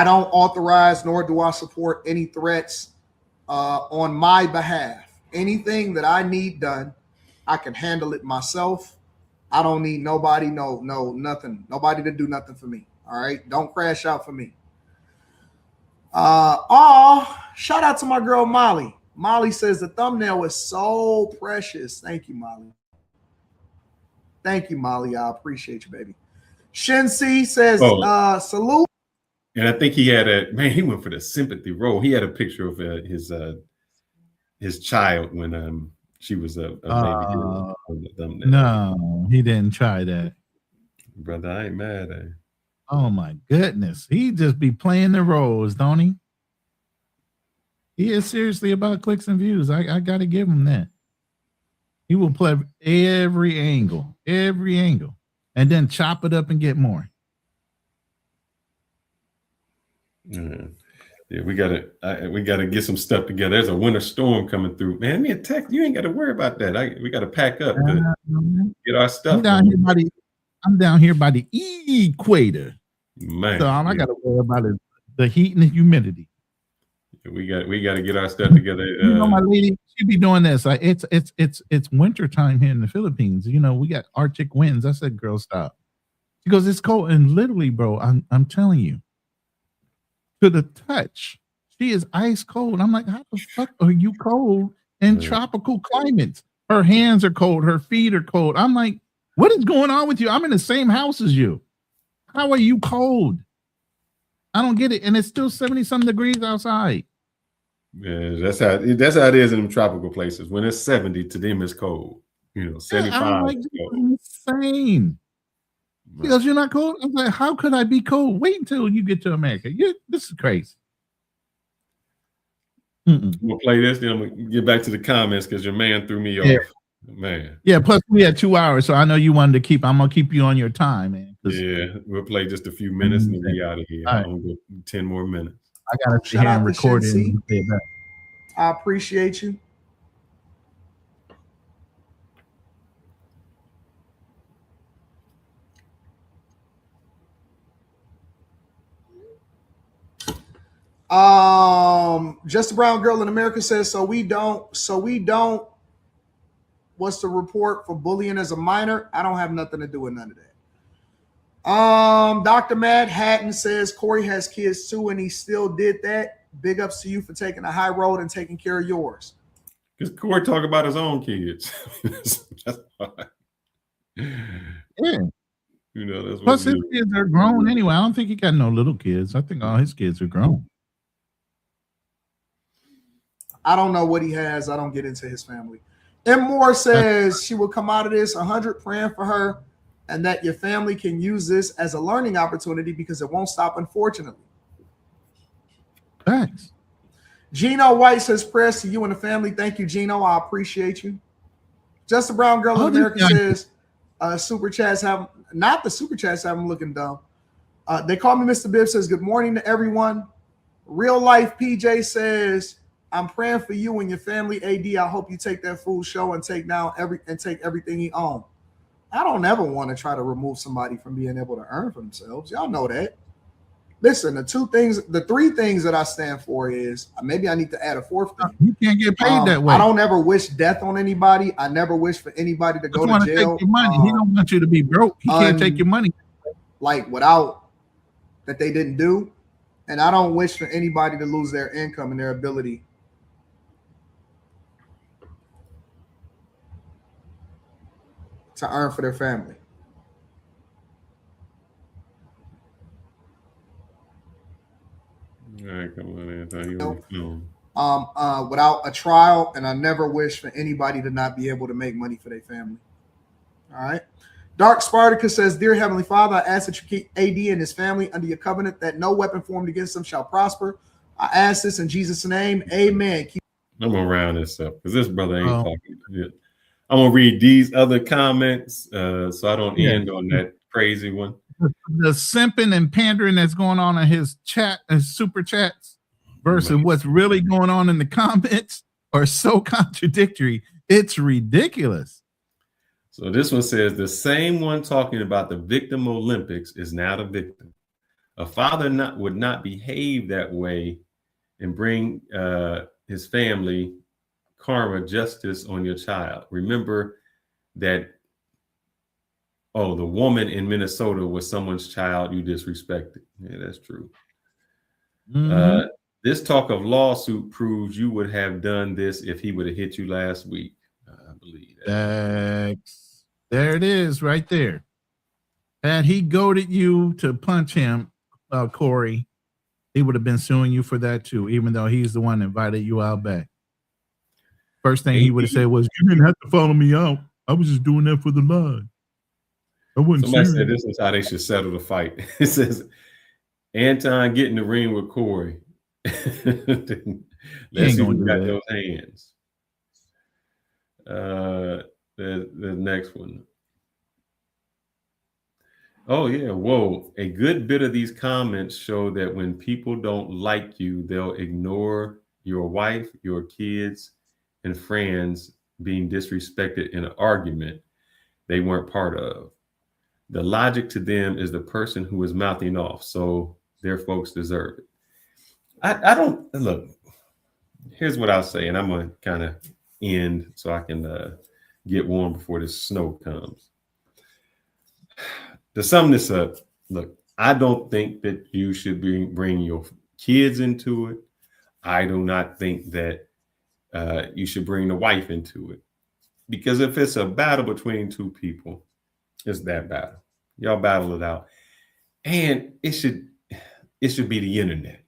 S3: don't authorize nor do I support any threats on my behalf. Anything that I need done, I can handle it myself. I don't need nobody, nothing. Nobody to do nothing for me. All right. Don't crash out for me. Shout out to my girl Molly. Molly says the thumbnail is so precious. Thank you, Molly. Thank you, Molly. I appreciate you, baby. Shensi says, salute.
S1: And I think he had he went for the sympathy role. He had a picture of his child when she was a baby girl on the thumbnail.
S8: No, he didn't try that.
S1: Brother, I ain't mad at you.
S8: Oh my goodness. He just be playing the roles, don't he? He is seriously about clicks and views. I gotta give him that. He will play every angle, and then chop it up and get more.
S1: Yeah, we gotta get some stuff together. There's a winter storm coming through. Man, me a text. You ain't got to worry about that. We got to pack up to get our stuff.
S8: I'm down here by the equator,
S1: man.
S8: So all I got to worry about is the heat and the humidity.
S1: We got to get our stuff together.
S8: You know, my lady, she be doing this. Like it's winter time here in the Philippines. You know, we got Arctic winds. I said, girl, stop. She goes, it's cold, and literally, bro, I'm telling you. To the touch, she is ice cold. I'm like, how the fuck are you cold in tropical climates? Her hands are cold, her feet are cold. I'm like, what is going on with you? I'm in the same house as you. How are you cold? I don't get it. And it's still 70-something degrees outside.
S1: Yeah, that's how it is in them tropical places. When it's 70, to them it's cold. You know, 75.
S8: I'm like, insane. Because you're not cold. I'm like, how could I be cold? Wait until you get to America. This is crazy.
S1: We'll play this, then I'm gonna get back to the comments because your man threw me off. Man.
S8: Yeah, plus we had 2 hours, so I know you wanted to keep. I'm gonna keep you on your time, man.
S1: Yeah, we'll play just a few minutes and then we out of here.
S8: Right.
S1: I'm gonna go 10 more minutes.
S8: I gotta sit here and record it.
S3: I appreciate you. Just a brown girl in America says, so we don't, what's the report for bullying as a minor? I don't have nothing to do with none of that. Dr. Mad Hatton says Corey has kids too, and he still did that. Big ups to you for taking the high road and taking care of yours.
S1: Because Corey talk about his own kids. That's why.
S8: Yeah.
S1: You know, that's
S8: plus his kids are grown anyway. I don't think he got no little kids. I think all his kids are grown.
S3: I don't know what he has. I don't get into his family. M. Moore says she will come out of this 100 praying for her and that your family can use this as a learning opportunity because it won't stop, unfortunately.
S8: Thanks.
S3: Gino White says prayers to you and the family. Thank you, Gino. I appreciate you. Just a brown girl in America says super chats have not the super chats have them looking dumb. They call me Mr. Bibb says good morning to everyone. Real life PJ says I'm praying for you and your family. AD, I hope you take that fool show and take everything he owns. I don't ever want to try to remove somebody from being able to earn for themselves. Y'all know that. Listen, the three things that I stand for is maybe I need to add a fourth thing.
S8: You can't get paid that way.
S3: I don't ever wish death on anybody. I never wish for anybody to go to jail.
S8: Take your money. He don't want you to be broke. He can't take your money.
S3: Like without that they didn't do. And I don't wish for anybody to lose their income and their ability to earn for their family.
S1: All right, come on, Anton.
S3: Without a trial, and I never wish for anybody to not be able to make money for their family. All right. Dark Spartacus says, Dear Heavenly Father, I ask that you keep AD and his family under your covenant that no weapon formed against them shall prosper. I ask this in Jesus' name. Amen.
S1: I'm going to round this up because this brother ain't talking shit. I'm going to read these other comments so I don't end on that crazy one.
S8: The simping and pandering that's going on in his chat and super chats versus what's really going on in the comments are so contradictory. It's ridiculous.
S1: So this one says the same one talking about the victim Olympics is now the victim. A father would not behave that way and bring his family karma justice on your child. Remember that, the woman in Minnesota was someone's child you disrespected. Yeah, that's true. Mm-hmm. This talk of lawsuit proves you would have done this if he would have hit you last week. I believe that.
S8: There it is right there. Had he goaded you to punch him, Corey, he would have been suing you for that too, even though he's the one that invited you out back. First thing he would have said was, you didn't have to follow me out. I was just doing that for the line. I wouldn't
S1: Somebody
S8: serious.
S1: said this is how they should settle the fight. It says Anton get in the ring with Corey. Let's see who got those hands. The next one. Oh yeah, whoa. A good bit of these comments show that when people don't like you, they'll ignore your wife, your kids, and friends being disrespected in an argument they weren't part of. The logic to them is the person who is mouthing off, so their folks deserve it. I don't look. Here's what I'll say, and I'm gonna kind of end so I can get warm before the snow comes. To sum this up, look, I don't think that you should bring your kids into it. I do not think that you should bring the wife into it, because if it's a battle between two people, it's that battle. Y'all battle it out, and it should be the internet.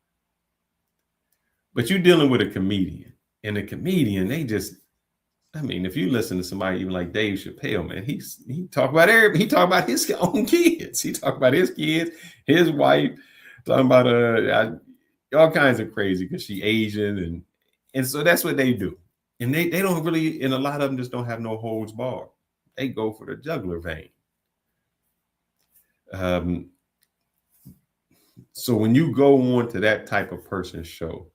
S1: But you're dealing with a comedian, and a comedian, if you listen to somebody even like Dave Chappelle, man, he talk about he talk about his own kids. He talk about his kids, his wife, talking about all kinds of crazy because she Asian, and so that's what they do. And they don't really, and a lot of them just don't have no holds barred. They go for the juggler vein. So when you go on to that type of person's show,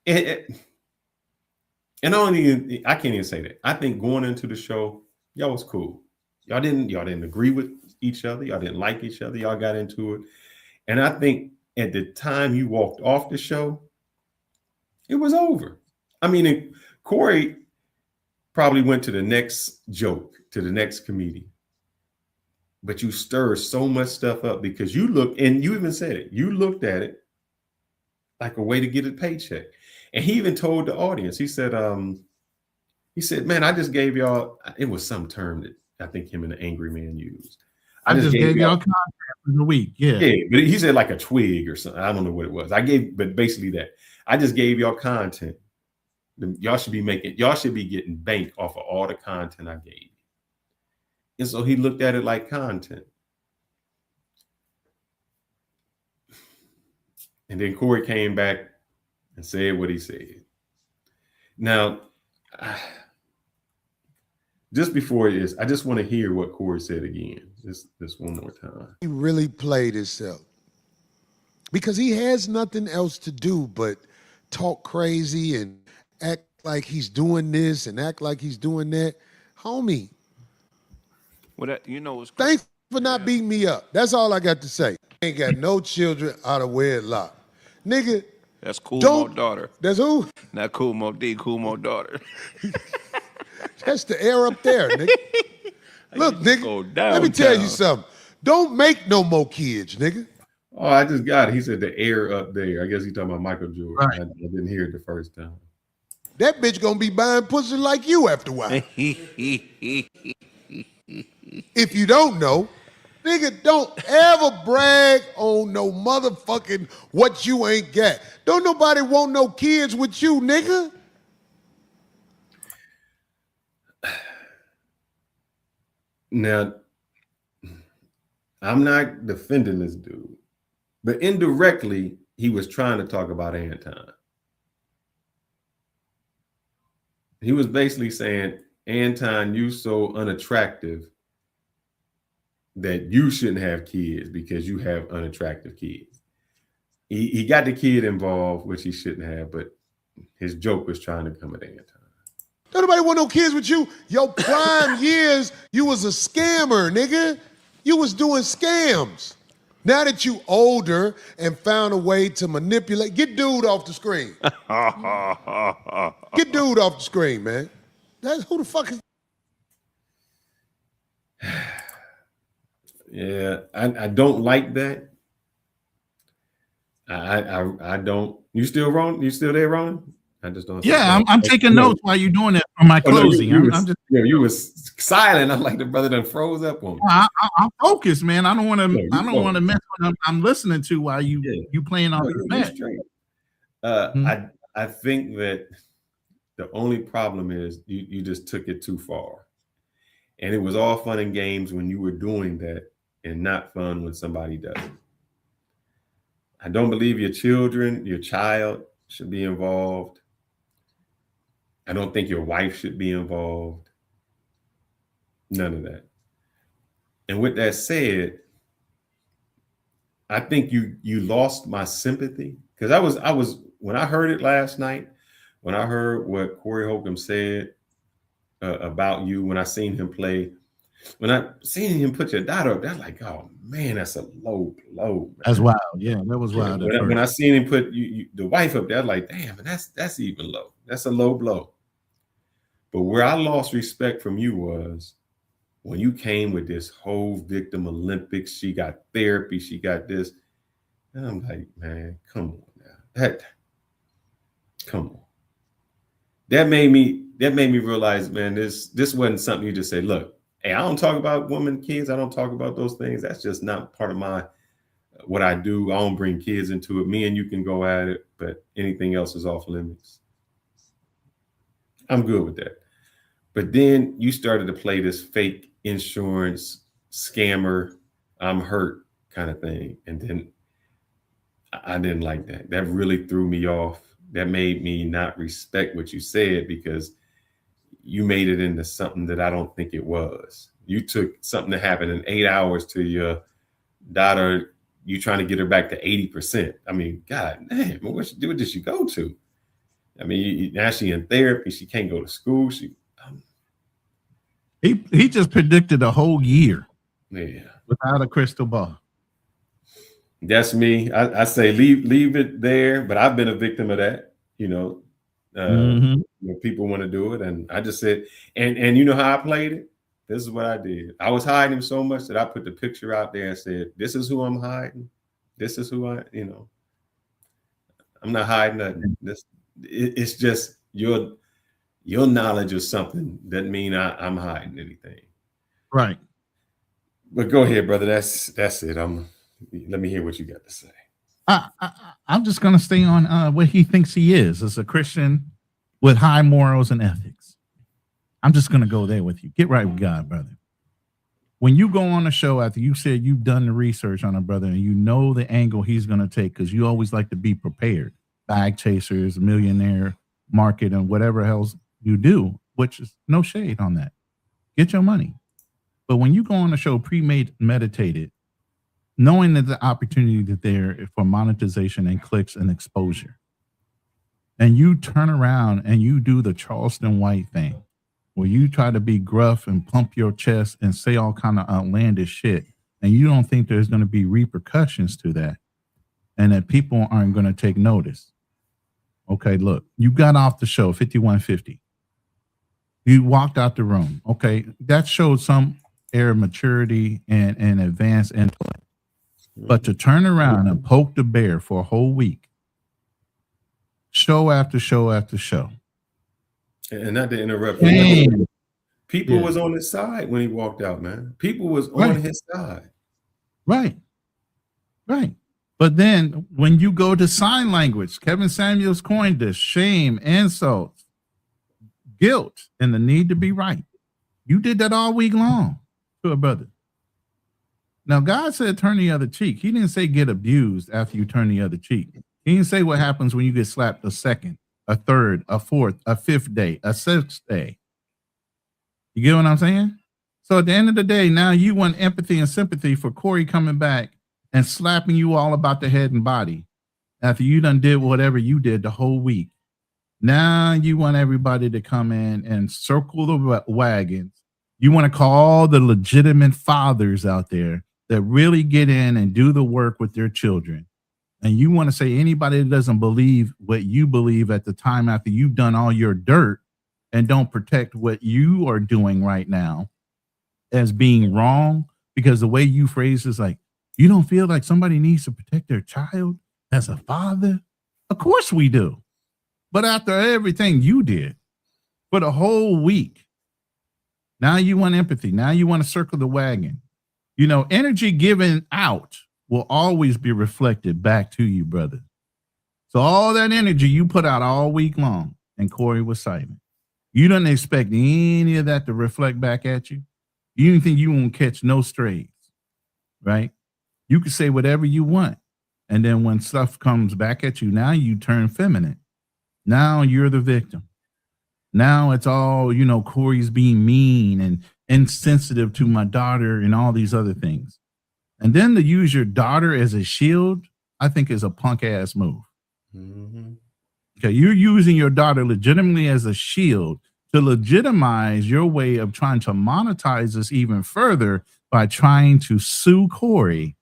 S1: and I can't even say that. I think going into the show, y'all was cool. Y'all didn't agree with each other. Y'all didn't like each other. Y'all got into it. And I think at the time you walked off the show, it was over. I mean, Corey probably went to the next joke, to the next comedian. But you stir so much stuff up because you look, and you even said it, you looked at it like a way to get a paycheck. And he even told the audience, he said, man, I just gave y'all, it was some term that I think him and the Angry Man used.
S8: I just gave y'all content for the week. Yeah.
S1: Yeah, but he said like a twig or something. I don't know what it was. But basically that. I just gave y'all content. Y'all should be getting bank off of all the content I gave you. And so he looked at it like content. And then Corey came back and said what he said. Now, just before this, I just want to hear what Corey said again. Just one more time.
S5: He really played himself because he has nothing else to do but talk crazy and act like he's doing this and act like he's doing that. Homie.
S6: Well, what's
S5: thanks for not beating me up. That's all I got to say. Ain't got no children out of wedlock. Nigga.
S6: That's Cool Mo daughter.
S5: That's who?
S6: Not Cool Mo D, Cool Mo daughter.
S5: That's the air up there, nigga. Look, nigga, let me tell you something. Don't make no more kids, nigga.
S1: Oh, I just got it. He said the air up there. I guess he's talking about Michael Jordan. Right. I didn't hear it the first time.
S5: That bitch gonna be buying pussy like you after a while. If you don't know, nigga, don't ever brag on no motherfucking what you ain't got. Don't nobody want no kids with you, nigga.
S1: Now, I'm not defending this dude, but indirectly, he was trying to talk about Anton. He was basically saying, Anton, you so unattractive that you shouldn't have kids because you have unattractive kids. He got the kid involved, which he shouldn't have, but his joke was trying to come at Anton.
S5: Don't nobody want no kids with you. Your prime years, you was a scammer, nigga. You was doing scams. Now that you older and found a way to manipulate, get dude off the screen. Get dude off the screen, man. That's who the fuck is.
S1: Yeah, I don't like that. I don't. You still wrong? You still there, Ron? I just don't.
S8: Yeah, I'm taking notes while you're doing that for my closing.
S1: You was silent. I'm like the brother done froze up on me.
S8: I'm focused, man. I don't want to. I don't want to mess with what I'm listening to while you playing all this match.
S1: I think that the only problem is you just took it too far, And it was all fun and games when you were doing that, and not fun when somebody does it. I don't believe your child should be involved. I don't think your wife should be involved. None of that. And with that said, I think you lost my sympathy, because I was when I heard it last night, when I heard what Corey Holcom said about you, when I seen him play, when I seen him put your daughter up, that's like, oh man, that's a low blow. Man.
S8: That's wild. Yeah, that was wild.
S1: When I seen him put the wife up there, like, damn, that's even low. That's a low blow. But where I lost respect from you was when you came with this whole victim Olympics. She got therapy. She got this. And I'm like, man, come on now. Come on. That made me realize, man, this wasn't something you just say, look, hey, I don't talk about women, kids. I don't talk about those things. That's just not part of what I do. I don't bring kids into it. Me and you can go at it, but anything else is off limits. I'm good with that. But then you started to play this fake insurance scammer, I'm hurt kind of thing. And then I didn't like that. That really threw me off. That made me not respect what you said, because you made it into something that I don't think it was. You took something that happened in 8 hours to your daughter. You trying to get her back to 80%. I mean, God damn, what did she go to? I mean, now she in therapy. She can't go to school.
S8: He just predicted a whole year.
S1: Yeah.
S8: Without a crystal ball.
S1: That's me. I say leave it there, but I've been a victim of that, when people want to do it. And I just said, and you know how I played it? This is what I did. I was hiding him so much that I put the picture out there and said, this is who I'm hiding. This is who I'm not hiding nothing. It's just your knowledge of something doesn't mean I'm hiding anything.
S8: Right.
S1: But go ahead, brother. That's it. Let me hear what you got to say.
S8: I'm just going to stay on what he thinks he is as a Christian with high morals and ethics. I'm just going to go there with you. Get right with God, brother. When you go on a show after you said you've done the research on a brother and you know the angle he's going to take, because you always like to be prepared, bag chasers, millionaire market, and whatever else you do, which is no shade on that. Get your money. But when you go on a show premeditated, knowing that the opportunity is there for monetization and clicks and exposure, and you turn around and you do the Charleston White thing, where you try to be gruff and pump your chest and say all kind of outlandish shit, and you don't think there's going to be repercussions to that, and that people aren't going to take notice. Okay, look, you got off the show 5150. You walked out the room. Okay, that showed some air of maturity and advanced intellect. But to turn around and poke the bear for a whole week, show after show after show.
S1: And not to interrupt, people was on his side when he walked out, man. People was on his side.
S8: Right. But then when you go to sign language, Kevin Samuels coined this: shame, insults, guilt, and the need to be right. You did that all week long to a brother. Now, God said turn the other cheek. He didn't say get abused after you turn the other cheek. He didn't say what happens when you get slapped a second, a third, a fourth, a fifth day, a sixth day. You get what I'm saying? So at the end of the day, now you want empathy and sympathy for Corey coming back and slapping you all about the head and body after you done did whatever you did the whole week. Now you want everybody to come in and circle the wagons. You want to call the legitimate fathers out there that really get in and do the work with their children. And you want to say anybody that doesn't believe what you believe at the time after you've done all your dirt and don't protect what you are doing right now as being wrong, because the way you phrase is like, you don't feel like somebody needs to protect their child as a father? Of course we do. But after everything you did for the whole week, now you want empathy. Now you want to circle the wagon. Energy given out will always be reflected back to you, brother. So all that energy you put out all week long, and Corey was silent. You don't expect any of that to reflect back at you. You think you won't catch no strays, right? You can say whatever you want. And then when stuff comes back at you, now you turn feminine. Now you're the victim. Now it's all, Corey's being mean and insensitive to my daughter and all these other things. And then to use your daughter as a shield, I think is a punk ass move.
S1: Mm-hmm.
S8: Okay, you're using your daughter legitimately as a shield to legitimize your way of trying to monetize this even further by trying to sue Corey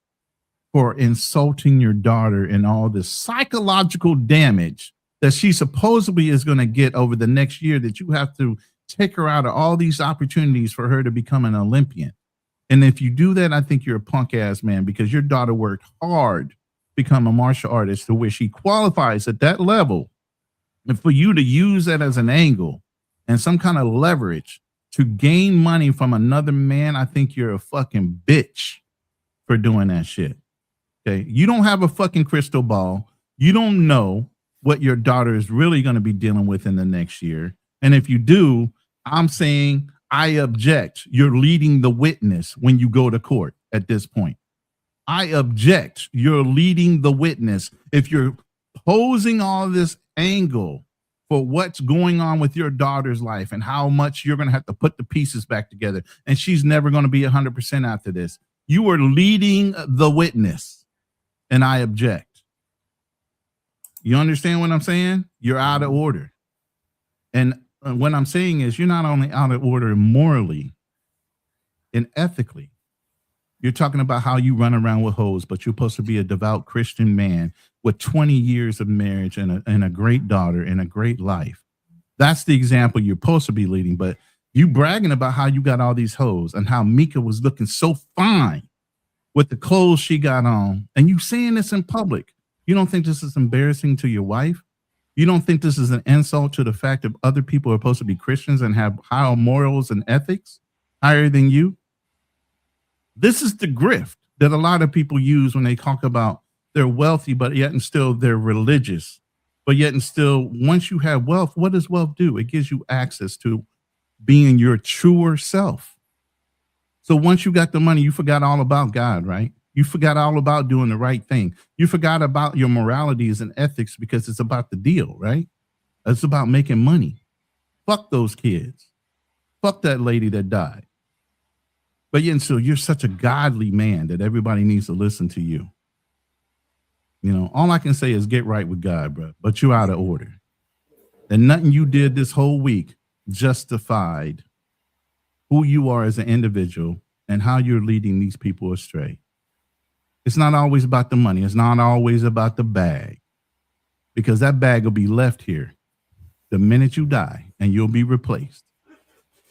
S8: for insulting your daughter and all this psychological damage that she supposedly is going to get over the next year, that you have to take her out of all these opportunities for her to become an Olympian. And if you do that, I think you're a punk ass man, because your daughter worked hard to become a martial artist to where she qualifies at that level. And for you to use that as an angle and some kind of leverage to gain money from another man, I think you're a fucking bitch for doing that shit. Okay. You don't have a fucking crystal ball. You don't know what your daughter is really going to be dealing with in the next year. And if you do, I'm saying I object. You're leading the witness when you go to court at this point. I object. You're leading the witness. If you're posing all this angle for what's going on with your daughter's life and how much you're going to have to put the pieces back together, and she's never going to be 100% after this, you are leading the witness, and I object. You understand what I'm saying? You're out of order. And what I'm saying is you're not only out of order morally and ethically. You're talking about how you run around with hoes, but you're supposed to be a devout Christian man with 20 years of marriage and a great daughter and a great life. That's the example you're supposed to be leading. But you bragging about how you got all these hoes and how Mika was looking so fine with the clothes she got on. And you saying this in public. You don't think this is embarrassing to your wife? You don't think this is an insult to the fact that other people are supposed to be Christians and have higher morals and ethics higher than you? This is the grift that a lot of people use when they talk about they're wealthy, but yet and still they're religious. But yet and still, once you have wealth, what does wealth do? It gives you access to being your truer self. So once you got the money, you forgot all about God, right? You forgot all about doing the right thing. You forgot about your moralities and ethics because it's about the deal, right? It's about making money. Fuck those kids. Fuck that lady that died. But yet, so you're such a godly man that everybody needs to listen to you. All I can say is get right with God, bro. But you're out of order. And nothing you did this whole week justified who you are as an individual and how you're leading these people astray. It's not always about the money. It's not always about the bag, because that bag will be left here the minute you die and you'll be replaced.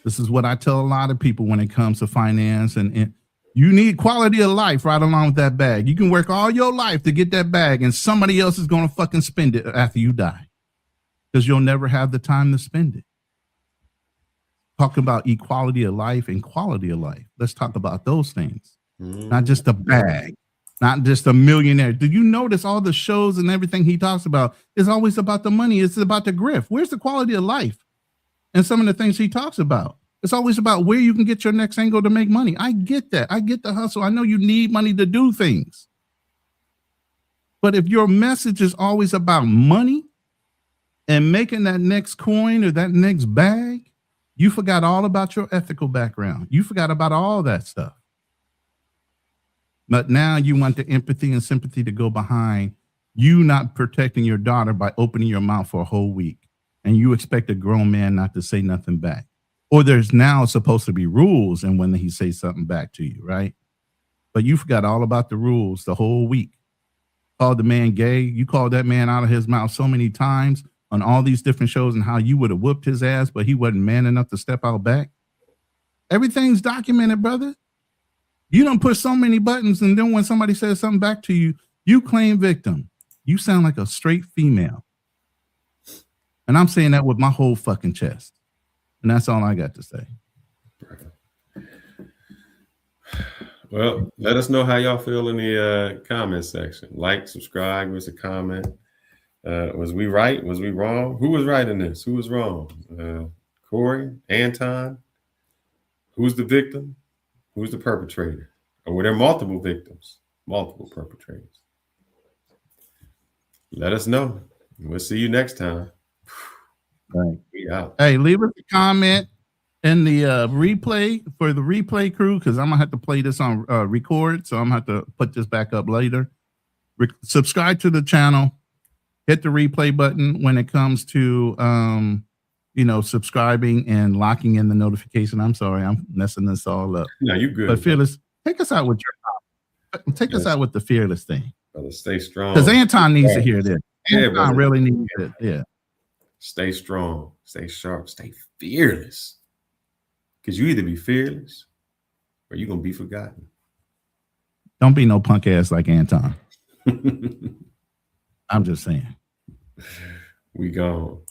S8: This is what I tell a lot of people when it comes to finance, and you need quality of life right along with that bag. You can work all your life to get that bag, and somebody else is going to fucking spend it after you die, because you'll never have the time to spend it. Talking about equality of life and quality of life. Let's talk about those things, not just a bag. Not just a millionaire. Did you notice all the shows and everything he talks about is always about the money? It's about the grift. Where's the quality of life? And some of the things he talks about. It's always about where you can get your next angle to make money. I get that. I get the hustle. I know you need money to do things. But if your message is always about money and making that next coin or that next bag, you forgot all about your ethical background. You forgot about all that stuff. But now you want the empathy and sympathy to go behind you not protecting your daughter by opening your mouth for a whole week. And you expect a grown man not to say nothing back. Or there's now supposed to be rules and when he says something back to you, right? But you forgot all about the rules the whole week. Called the man gay. You called that man out of his mouth so many times on all these different shows and how you would have whooped his ass, but he wasn't man enough to step out back. Everything's documented, brother. You don't push so many buttons, and then when somebody says something back to you, you claim victim. You sound like a straight female. And I'm saying that with my whole fucking chest. And that's all I got to say.
S1: Well, let us know how y'all feel in the comment section. Like, subscribe, give us a comment. Was we right? Was we wrong? Who was right in this? Who was wrong? Corey? Anton? Who's the victim? Who's the perpetrator? Or were there multiple victims? Multiple perpetrators? Let us know. We'll see you next time.
S8: Right.
S1: We out.
S8: Hey, leave us a comment in the replay for the replay crew, because I'm gonna have to play this on record, so I'm gonna have to put this back up later. Subscribe to the channel, hit the replay button when it comes to subscribing and locking in the notification. I'm sorry, I'm messing this all up.
S1: No, you good.
S8: But Fearless, take us out with us out with the Fearless thing.
S1: Brother, stay strong.
S8: Because Anton needs to hear this. Anton
S1: brother.
S8: really needs it. Yeah.
S1: Stay strong, stay sharp, stay fearless. Because you either be fearless or you're going to be forgotten.
S8: Don't be no punk ass like Anton. I'm just saying.
S1: We gone.